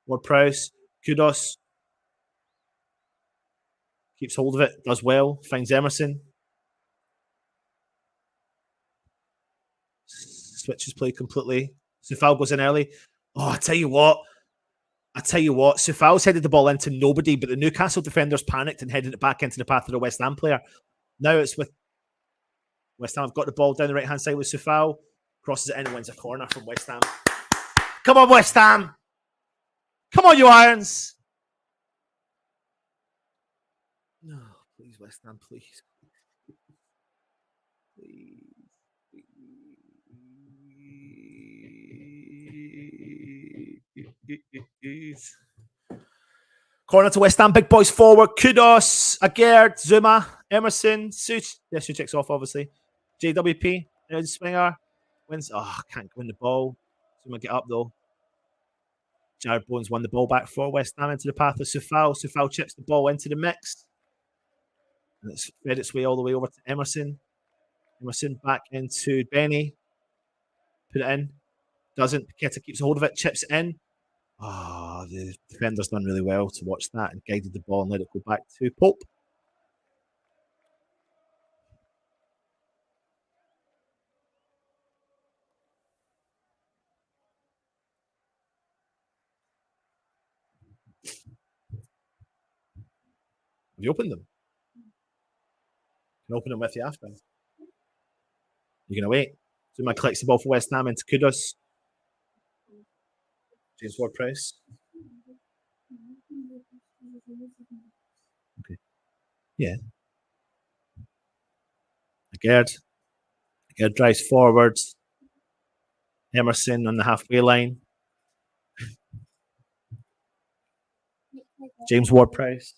Ward-Prowse, Kudus keeps hold of it, does well, finds Emerson. Switches play completely. Sufal goes in early. Oh, I tell you what. Sufal's headed the ball into nobody, but the Newcastle defenders panicked and headed it back into the path of the West Ham player. Now it's with West Ham. Have got the ball down the right-hand side with Sufal. Crosses it in and wins a corner from West Ham. Come on, West Ham. Come on, you Irons. No, please, West Ham, please. Please. Corner to West Ham, big boys forward. Kudus, Agard, Zuma, Emerson, Such. Yeah, Suchek's off, obviously. JWP, Swinger, wins. Oh, can't win the ball. Zuma get up, though. Jared Bones won the ball back for West Ham into the path of Sufal. Sufal chips the ball into the mix. And it's fed its way all the way over to Emerson. Emerson back into Benny. Put it in. Doesn't. Paqueta keeps a hold of it, chips it in. Oh, the defender's done really well to watch that and guided the ball and let it go back to Pope. Have you opened them? You can open them with you after. You're going to wait. Zuma collects the ball for West Ham into Kudus. James Ward-Prowse. Okay. Yeah. Agard drives forward. Emerson on the halfway line. James Ward-Prowse.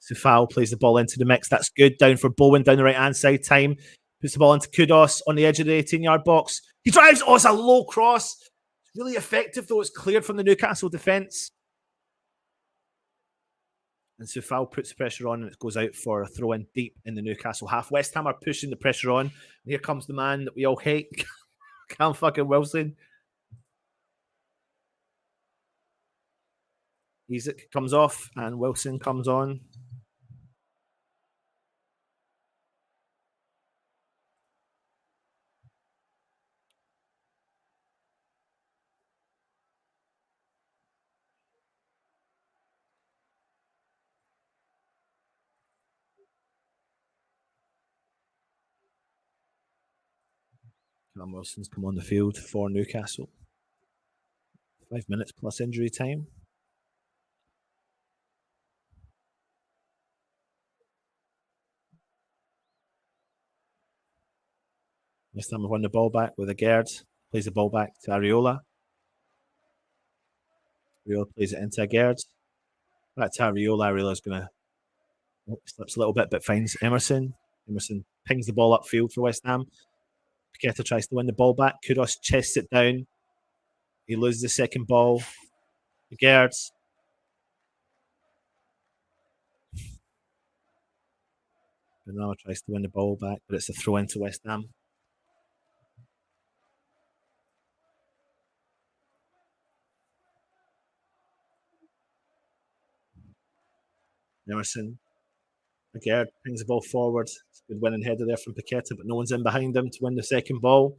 Sufal plays the ball into the mix. That's good. Down for Bowen down the right-hand side. Time. Puts the ball into Kudus on the edge of the 18-yard box. He drives. Oh, it's a low cross. It's really effective, though. It's cleared from the Newcastle defence. And Sufal puts the pressure on and it goes out for a throw in deep in the Newcastle half. West Ham are pushing the pressure on. And here comes the man that we all hate, Cam fucking Wilson. Isak comes off and Wilson comes on. Callum Wilson's come on the field for Newcastle. 5 minutes plus injury time. West Ham have won the ball back with a Gerd. Plays the ball back to Areola. Areola plays it into a Gerd. Back to Areola. Areola's going to slips a little bit, but finds Emerson. Emerson pings the ball upfield for West Ham. Paqueta tries to win the ball back. Kudus chests it down. He loses the second ball. Gerd. Bernal tries to win the ball back, but it's a throw into West Ham. Emerson. Gerd pings the ball forward. It's a good winning header there from Paqueta, but no one's in behind him to win the second ball.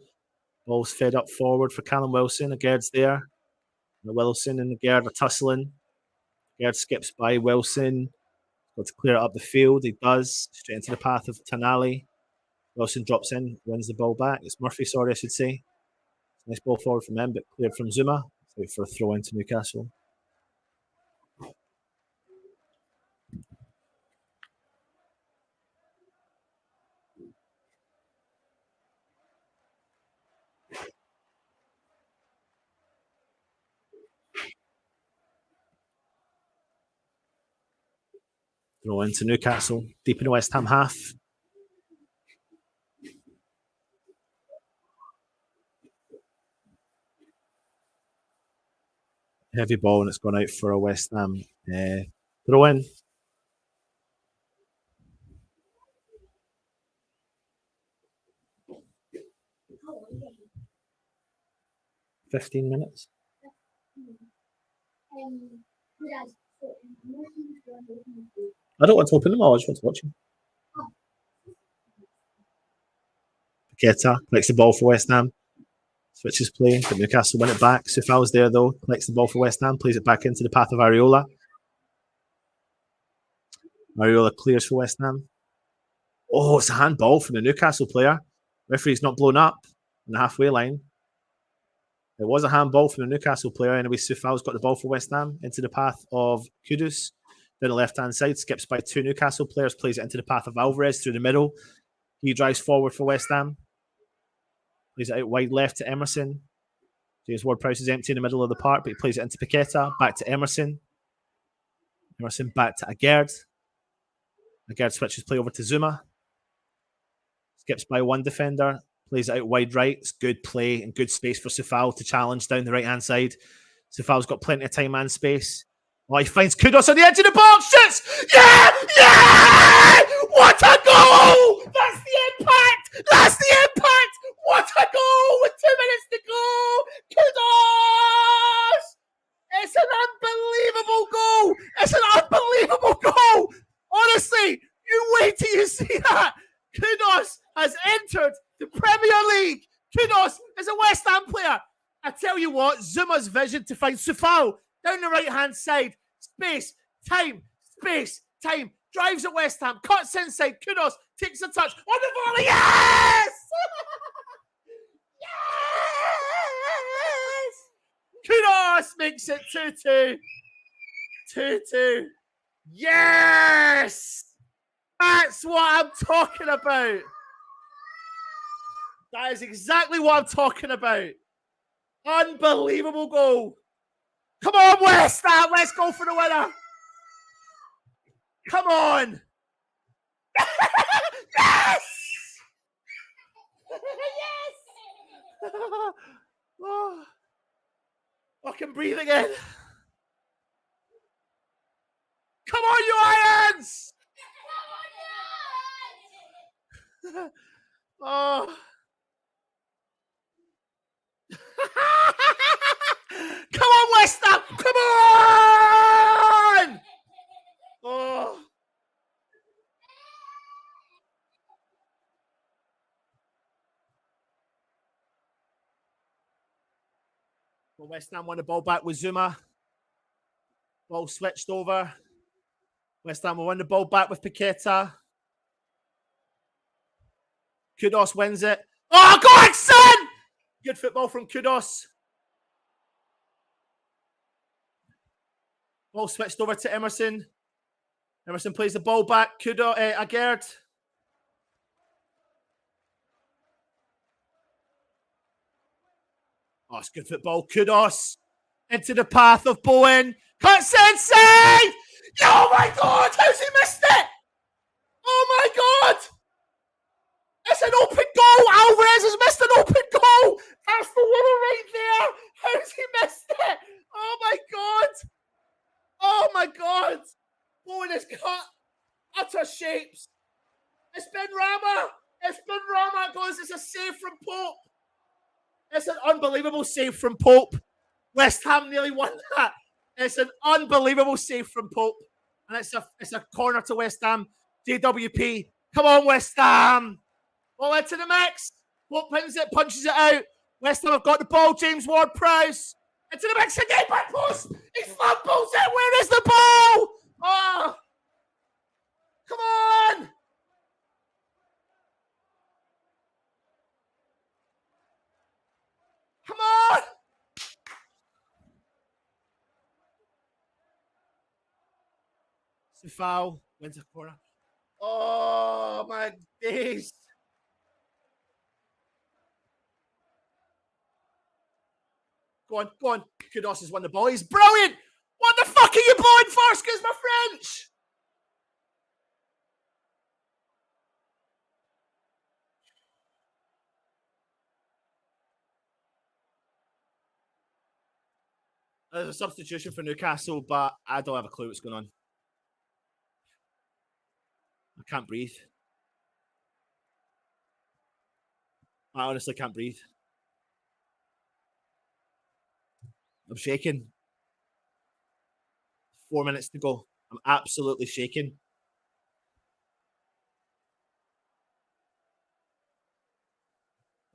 Ball's fed up forward for Callum Wilson. Gerd's there. Wilson and Gerd are tussling. Gerd skips by Wilson. Got to clear it up the field. He does. Straight into the path of Tonali. Wilson drops in, wins the ball back. It's Murphy, sorry, I should say. Nice ball forward from him, but cleared from Zuma. It's out for a throw into Newcastle. Throw into Newcastle. Deep in the West Ham half. Heavy ball, and it's gone out for a West Ham throw in. "15 minutes. I don't want to open them all. I just want to watch them. Paqueta collects the ball for West Ham. Switches play, but Newcastle win it back. Sufal's there, though. Collects the ball for West Ham. Plays it back into the path of Areola. Areola clears for West Ham. Oh, it's a handball from the Newcastle player. Referee's not blown up on the halfway line. It was a handball from the Newcastle player. Anyway, Sufal's got the ball for West Ham into the path of Kudus. Down the left-hand side, skips by two Newcastle players, plays it into the path of Alvarez through the middle. He drives forward for West Ham. Plays it out wide left to Emerson. James Ward-Prowse is empty in the middle of the park, but he plays it into Paqueta. Back to Emerson. Emerson back to Agerd. Agerd switches play over to Zuma. Skips by one defender. Plays it out wide right. It's good play and good space for Sufal to challenge down the right-hand side. Sufal's got plenty of time and space. Oh, he finds Kudus on the edge of the box. Shoots! Yeah! Yeah! What a goal! That's the impact! That's the impact! What a goal with 2 minutes to go! Kudus! It's an unbelievable goal! It's an unbelievable goal! Honestly, you wait till you see that! Kudus has entered the Premier League! Kudus is a West Ham player! I tell you what, Zuma's vision to find Sufal down the right-hand side. Space, time, drives at West Ham, cuts inside, Kudus takes a touch on the volley. Yes! Yes! Kudus makes it 2-2. 2-2. Yes! That's what I'm talking about. That is exactly what I'm talking about. Unbelievable goal. Come on, West Ham. Let's go for the winner. Come on. Yes! Yes! Oh, I can breathe again. Come on, you Irons! Oh. Come on, West Ham! Come on! Oh. Well, West Ham won the ball back with Zuma. Ball switched over. West Ham will win the ball back with Paqueta. Kudus wins it. Oh, go on, son! Good football from Kudos. Ball switched over to Emerson. Emerson plays the ball back. Kudos, Agerd. Oh, it's good football. Kudos into the path of Bowen. Cuts inside! Oh my God! How's he missed it? Oh my God! It's an open goal! Alvarez has missed an open goal! That's the winner right there! How's he missed it? Oh my God! Oh my God! Bowen is cut utter shapes. It's been Rama! It's been Rama! Goes, it's a save from Pope. It's an unbelievable save from Pope. West Ham nearly won that. It's an unbelievable save from Pope. And it's a corner to West Ham. JWP. Come on, West Ham. Ball into the mix. Pope pins it, punches it out. West Ham have got the ball. James Ward-Prowse. Into the mix again, back post. He fumbles it. Where is the ball? Oh. Come on. Come on. It's a foul. Wins a corner. Oh, my days. Go on, go on. Kudos has won the ball. He's brilliant. What the fuck are you blowing for? Excuse my French. There's a substitution for Newcastle, but I don't have a clue what's going on. I can't breathe. I honestly can't breathe. I'm shaking. 4 minutes to go. I'm absolutely shaking.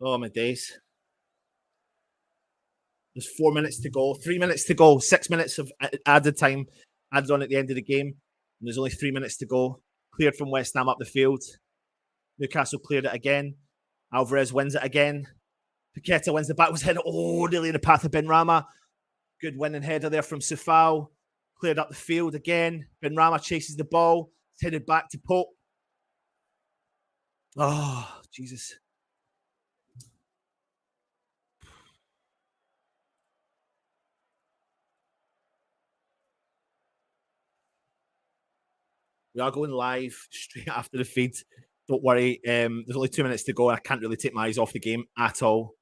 Oh, my days. There's 4 minutes to go. 3 minutes to go. 6 minutes of added time added on at the end of the game. And there's only 3 minutes to go. Cleared from West Ham up the field. Newcastle cleared it again. Alvarez wins it again. Paqueta wins the back. Was headed nearly in the path of Ben Rama. Good winning header there from Sufal. Cleared up the field again. Ben Rama chases the ball. It's headed back to Pope. Oh, Jesus. We are going live straight after the feed. Don't worry. There's only 2 minutes to go. I can't really take my eyes off the game at all.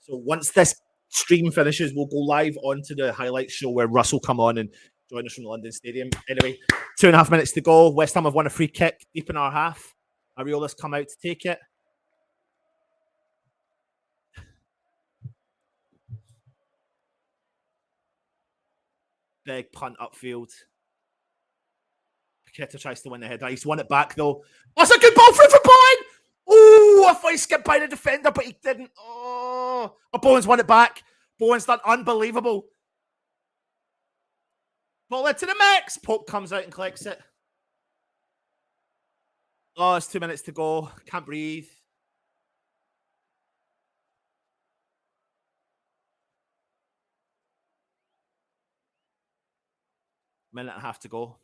So once this stream finishes, we'll go live onto the highlights show where Russ will come on and join us from the London Stadium. Anyway, 2.5 minutes to go. West Ham have won a free kick deep in our half. Ariola's come out to take it. Big punt upfield. Paqueta tries to win the header. He's won it back though. That's a good ball for Bowen. Oh, I thought he skipped by the defender, but he didn't. Oh, Bowen's won it back. Bowen's done unbelievable. Ball into the mix. Pope comes out and collects it. Oh, it's 2 minutes to go. Can't breathe. Minute and a half to go.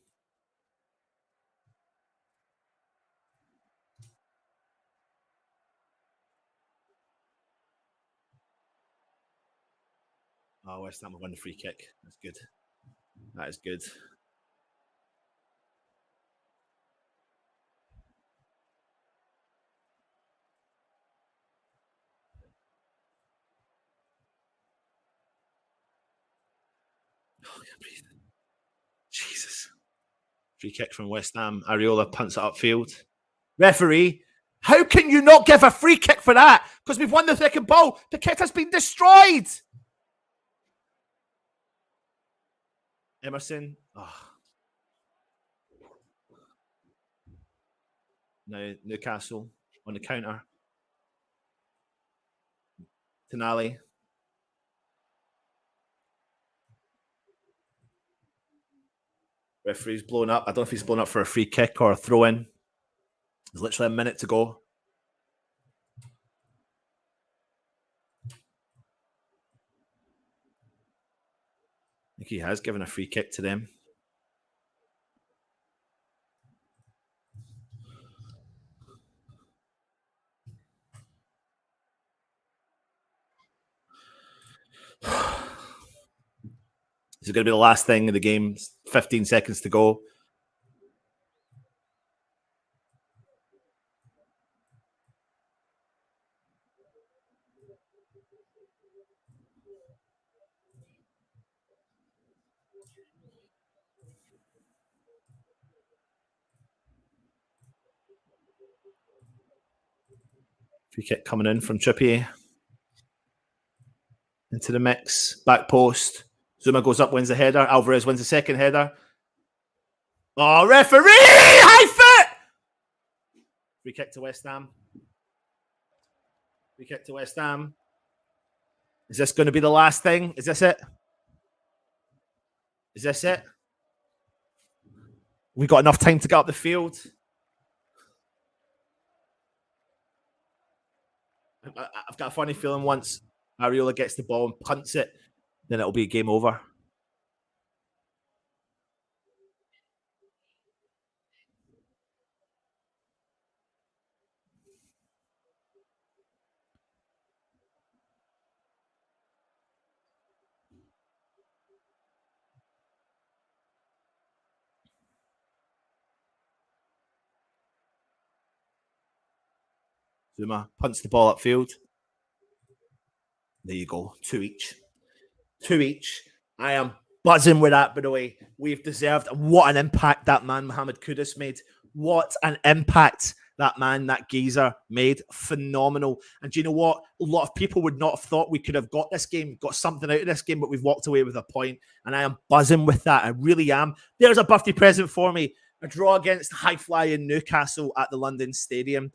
Oh, West Ham have won the free kick. That's good. That is good. Oh, I can't breathe. Jesus. Free kick from West Ham. Areola punts it upfield. Referee, how can you not give a free kick for that? Because we've won the second ball. Paqueta's been destroyed. Emerson. Oh. Now Newcastle on the counter. Tonali. Referee's blown up. I don't know if he's blown up for a free kick or a throw-in. There's literally a minute to go. I think he has given a free kick to them. This is going to be the last thing in the game. 15 seconds to go. Free kick coming in from Trippier. Into the mix. Back post. Zuma goes up, wins the header. Alvarez wins the second header. Oh, referee! High foot! Free kick to West Ham. Free kick to West Ham. Is this going to be the last thing? Is this it? Is this it? We got enough time to get up the field. I've got a funny feeling once Areola gets the ball and punts it, then it'll be game over. Zuma punts the ball upfield. There you go. 2 each. 2 each. I am buzzing with that, by the way. We've deserved. What an impact that man, Mohamed Kudus, made. What an impact that man, that geezer, made. Phenomenal. And do you know what? A lot of people would not have thought we could have got this game, got something out of this game, but we've walked away with a point. And I am buzzing with that. I really am. There's a birthday present for me. A draw against high-flying Newcastle at the London Stadium.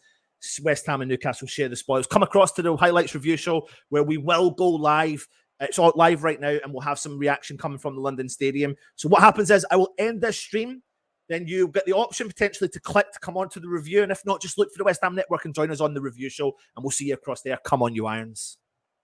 West Ham and Newcastle share the spoils. Come across to the highlights review show where we will go live. It's all live right now, and we'll have some reaction coming from the London Stadium. So what happens is I will end this stream. Then you get the option potentially to click to come on to the review. And if not, just look for the West Ham Network and join us on the review show. And we'll see you across there. Come on, you Irons.